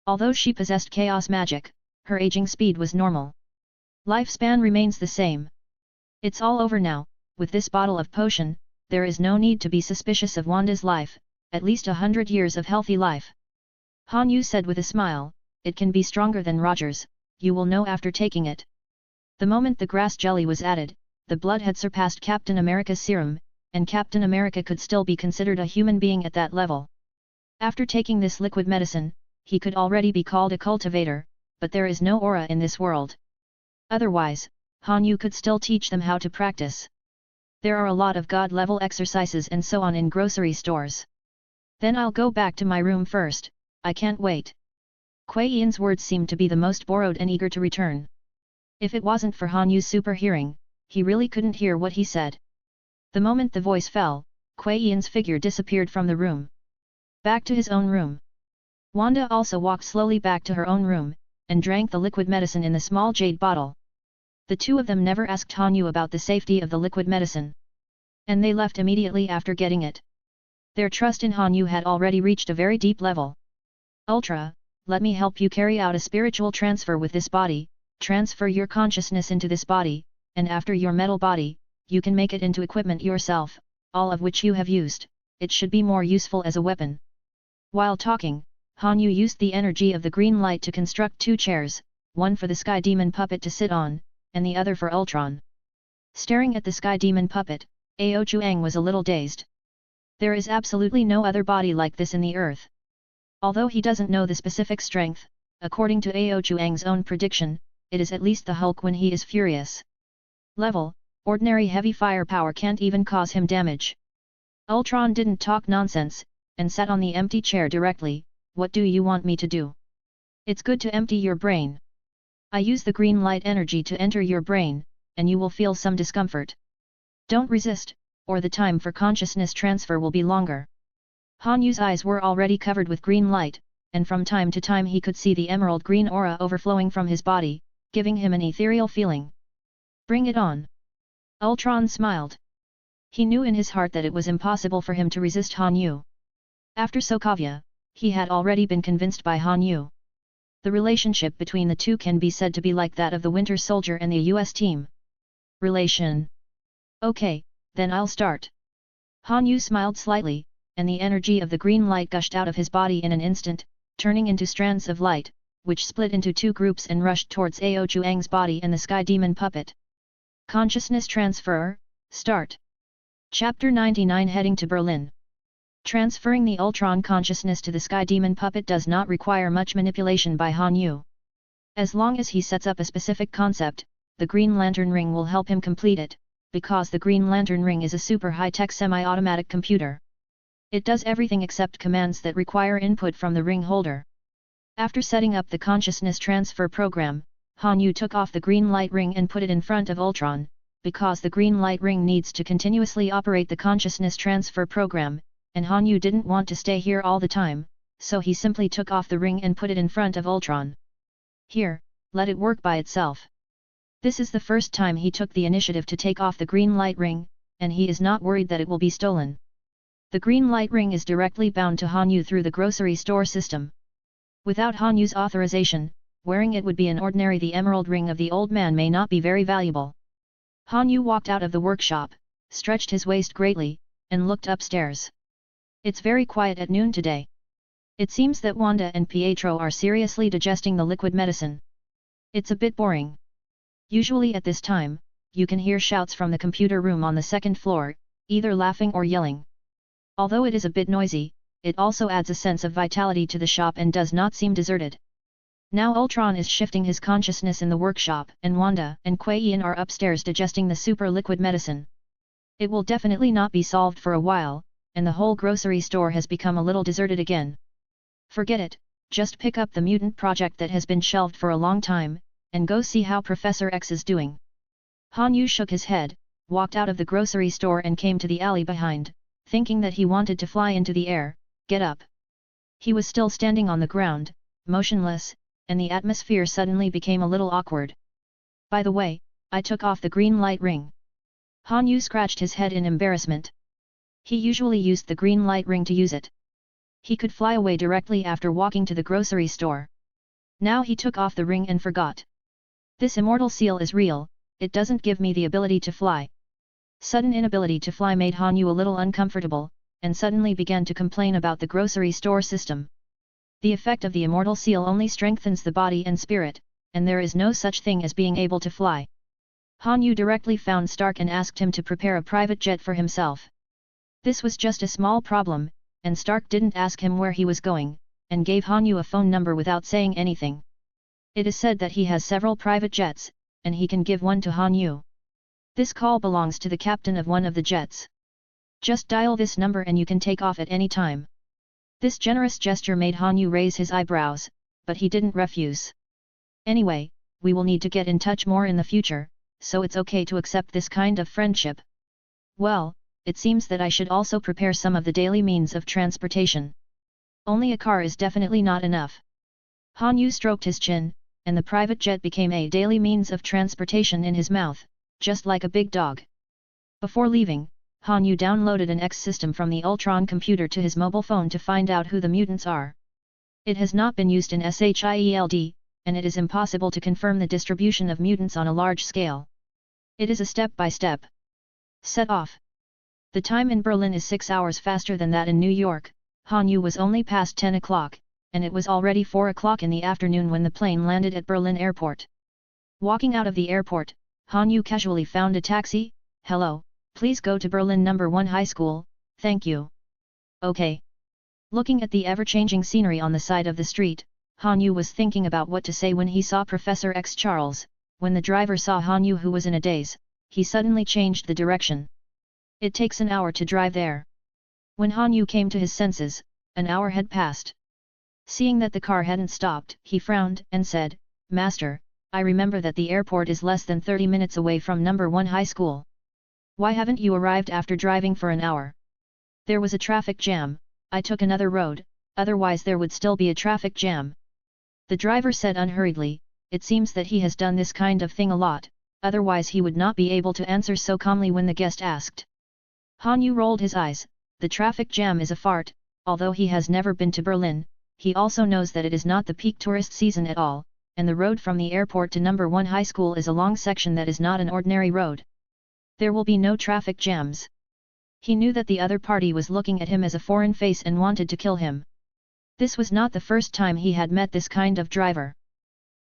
Although she possessed chaos magic, her aging speed was normal. Lifespan remains the same. It's all over now. With this bottle of potion, there is no need to be suspicious of Wanda's life, at least 100 years of healthy life. Han Yu said with a smile, "It can be stronger than Roger's, you will know after taking it." The moment the grass jelly was added, the blood had surpassed Captain America's serum, and Captain America could still be considered a human being at that level. After taking this liquid medicine, he could already be called a cultivator, but there is no aura in this world. Otherwise, Han Yu could still teach them how to practice. There are a lot of god-level exercises and so on in grocery stores. Then I'll go back to my room first, I can't wait. Kuei Yin's words seemed to be the most borrowed and eager to return. If it wasn't for Han Yu's super hearing, he really couldn't hear what he said. The moment the voice fell, Kuei Yin's figure disappeared from the room. Back to his own room. Wanda also walked slowly back to her own room, and drank the liquid medicine in the small jade bottle. The two of them never asked Han Yu about the safety of the liquid medicine. And they left immediately after getting it. Their trust in Han Yu had already reached a very deep level. "Ultra, let me help you carry out a spiritual transfer with this body, transfer your consciousness into this body, and after your metal body, you can make it into equipment yourself, all of which you have used, it should be more useful as a weapon." While talking, Han Yu used the energy of the green light to construct 2 chairs, one for the sky demon puppet to sit on, and the other for Ultron. Staring at the sky demon puppet, Ao Chuang was a little dazed. There is absolutely no other body like this in the earth. Although he doesn't know the specific strength, according to Ao Chuang's own prediction, it is at least the Hulk when he is furious. Level, ordinary heavy firepower can't even cause him damage. Ultron didn't talk nonsense, and sat on the empty chair directly. "What do you want me to do?" "It's good to empty your brain. I use the green light energy to enter your brain, and you will feel some discomfort. Don't resist, or the time for consciousness transfer will be longer." Han Yu's eyes were already covered with green light, and from time to time he could see the emerald green aura overflowing from his body, giving him an ethereal feeling. "Bring it on." Ultron smiled. He knew in his heart that it was impossible for him to resist Han Yu. After Sokovia, he had already been convinced by Han Yu. The relationship between the two can be said to be like that of the Winter Soldier and the US team. Relation. "Okay, then I'll start." Han Yu smiled slightly, and the energy of the green light gushed out of his body in an instant, turning into strands of light, which split into 2 groups and rushed towards Ao Chuang's body and the sky demon puppet. Consciousness transfer, start. Chapter 99 Heading to Berlin. Transferring the Ultron consciousness to the sky demon puppet does not require much manipulation by Han Yu. As long as he sets up a specific concept, the Green Lantern Ring will help him complete it, because the Green Lantern Ring is a super high-tech semi-automatic computer. It does everything except commands that require input from the ring holder. After setting up the consciousness transfer program, Hanyu took off the green light ring and put it in front of Ultron, because the green light ring needs to continuously operate the consciousness transfer program, and Hanyu didn't want to stay here all the time, so he simply took off the ring and put it in front of Ultron. Here, let it work by itself. This is the first time he took the initiative to take off the green light ring, and he is not worried that it will be stolen. The green light ring is directly bound to Hanyu through the grocery store system. Without Hanyu's authorization, wearing it would be an ordinary. The emerald ring of the old man may not be very valuable. Hanyu walked out of the workshop, stretched his waist greatly, and looked upstairs. It's very quiet at noon today. It seems that Wanda and Pietro are seriously digesting the liquid medicine. It's a bit boring. Usually at this time, you can hear shouts from the computer room on the second floor, either laughing or yelling. Although it is a bit noisy, it also adds a sense of vitality to the shop and does not seem deserted. Now Ultron is shifting his consciousness in the workshop, and Wanda and Kuei-in are upstairs digesting the super liquid medicine. It will definitely not be solved for a while, and the whole grocery store has become a little deserted again. Forget it, just pick up the mutant project that has been shelved for a long time, and go see how Professor X is doing. Hanyu shook his head, walked out of the grocery store and came to the alley behind, thinking that he wanted to fly into the air, get up. He was still standing on the ground, motionless, and the atmosphere suddenly became a little awkward. By the way, I took off the green light ring. Hanyu scratched his head in embarrassment. He usually used the green light ring to use it. He could fly away directly after walking to the grocery store. Now he took off the ring and forgot. This immortal seal is real, it doesn't give me the ability to fly. Sudden inability to fly made Hanyu a little uncomfortable, and suddenly began to complain about the grocery store system. The effect of the immortal seal only strengthens the body and spirit, and there is no such thing as being able to fly. Hanyu directly found Stark and asked him to prepare a private jet for himself. This was just a small problem, and Stark didn't ask him where he was going, and gave Hanyu a phone number without saying anything. It is said that he has several private jets, and he can give one to Hanyu. This call belongs to the captain of one of the jets. Just dial this number and you can take off at any time. This generous gesture made Hanyu raise his eyebrows, but he didn't refuse. Anyway, we will need to get in touch more in the future, so it's okay to accept this kind of friendship. Well, it seems that I should also prepare some of the daily means of transportation. Only a car is definitely not enough. Hanyu stroked his chin, and the private jet became a daily means of transportation in his mouth, just like a big dog. Before leaving, Hanyu downloaded an X system from the Ultron computer to his mobile phone to find out who the mutants are. It has not been used in SHIELD, and it is impossible to confirm the distribution of mutants on a large scale. It is a step-by-step. Set off. The time in Berlin is 6 hours faster than that in New York. Hanyu was only past 10 o'clock, and it was already 4 o'clock in the afternoon when the plane landed at Berlin airport. Walking out of the airport, Hanyu casually found a taxi. Hello, please go to Berlin No. 1 High School, thank you. Okay. Looking at the ever-changing scenery on the side of the street, Hanyu was thinking about what to say when he saw Professor X. Charles. When the driver saw Hanyu, who was in a daze, he suddenly changed the direction. It takes an hour to drive there. When Hanyu came to his senses, an hour had passed. Seeing that the car hadn't stopped, he frowned and said, "Master, I remember that the airport is less than 30 minutes away from No. 1 High School. Why haven't you arrived after driving for an hour?" "There was a traffic jam, I took another road, otherwise there would still be a traffic jam." The driver said unhurriedly. It seems that he has done this kind of thing a lot, otherwise he would not be able to answer so calmly when the guest asked. Hanyu rolled his eyes. The traffic jam is a fart. Although he has never been to Berlin, he also knows that it is not the peak tourist season at all, and the road from the airport to No. 1 High School is a long section that is not an ordinary road. There will be no traffic jams. He knew that the other party was looking at him as a foreign face and wanted to kill him. This was not the first time he had met this kind of driver.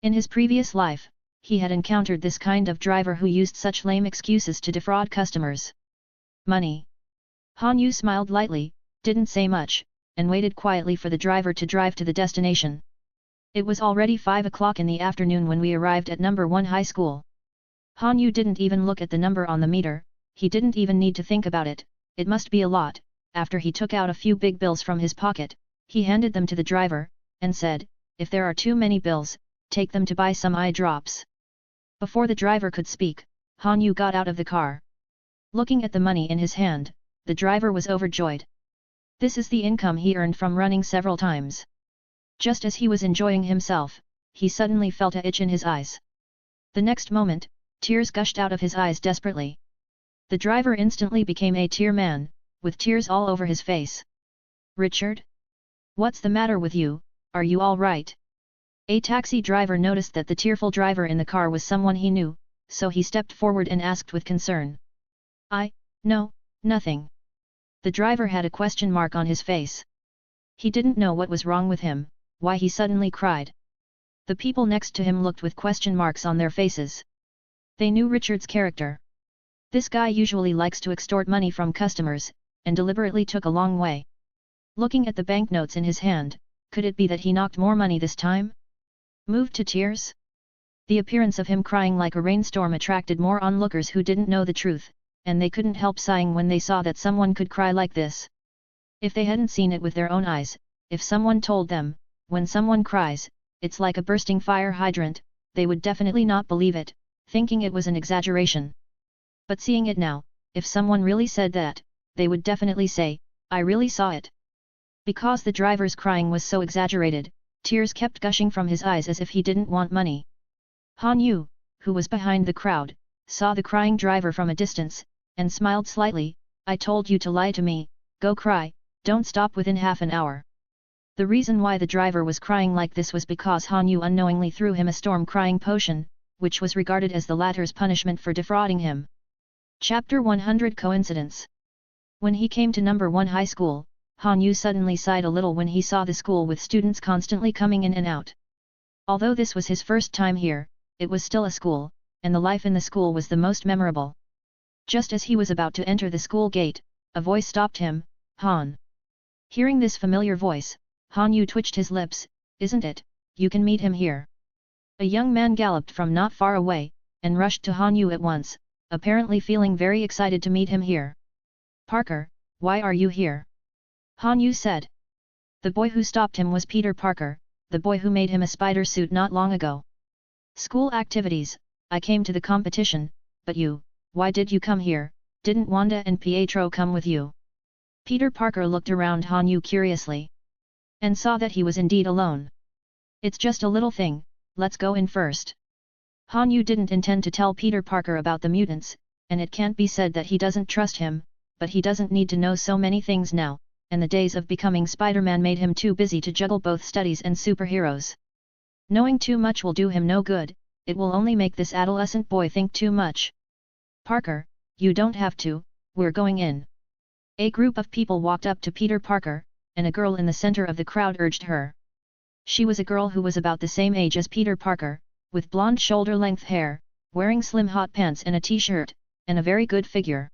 In his previous life, he had encountered this kind of driver who used such lame excuses to defraud customers. Money. Hanyu smiled lightly, didn't say much, and waited quietly for the driver to drive to the destination. It was already 5 o'clock in the afternoon when we arrived at No. 1 High School. Hanyu didn't even look at the number on the meter, he didn't even need to think about it, it must be a lot. After he took out a few big bills from his pocket, he handed them to the driver, and said, if there are too many bills, take them to buy some eye drops. Before the driver could speak, Han Yu got out of the car. Looking at the money in his hand, the driver was overjoyed. This is the income he earned from running several times. Just as he was enjoying himself, he suddenly felt a itch in his eyes. The next moment, tears gushed out of his eyes desperately. The driver instantly became a tear man, with tears all over his face. Richard? What's the matter with you, are you all right? A taxi driver noticed that the tearful driver in the car was someone he knew, so he stepped forward and asked with concern. No, nothing. The driver had a question mark on his face. He didn't know what was wrong with him, why he suddenly cried. The people next to him looked with question marks on their faces. They knew Richard's character. This guy usually likes to extort money from customers, and deliberately took a long way. Looking at the banknotes in his hand, could it be that he knocked more money this time? Moved to tears? The appearance of him crying like a rainstorm attracted more onlookers who didn't know the truth, and they couldn't help sighing when they saw that someone could cry like this. If they hadn't seen it with their own eyes, if someone told them, when someone cries, it's like a bursting fire hydrant, they would definitely not believe it, thinking it was an exaggeration. But seeing it now, if someone really said that, they would definitely say, I really saw it. Because the driver's crying was so exaggerated, tears kept gushing from his eyes as if he didn't want money. Han Yu, who was behind the crowd, saw the crying driver from a distance, and smiled slightly. I told you to lie to me, go cry, don't stop within half an hour. The reason why the driver was crying like this was because Han Yu unknowingly threw him a storm-crying potion, which was regarded as the latter's punishment for defrauding him. Chapter 100 Coincidence. When he came to number 1 high school, Han Yu suddenly sighed a little when he saw the school with students constantly coming in and out. Although this was his first time here, it was still a school, and the life in the school was the most memorable. Just as he was about to enter the school gate, a voice stopped him, Han. Hearing this familiar voice, Han Yu twitched his lips. Isn't it, you can meet him here. A young man galloped from not far away, and rushed to Han Yu at once, apparently feeling very excited to meet him here. Parker, why are you here? Han Yu said. The boy who stopped him was Peter Parker, the boy who made him a spider suit not long ago. School activities, I came to the competition, but you, why did you come here, didn't Wanda and Pietro come with you? Peter Parker looked around Han Yu curiously. And saw that he was indeed alone. It's just a little thing, let's go in first. Han Yu didn't intend to tell Peter Parker about the mutants, and it can't be said that he doesn't trust him, but he doesn't need to know so many things now, and the days of becoming Spider-Man made him too busy to juggle both studies and superheroes. Knowing too much will do him no good, it will only make this adolescent boy think too much. Parker, you don't have to, we're going in. A group of people walked up to Peter Parker, and a girl in the center of the crowd urged her. She was a girl who was about the same age as Peter Parker, with blonde shoulder-length hair, wearing slim hot pants and a t-shirt, and a very good figure.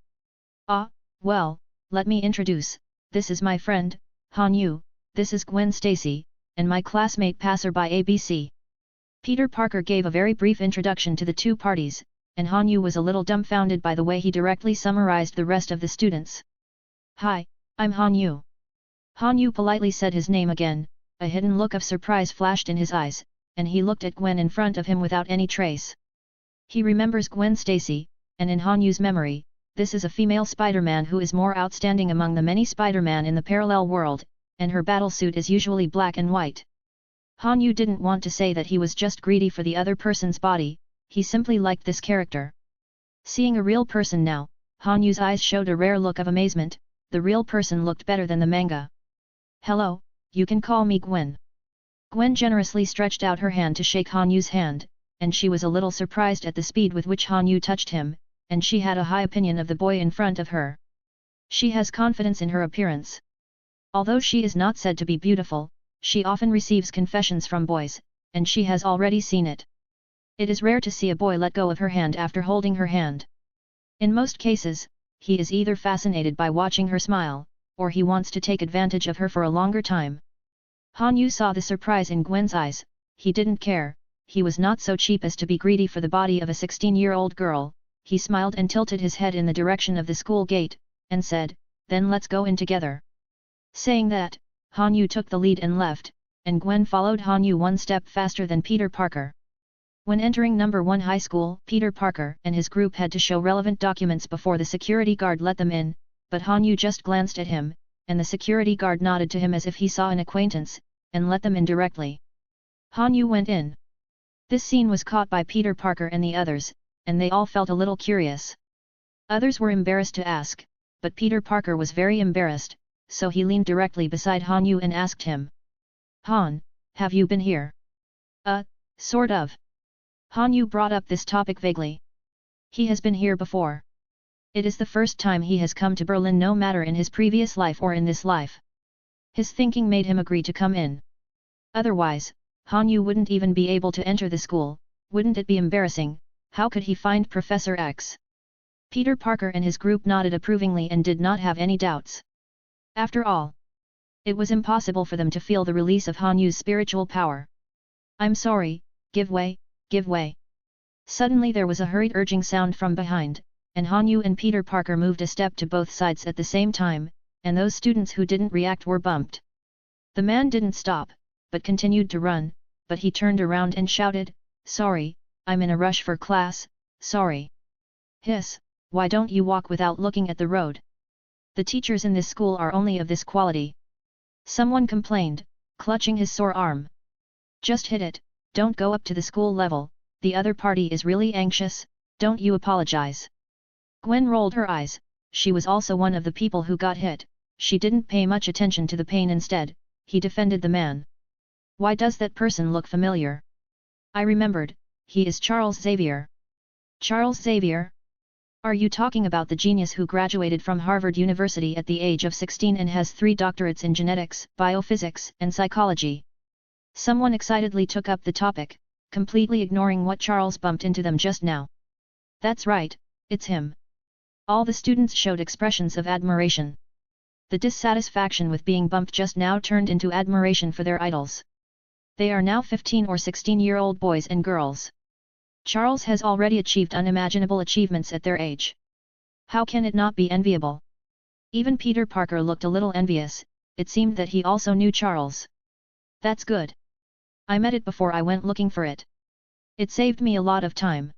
Well, let me introduce, this is my friend, Han Yu, this is Gwen Stacy, and my classmate passerby ABC. Peter Parker gave a very brief introduction to the two parties, and Han Yu was a little dumbfounded by the way he directly summarized the rest of the students. Hi, I'm Han Yu. Han Yu politely said his name again, a hidden look of surprise flashed in his eyes, and he looked at Gwen in front of him without any trace. He remembers Gwen Stacy, and in Han Yu's memory, this is a female Spider-Man who is more outstanding among the many Spider-Man in the parallel world, and her battlesuit is usually black and white. Han Yu didn't want to say that he was just greedy for the other person's body, he simply liked this character. Seeing a real person now, Han Yu's eyes showed a rare look of amazement, the real person looked better than the manga. Hello, you can call me Gwen. Gwen generously stretched out her hand to shake Han Yu's hand, and she was a little surprised at the speed with which Han Yu touched him, and she had a high opinion of the boy in front of her. She has confidence in her appearance. Although she is not said to be beautiful, she often receives confessions from boys, and she has already seen it. It is rare to see a boy let go of her hand after holding her hand. In most cases, he is either fascinated by watching her smile, or he wants to take advantage of her for a longer time. Han Yu saw the surprise in Gwen's eyes, he didn't care, he was not so cheap as to be greedy for the body of a 16-year-old girl, he smiled and tilted his head in the direction of the school gate, and said, then let's go in together. Saying that, Han Yu took the lead and left, and Gwen followed Han Yu one step faster than Peter Parker. When entering number 1 high school, Peter Parker and his group had to show relevant documents before the security guard let them in, but Han Yu just glanced at him, and the security guard nodded to him as if he saw an acquaintance, and let them in directly. Han Yu went in. This scene was caught by Peter Parker and the others, and they all felt a little curious. Others were embarrassed to ask, but Peter Parker was very embarrassed, so he leaned directly beside Han Yu and asked him. Han, have you been here? Sort of. Han Yu brought up this topic vaguely. He has been here before. It is the first time he has come to Berlin, no matter in his previous life or in this life. His thinking made him agree to come in. Otherwise, Han Yu wouldn't even be able to enter the school. Wouldn't it be embarrassing? How could he find Professor X? Peter Parker and his group nodded approvingly and did not have any doubts. After all, it was impossible for them to feel the release of Han Yu's spiritual power. I'm sorry, give way, give way. Suddenly there was a hurried urging sound from behind, and Han Yu and Peter Parker moved a step to both sides at the same time, and those students who didn't react were bumped. The man didn't stop, but continued to run, but he turned around and shouted, "Sorry, I'm in a rush for class, sorry." Hiss, why don't you walk without looking at the road? The teachers in this school are only of this quality. Someone complained, clutching his sore arm. Just hit it, don't go up to the school level, the other party is really anxious, don't you apologize. Gwen rolled her eyes, she was also one of the people who got hit, she didn't pay much attention to the pain. Instead, he defended the man. Why does that person look familiar? I remembered, he is Charles Xavier. Charles Xavier? Are you talking about the genius who graduated from Harvard University at the age of 16 and has 3 doctorates in genetics, biophysics, and psychology? Someone excitedly took up the topic, completely ignoring what Charles bumped into them just now. That's right, it's him. All the students showed expressions of admiration. The dissatisfaction with being bumped just now turned into admiration for their idols. They are now 15 or 16-year-old boys and girls. Charles has already achieved unimaginable achievements at their age. How can it not be enviable? Even Peter Parker looked a little envious, it seemed that he also knew Charles. That's good. I met it before I went looking for it. It saved me a lot of time.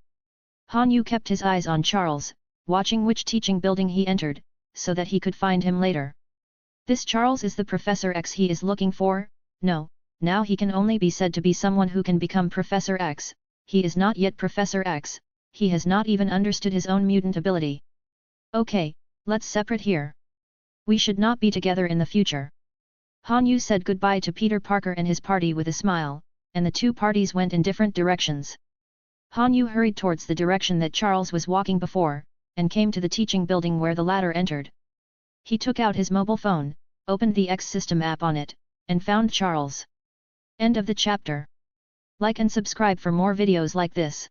Han Yu kept his eyes on Charles, watching which teaching building he entered, so that he could find him later. This Charles is the Professor X he is looking for? No, now he can only be said to be someone who can become Professor X. He is not yet Professor X, he has not even understood his own mutant ability. Okay, let's separate here. We should not be together in the future. Han Yu said goodbye to Peter Parker and his party with a smile, and the two parties went in different directions. Han Yu hurried towards the direction that Charles was walking before, and came to the teaching building where the latter entered. He took out his mobile phone, opened the X System app on it, and found Charles. End of the chapter. Like and subscribe for more videos like this.